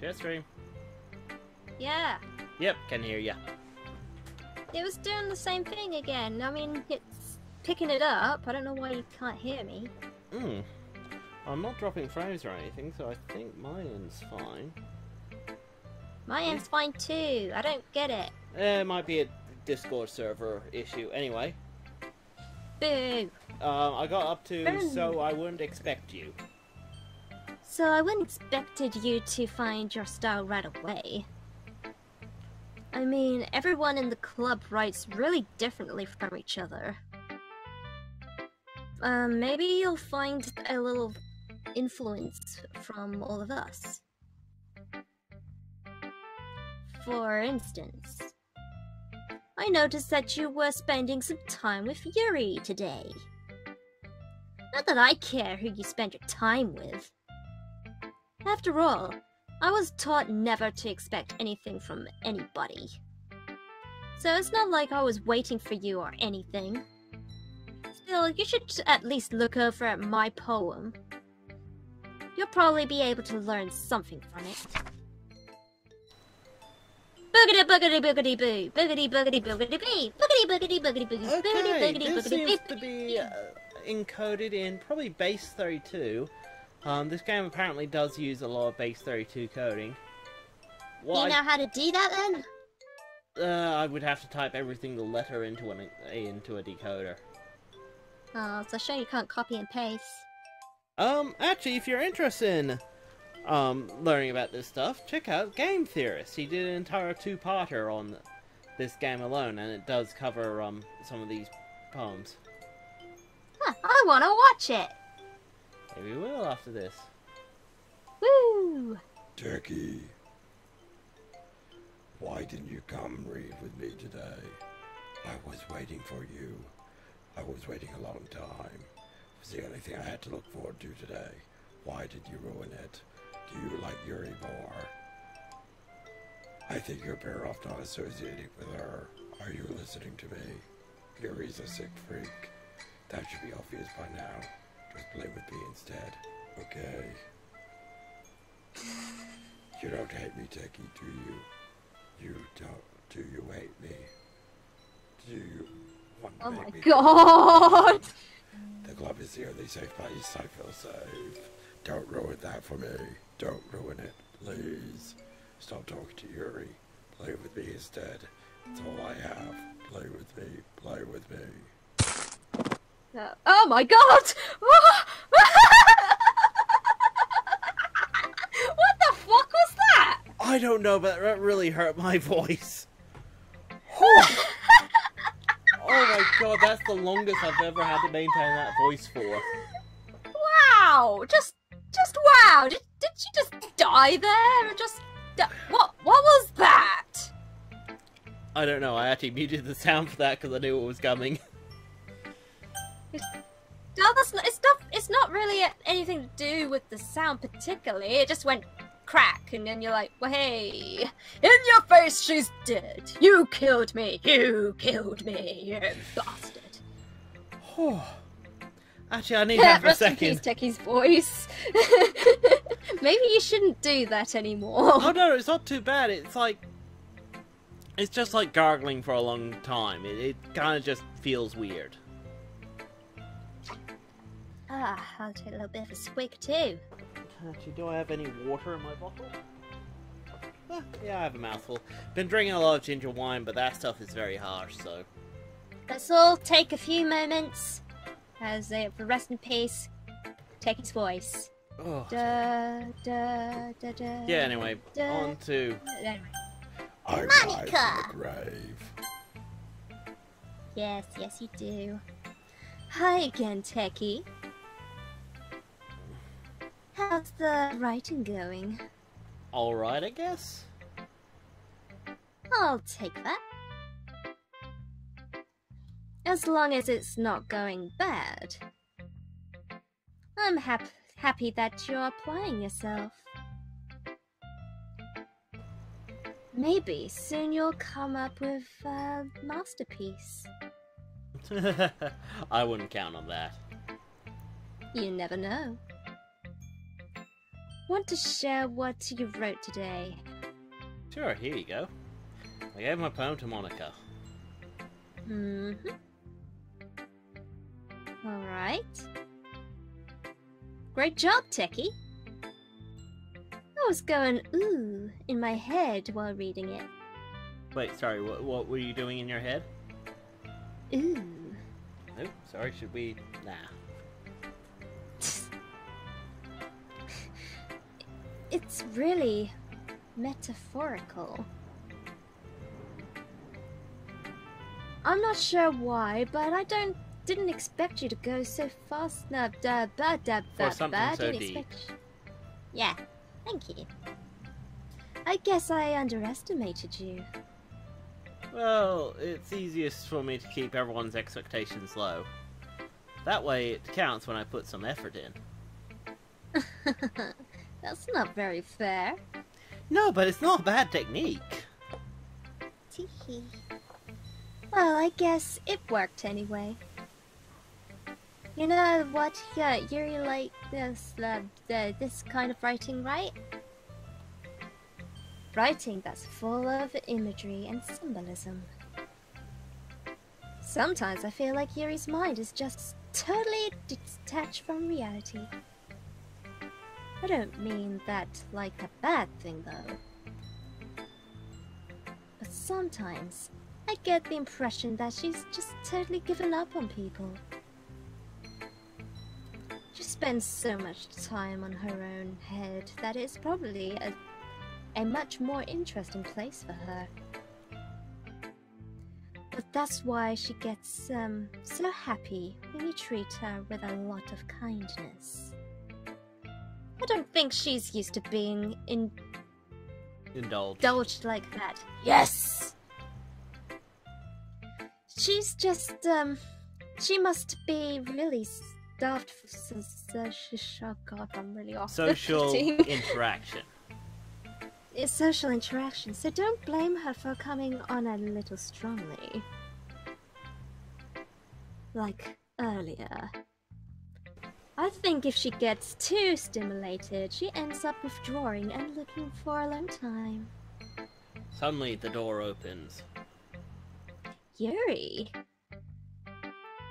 Jetstream. Yeah, Yep, can hear ya. it was doing the same thing again. I mean, it's picking it up. I don't know why you can't hear me. I'm not dropping frames or anything, so I think my end's fine. My end's fine too. I don't get it. It might be a Discord server issue. Anyway, Boo. I got up to Burn. so I wouldn't expect you. So I wouldn't expected you to find your style right away. I mean, everyone in the club writes really differently from each other. Maybe you'll find a little influence from all of us. For instance, I noticed that you were spending some time with Yuri today. Not that I care who you spend your time with. After all, I was taught never to expect anything from anybody. So it's not like I was waiting for you or anything. Still, you should at least look over at my poem. You'll probably be able to learn something from it. Boogity boogity boogity boo! Boogity boogity boogity bee! Boogity boogity boogity boo! Boogity Okay, boogity this boogity seems bee! to be encoded in probably base 32. This game apparently does use a lot of base 32 coding. Do you know how to do that then? I would have to type every single letter into a decoder. Oh, so sure you can't copy and paste. Actually, if you're interested in learning about this stuff, check out Game Theorist. He did an entire two-parter on this game alone, and it does cover some of these poems. Huh, I wanna watch it! Maybe we will after this. Woo! Turkey, why didn't you come read with me today? I was waiting for you. I was waiting a long time. It was the only thing I had to look forward to today. Why did you ruin it? Do you like Yuri more? I think you're better off not associating with her. Are you listening to me? Yuri's a sick freak. That should be obvious by now. Just play with me instead, okay? You don't hate me, Techie, do you? You don't. Do you hate me? Do you want to Oh make my me... god! The club is the only safe place I feel safe. Don't ruin that for me. Don't ruin it, please. Stop talking to Yuri. Play with me instead. It's all I have. Play with me. Play with me. Oh my god! What the fuck was that? I don't know, but that really hurt my voice. Oh my god, that's the longest I've ever had to maintain that voice for. Wow! Just wow! Did she just die there? What was that? I don't know, I actually muted the sound for that because I knew it was coming. No, it's not really anything to do with the sound particularly. It just went crack, and then you're like, well, hey, in your face, she's dead. You killed me, you bastard. Actually, I need that for a Rest in second. peace, Techie's voice. Maybe you shouldn't do that anymore. Oh no, it's not too bad. It's like... It's just like gargling for a long time. It kind of just feels weird. I'll take a little bit of a swig too. Actually, do I have any water in my bottle? Yeah, I have a mouthful. Been drinking a lot of ginger wine, but that stuff is very harsh, so... Let's all take a few moments as a rest in peace. Techie's voice. Oh. Da, da, da, da, Yeah, anyway, on to... Anyway. I'm Monica! alive in the grave. Yes, yes, you do. Hi again, Techie. How's the writing going? Alright, I guess? I'll take that. As long as it's not going bad. I'm happy that you're applying yourself. Maybe soon you'll come up with a masterpiece. I wouldn't count on that. You never know. Want to share what you wrote today? Sure, here you go. I gave my poem to Monica. Alright. Great job, Techie. I was going ooh in my head while reading it. Wait, sorry, what were you doing in your head? Ooh. Oh, sorry, should we... Nah. It's really metaphorical. I'm not sure why, but I didn't expect you to go so fast. For something so deep. Yeah, thank you. I guess I underestimated you. Well, it's easiest for me to keep everyone's expectations low. That way it counts when I put some effort in. That's not very fair. No, but it's not a bad technique. Teehee. Well, I guess it worked anyway. You know what? Yeah, Yuri like this kind of writing, right? Writing that's full of imagery and symbolism. Sometimes I feel like Yuri's mind is just totally detached from reality. I don't mean that like a bad thing, though. But sometimes I get the impression that she's just totally given up on people. She spends so much time on her own head that it's probably a much more interesting place for her. But that's why she gets so happy when you treat her with a lot of kindness. I don't think she's used to being indulged like that. Yes! She's just, she must be really starved for oh god, I'm really off. Social interaction. It's social interaction, so don't blame her for coming on a little strongly. Like earlier. I think if she gets too stimulated, she ends up withdrawing and looking for alone time. Suddenly the door opens. Yuri?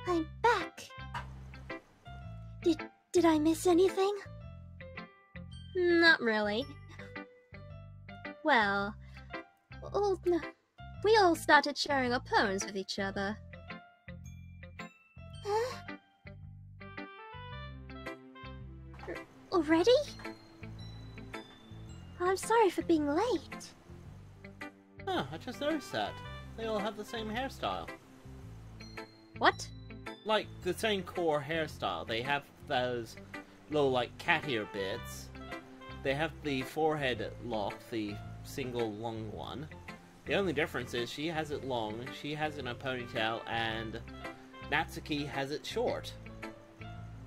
I'm back. Did I miss anything? Not really. Well, we all started sharing our poems with each other. Huh? Already? I'm sorry for being late. Huh, I just noticed that. They all have the same hairstyle. What? Like, the same core hairstyle. They have those little, like, cat ear bits. They have the forehead lock, the single long one. The only difference is she has it long, she has it in a ponytail, and Natsuki has it short.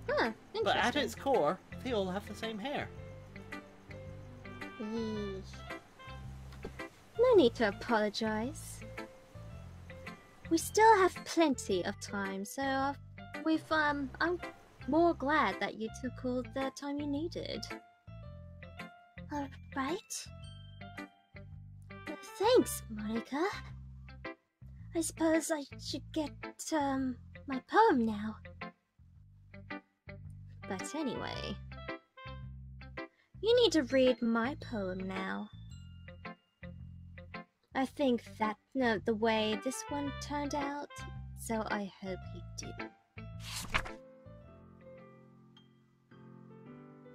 Huh, interesting. But at its core, they all have the same hair. Eesh. No need to apologize. We still have plenty of time, so I'm more glad that you took all the time you needed. Alright. Thanks, Monica. I suppose I should get, my poem now. But anyway, you need to read my poem now. I think that the way this one turned out, so I hope you do.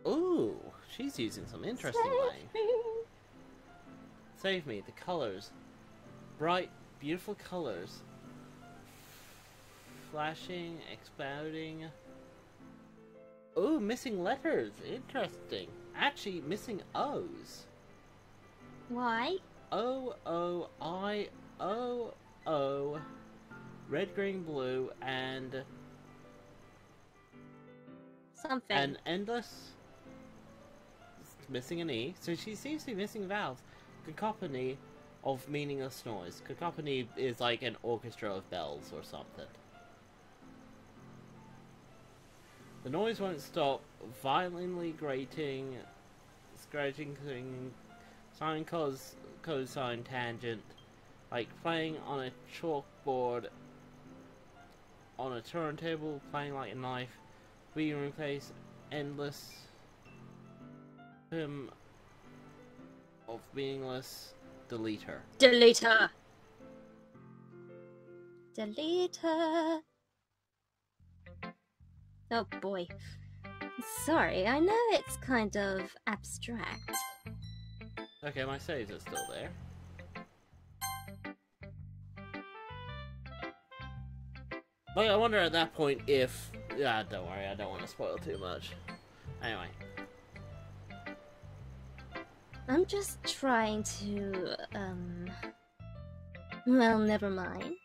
Ooh, she's using some interesting lighting. Save me, the colors. Bright, beautiful colors. flashing, exploding. Ooh, missing letters. Interesting. Actually, missing O's. Why? O-O-I-O-O. Red, green, blue, and... Something. an endless... missing an E. So she seems to be missing vowels. Cacophony of meaningless noise. Cacophony is like an orchestra of bells or something. The noise won't stop. Violently grating, scratching, sine, cosine, tangent, like playing on a chalkboard, on a turntable, playing like a knife, being replaced, endless, hymn of meaningless, delete her. Delete her. Delete her. Oh boy. Sorry, I know it's kind of abstract. Okay, my saves are still there. But I wonder at that point if... yeah, don't worry, I don't want to spoil too much. Anyway. I'm just trying to, well, never mind.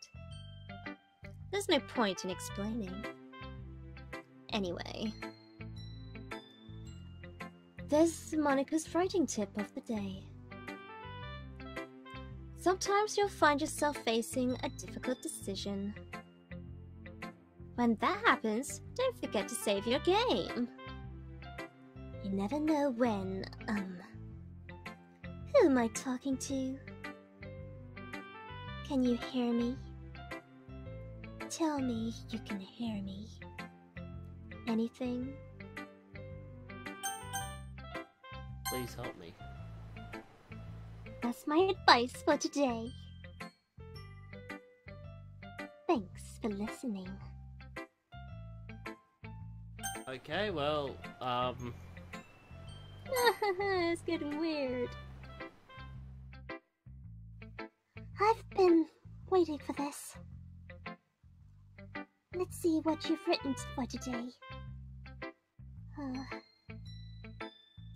There's no point in explaining. Anyway. There's Monica's writing tip of the day. Sometimes you'll find yourself facing a difficult decision. When that happens, don't forget to save your game. You never know when, who am I talking to? Can you hear me? Tell me you can hear me. Anything? Please help me. That's my advice for today. Thanks for listening. Okay, well, It's getting weird. I've been waiting for this. Let's see what you've written for today.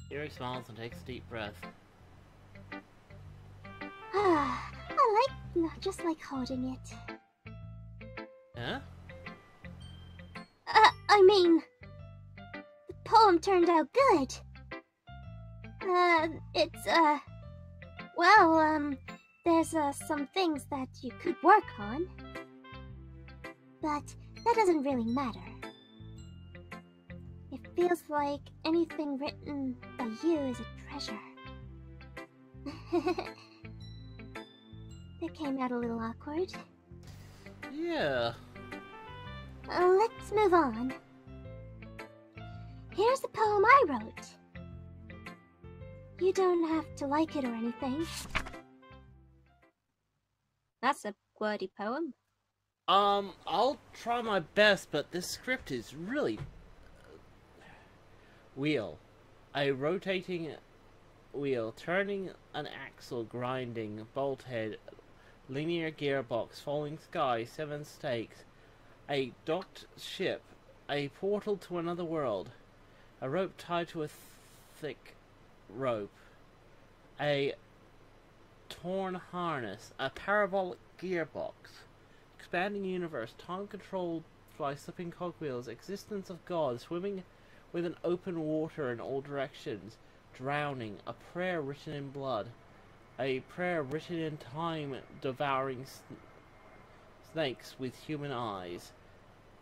Yuri smiles and takes a deep breath. Just like holding it. Huh? I mean, the poem turned out good. There's some things that you could work on. But that doesn't really matter. It feels like anything written by you is a treasure. That came out a little awkward. Yeah. Let's move on. Here's the poem I wrote. You don't have to like it or anything. That's a wordy poem. I'll try my best, but this script is really... Wheel. A rotating wheel, turning an axle, grinding, bolt head, linear gearbox, falling sky, 7 stakes, a docked ship, a portal to another world, a rope tied to a thick rope, a torn harness, a parabolic gearbox, expanding universe, time controlled by slipping cogwheels, existence of God, swimming with an open water in all directions, drowning, a prayer written in blood, a prayer written in time, devouring snakes with human eyes,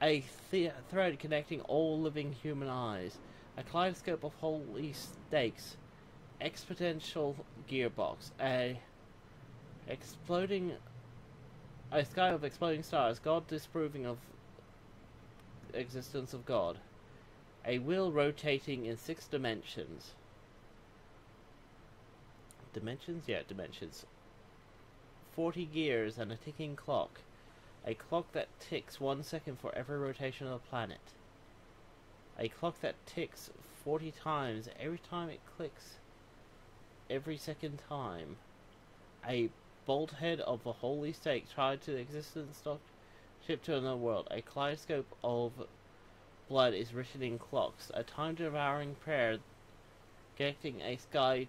a thread connecting all living human eyes, a kaleidoscope of holy stakes, exponential gearbox, a sky of exploding stars, God disproving of existence of God, a wheel rotating in 6 dimensions. Dimensions? Yeah, dimensions. 40 gears and a ticking clock. A clock that ticks 1 second for every rotation of the planet. A clock that ticks 40 times every time it clicks. Every second time. A bolt head of a holy stake tied to the existence of Ship to another world. A kaleidoscope of blood is written in clocks. A time-devouring prayer connecting a sky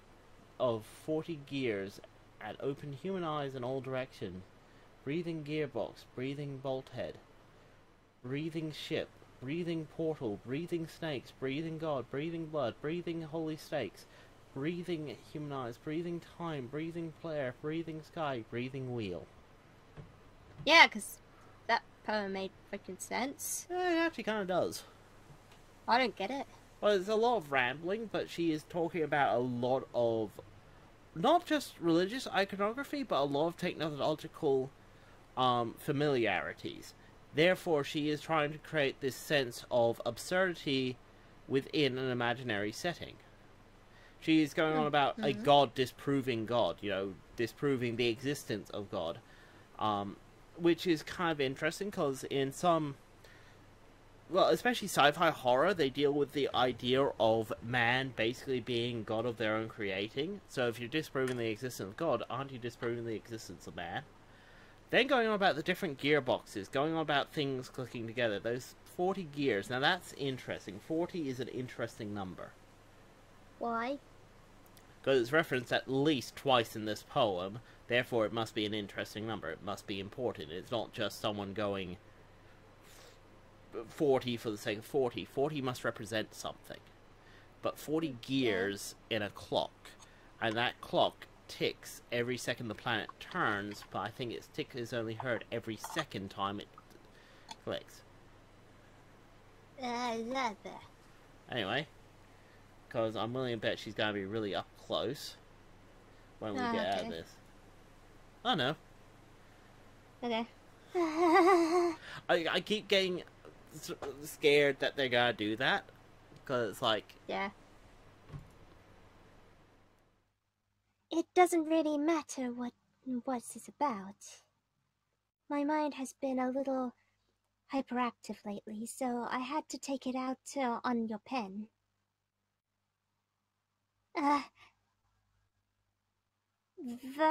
of 40 gears and open human eyes in all directions. Breathing gearbox, breathing bolthead, breathing ship, breathing portal, breathing snakes, breathing god, breathing blood, breathing holy stakes, breathing human eyes, breathing time, breathing flare, breathing sky, breathing wheel. Yeah, because that poem made freaking sense. Yeah, it actually kind of does. I don't get it. Well, there's a lot of rambling, but she is talking about a lot of not just religious iconography, but a lot of technological familiarities. Therefore, she is trying to create this sense of absurdity within an imaginary setting. She is going on about a god disproving God, you know, disproving the existence of God, which is kind of interesting because in some, well, especially sci-fi horror, they deal with the idea of man basically being god of their own creating. So if you're disproving the existence of God, aren't you disproving the existence of man? Then going on about the different gearboxes, going on about things clicking together, those 40 gears. Now that's interesting. 40 is an interesting number. Why? Because it's referenced at least twice in this poem, therefore it must be an interesting number. It must be important. It's not just someone going 40 for the sake of 40. 40 must represent something. But 40 gears in a clock, and that clock ticks every second the planet turns, but I think its tick is only heard every second time it clicks. Anyway, because I'm willing to bet she's going to be really up close when we get out of this. Oh no. Okay. I keep getting scared that they're going to do that, because it's like... Yeah. It doesn't really matter what this about. My mind has been a little hyperactive lately, so I had to take it out on your pen. That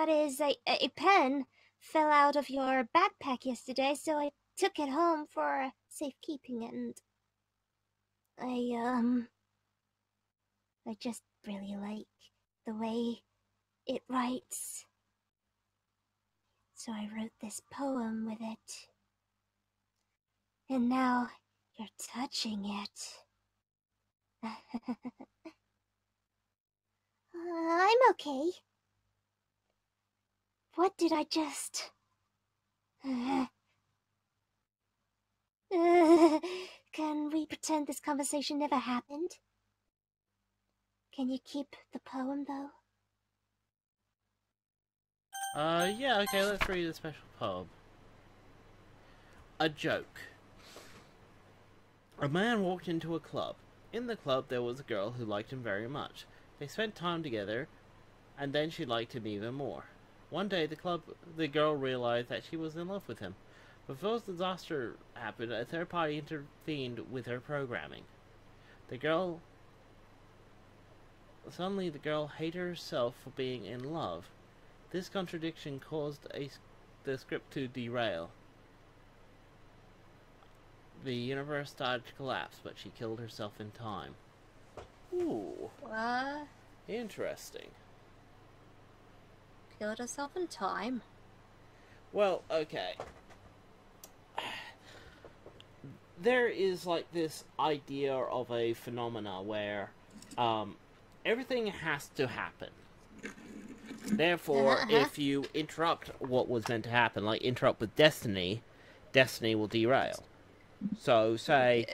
is, a pen fell out of your backpack yesterday, so I took it home for safekeeping, and I just really like the way it writes. So I wrote this poem with it. And now you're touching it. I'm okay. What did I just... Can we pretend this conversation never happened? Can you keep the poem, though? Yeah, okay, let's read a special poem. A joke. A man walked into a club. In the club there was a girl who liked him very much. They spent time together, and then she liked him even more. One day the girl realized that she was in love with him. Before the disaster happened, a third party intervened with her programming. Suddenly the girl hated herself for being in love. This contradiction caused the script to derail. The universe started to collapse, but she killed herself in time. Ooh. What? Interesting. Killed herself in time? Well, okay. There is like this idea of a phenomena where everything has to happen. Therefore, if you interrupt what was meant to happen, like interrupt with destiny, destiny will derail. So, say,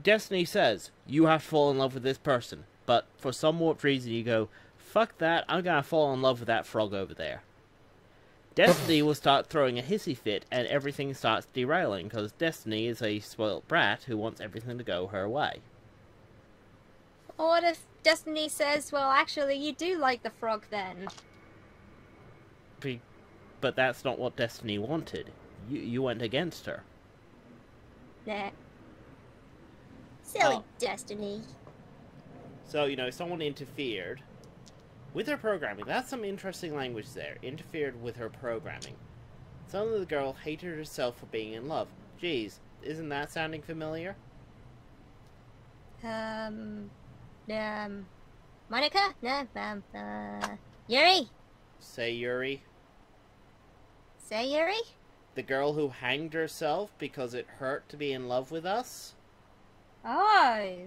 destiny says, you have to fall in love with this person, but for some warped reason you go, fuck that, I'm gonna fall in love with that frog over there. Destiny will start throwing a hissy fit, and everything starts derailing, because Destiny is a spoilt brat who wants everything to go her way. Or what if Destiny says, well, actually, you do like the frog then? But that's not what Destiny wanted. You went against her. Nah. Silly Destiny. So, you know, someone interfered with her programming. That's some interesting language there. Interfered with her programming. Suddenly the girl hated herself for being in love. Geez, isn't that sounding familiar? Monica? No, Yuri? Say Yuri. Say Yuri? The girl who hanged herself because it hurt to be in love with us? Oh.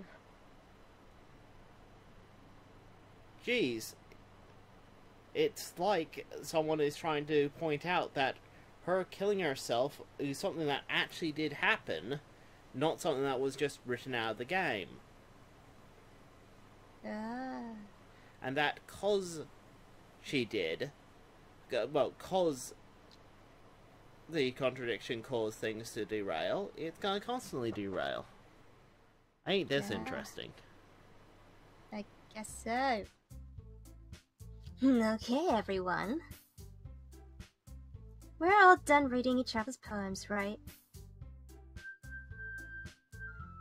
Geez. It's like someone is trying to point out that her killing herself is something that actually did happen, not something that was just written out of the game. And that cause she did, well, cause the contradiction caused things to derail, it's gonna constantly derail. Ain't this interesting? I guess so. Okay, everyone. We're all done reading each other's poems, right?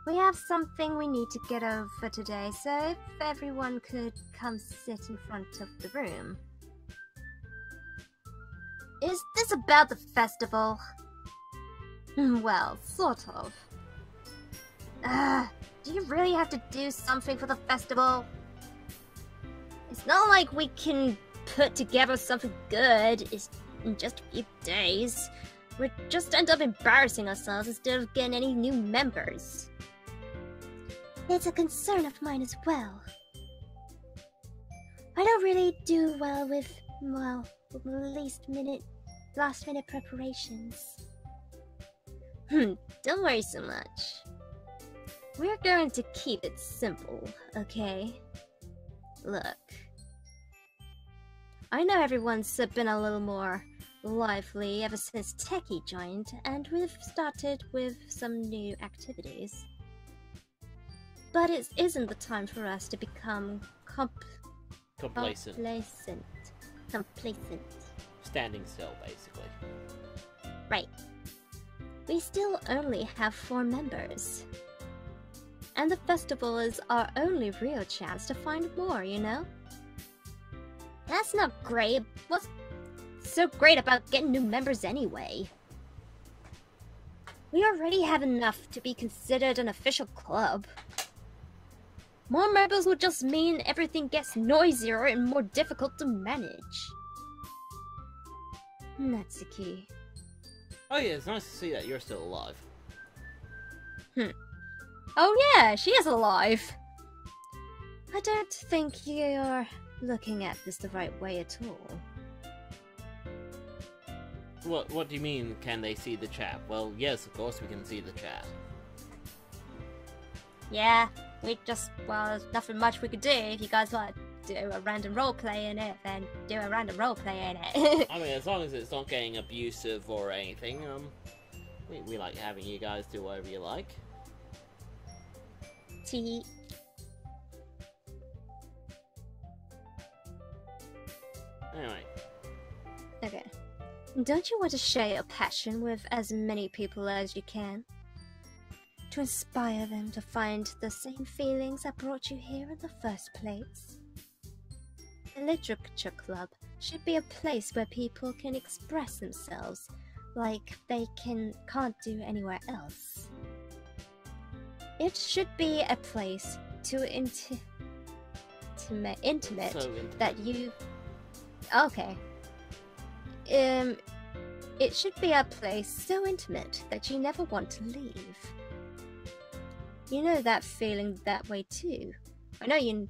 We have something we need to get over today, so if everyone could come sit in front of the room. Is this about the festival? Well, sort of. Do you really have to do something for the festival? It's not like we can put together something good in just a few days. We'd just end up embarrassing ourselves instead of getting any new members. It's a concern of mine as well. I don't really do well with, well, last minute preparations. Don't worry so much. We're going to keep it simple, okay? Look. I know everyone's been a little more lively ever since Techie joined, and we've started with some new activities. But it isn't the time for us to become Complacent. Complacent. Standing still, basically. Right. We still only have 4 members. And the festival is our only real chance to find more, you know? That's not great. What's so great about getting new members anyway? We already have enough to be considered an official club. More members will just mean everything gets noisier and more difficult to manage. Natsuki. Oh yeah, it's nice to see that you're still alive. Oh yeah, she is alive! I don't think you're looking at this the right way at all. What do you mean, can they see the chat? Well, yes, of course we can see the chat. Yeah, well, there's nothing much we could do. If you guys want to do a random roleplay in it, then do a random roleplay in it. I mean, as long as it's not getting abusive or anything, we like having you guys do whatever you like. Tee. Anyway. Okay. Don't you want to share your passion with as many people as you can? To inspire them to find the same feelings that brought you here in the first place? The Literature Club should be a place where people can express themselves like they can't do anywhere else. It should be a place too intimate that you... Okay. It should be a place so intimate that you never want to leave. You know that feeling that way too. I know you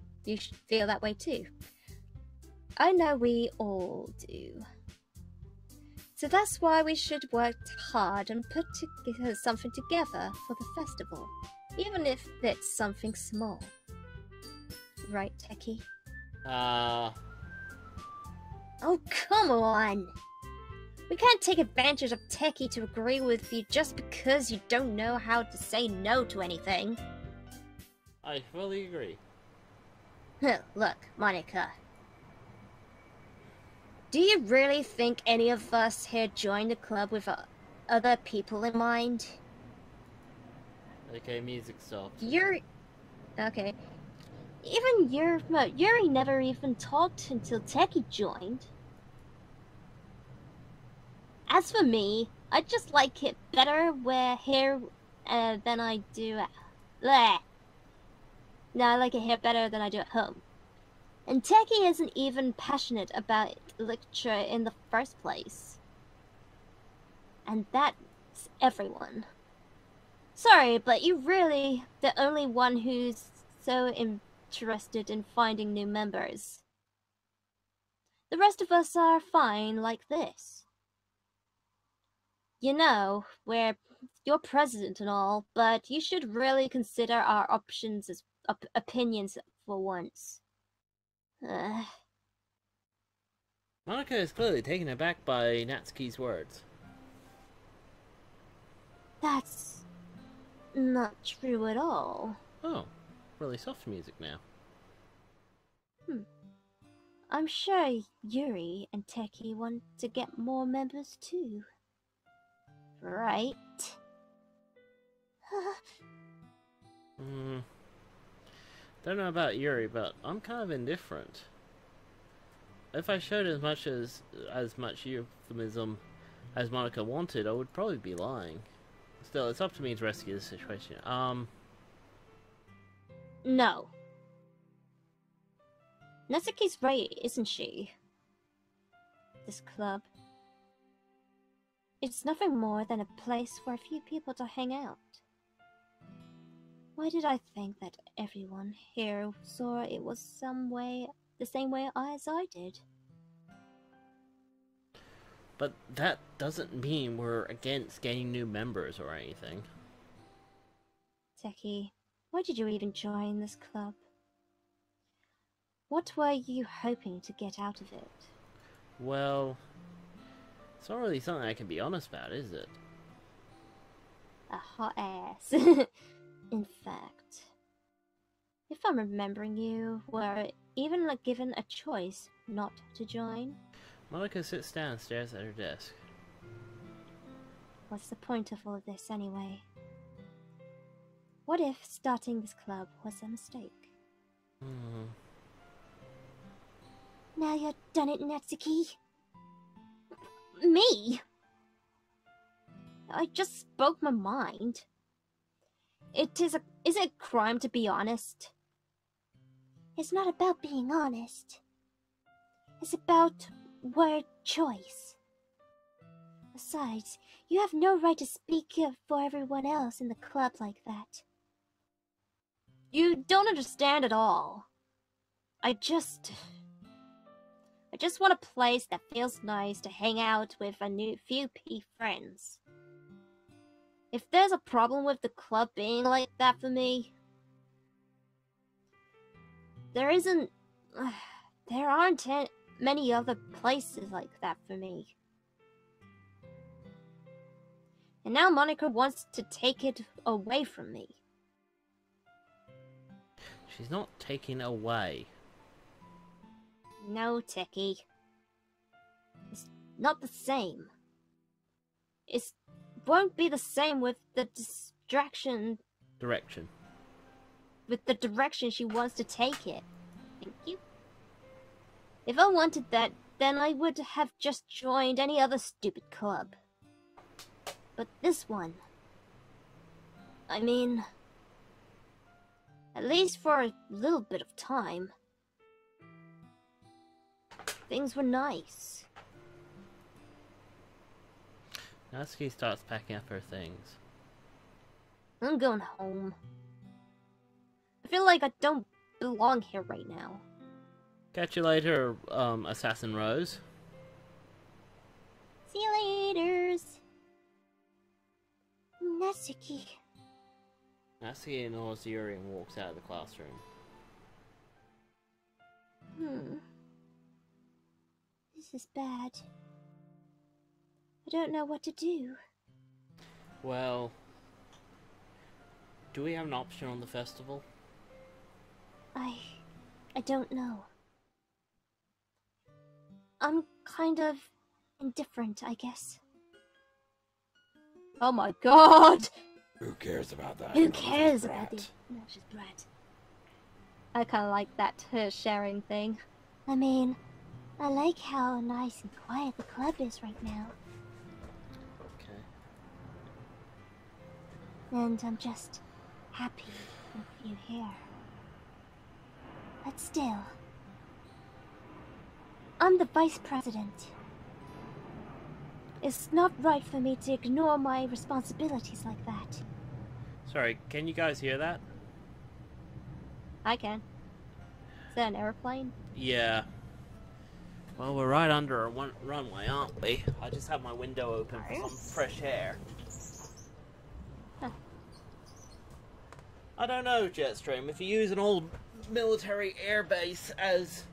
feel that way too. I know we all do. So that's why we should work hard and put something together for the festival, even if it's something small. Right, Techie? Oh, come on! We can't take advantage of Techie to agree with you just because you don't know how to say no to anything. I fully agree. Look, Monica. Do you really think any of us here joined the club with other people in mind? Okay, music stopped. Okay. Even Yuri never even talked until Techie joined. As for me, I just like it better here than I do at... Bleh. No, I like it here better than I do at home. And Techie isn't even passionate about literature in the first place. And that's everyone. Sorry, but you're really the only one who's so interested in finding new members. The rest of us are fine like this. You know, you're president and all, but you should really consider our options as opinions for once. Monica is clearly taken aback by Natsuki's words. That's not true at all. Oh, really soft music now. I'm sure Yuri and Teki want to get more members too. Right? Don't know about Yuri, but I'm kind of indifferent. If I showed as much euphemism as Monica wanted, I would probably be lying. Still, it's up to me to rescue the situation. No. Natsuki's right, isn't she? This club. It's nothing more than a place for a few people to hang out. Why did I think that everyone here saw it was the same way as I did? But that doesn't mean we're against gaining new members or anything. Teki, why did you even join this club? What were you hoping to get out of it? Well, it's not really something I can be honest about, is it? A hot ass. In fact, if I'm remembering, you were even given a choice not to join. Monica sits down and stares at her desk. What's the point of all this anyway? What if starting this club was a mistake? Now you're done it, Natsuki. Me? I just spoke my mind. Is it a crime to be honest? It's not about being honest. It's about word choice. Besides, you have no right to speak for everyone else in the club like that. You don't understand at all. I just want a place that feels nice to hang out with a few friends. If there's a problem with the club being like that for me, there aren't many other places like that for me. And now Monica wants to take it away from me. She's not taking away. No, Teki. It's not the same. It won't be the same with the direction she wants to take it. Thank you. If I wanted that, then I would have just joined any other stupid club. But this one... I mean... at least for a little bit of time... things were nice. Natsuki starts packing up her things. I'm going home. I feel like I don't belong here right now. Catch you later, Assassin Rose. See you laters. Natsuki. Natsuki ignores Yuri and walks out of the classroom. This is bad. I don't know what to do. Well, do we have an option on the festival? I don't know. I'm kind of indifferent, I guess. Oh my god! Who cares about that? Who cares about the obnoxious brat? I kinda like that sharing thing. I mean, I like how nice and quiet the club is right now. And I'm just happy with you here. But still, I'm the vice president. It's not right for me to ignore my responsibilities like that. Sorry, can you guys hear that? I can. Is that an airplane? Yeah. Well, we're right under a runway, aren't we? I just have my window open for some fresh air. Huh. I don't know, Jetstream. If you use an old military airbase as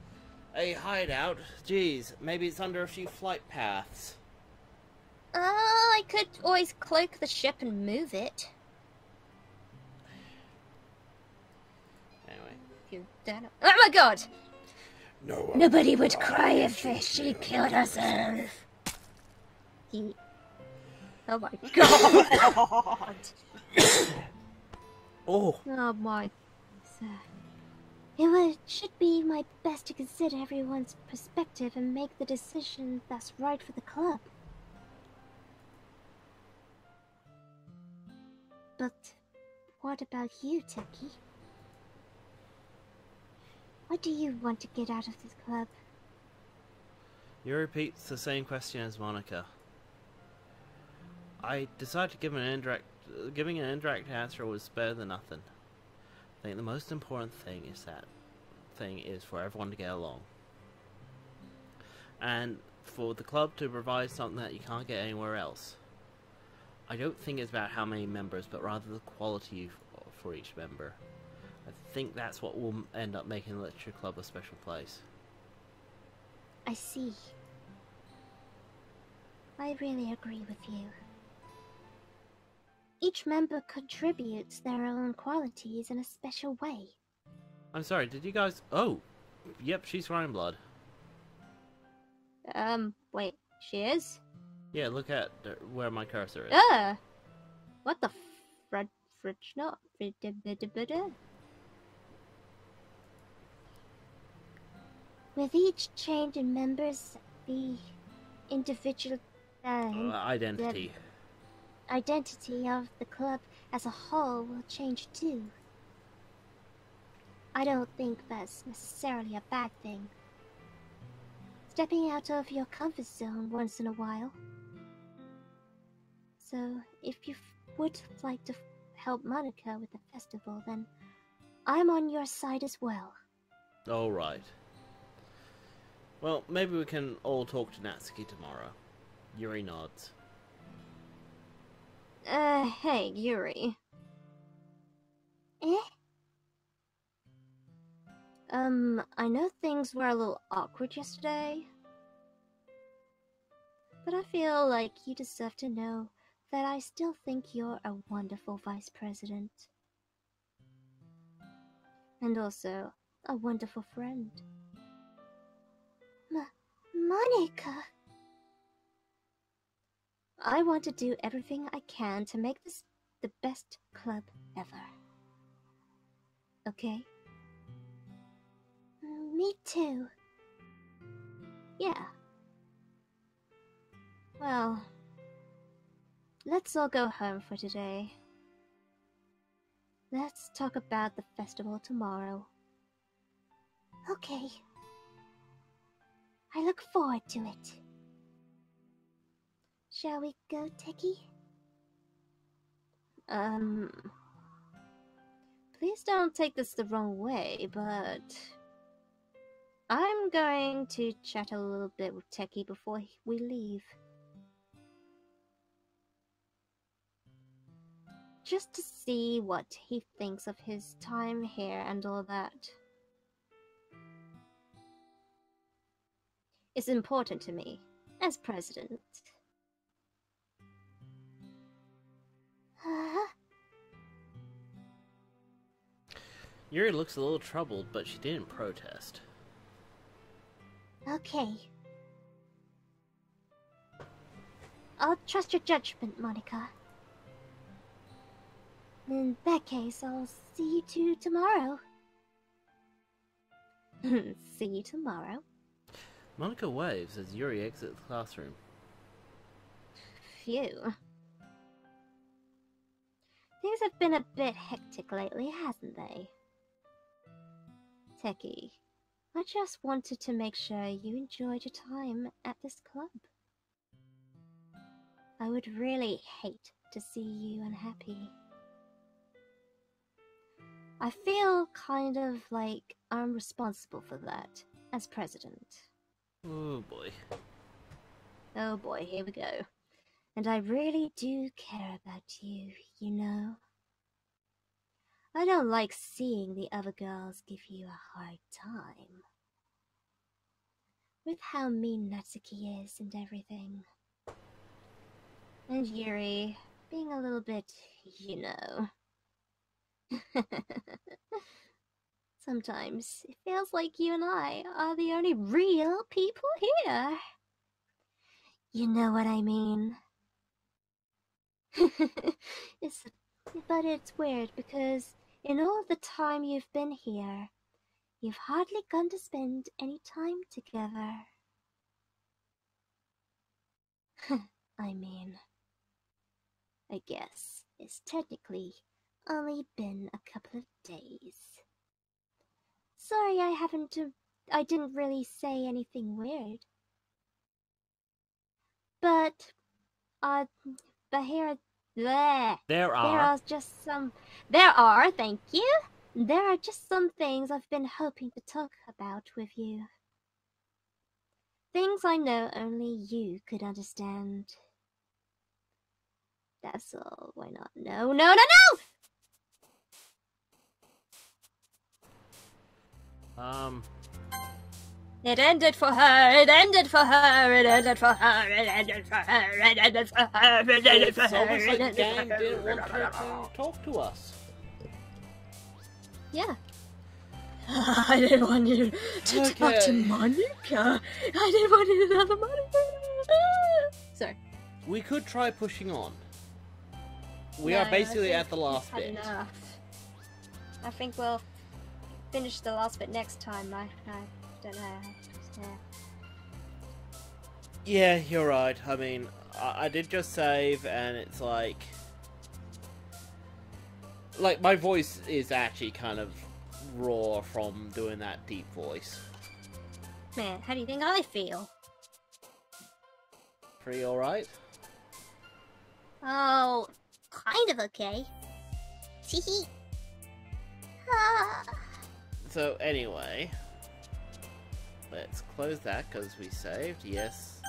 a hideout, geez, maybe it's under a few flight paths. I could always cloak the ship and move it. Anyway. You don't know. Oh my god! No. Nobody would cry if she killed herself. He... Oh my god! Oh. Oh my... Should be my best to consider everyone's perspective and make the decision that's right for the club. But what about you, Doki? What do you want to get out of this club? You repeats the same question as Monica. I decided to give giving an indirect answer was better than nothing. I think the most important thing is for everyone to get along. And for the club to provide something that you can't get anywhere else. I don't think it's about how many members, but rather the quality for each member. I think that's what will end up making the Literature Club a special place. I see. I really agree with you. Each member contributes their own qualities in a special way. I'm sorry, did you guys... Oh! Yep, she's Rhine Blood. Wait, she is? Yeah, look at where my cursor is. What the fridge not? With each change in members, the individual Identity. the identity of the club as a whole will change too. I don't think that's necessarily a bad thing. Stepping out of your comfort zone once in a while. So, if you would like to help Monica with the festival, then I'm on your side as well. Alright. Well, maybe we can all talk to Natsuki tomorrow. Yuri nods. Hey, Yuri. Eh? I know things were a little awkward yesterday, but I feel like you deserve to know that I still think you're a wonderful vice president. And also, a wonderful friend. Monica! I want to do everything I can to make this the best club ever. Okay? Me too. Yeah. Well, let's all go home for today. Let's talk about the festival tomorrow. Okay. I look forward to it. Shall we go, Doki? Please don't take this the wrong way, but I'm going to chat a little bit with Techie before we leave. Just to see what he thinks of his time here and all that. It's important to me, as president. Yuri looks a little troubled, but she didn't protest. Okay. I'll trust your judgment, Monica. In that case, I'll see you two tomorrow. See you tomorrow. Monica waves as Yuri exits the classroom. Phew. Things have been a bit hectic lately, hasn't they? Techie, I just wanted to make sure you enjoyed your time at this club. I would really hate to see you unhappy. I feel kind of like I'm responsible for that, as president. Oh boy. Oh boy, here we go. And I really do care about you, you know? I don't like seeing the other girls give you a hard time. With how mean Natsuki is and everything. And Yuri being a little bit, you know. Sometimes it feels like you and I are the only real people here. You know what I mean. But it's weird because in all the time you've been here, you've hardly gone to spend any time together. I mean, I guess it's technically only been a couple of days. Sorry I didn't really say anything weird. But here, there are just some things I've been hoping to talk about with you. Things I know only you could understand. That's all. Why not? No! It ended for her, it ended for her, it ended for her, it ended for her, it ended for her, it ended for It's her, almost it like the ended gang for her. didn't want her to talk to us. Yeah. I didn't want you to talk to Monica. I didn't want you to talk to Monica. Sorry. We could try pushing on. We are basically at the last bit. Enough. I think we'll finish the last bit next time. I don't know. Yeah, you're right. I mean, I did just save, and it's like my voice is actually kind of raw from doing that deep voice. Man, how do you think I feel? Pretty alright? Oh, kind of okay. Teehee. So anyway, let's close that because we saved, yes.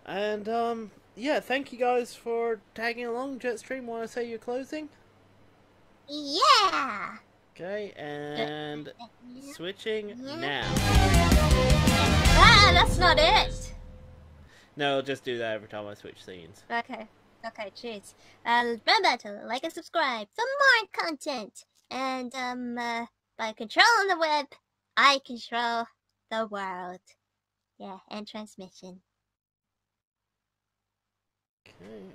And yeah, thank you guys for tagging along. Jetstream, want to say you're closing? Yeah! Okay, and switching now. Ah, that's not it! No, just do that every time I switch scenes. Okay, cheers. Remember to like and subscribe for more content. And, by controlling the web, I control the world. Yeah, and transmission. Okay.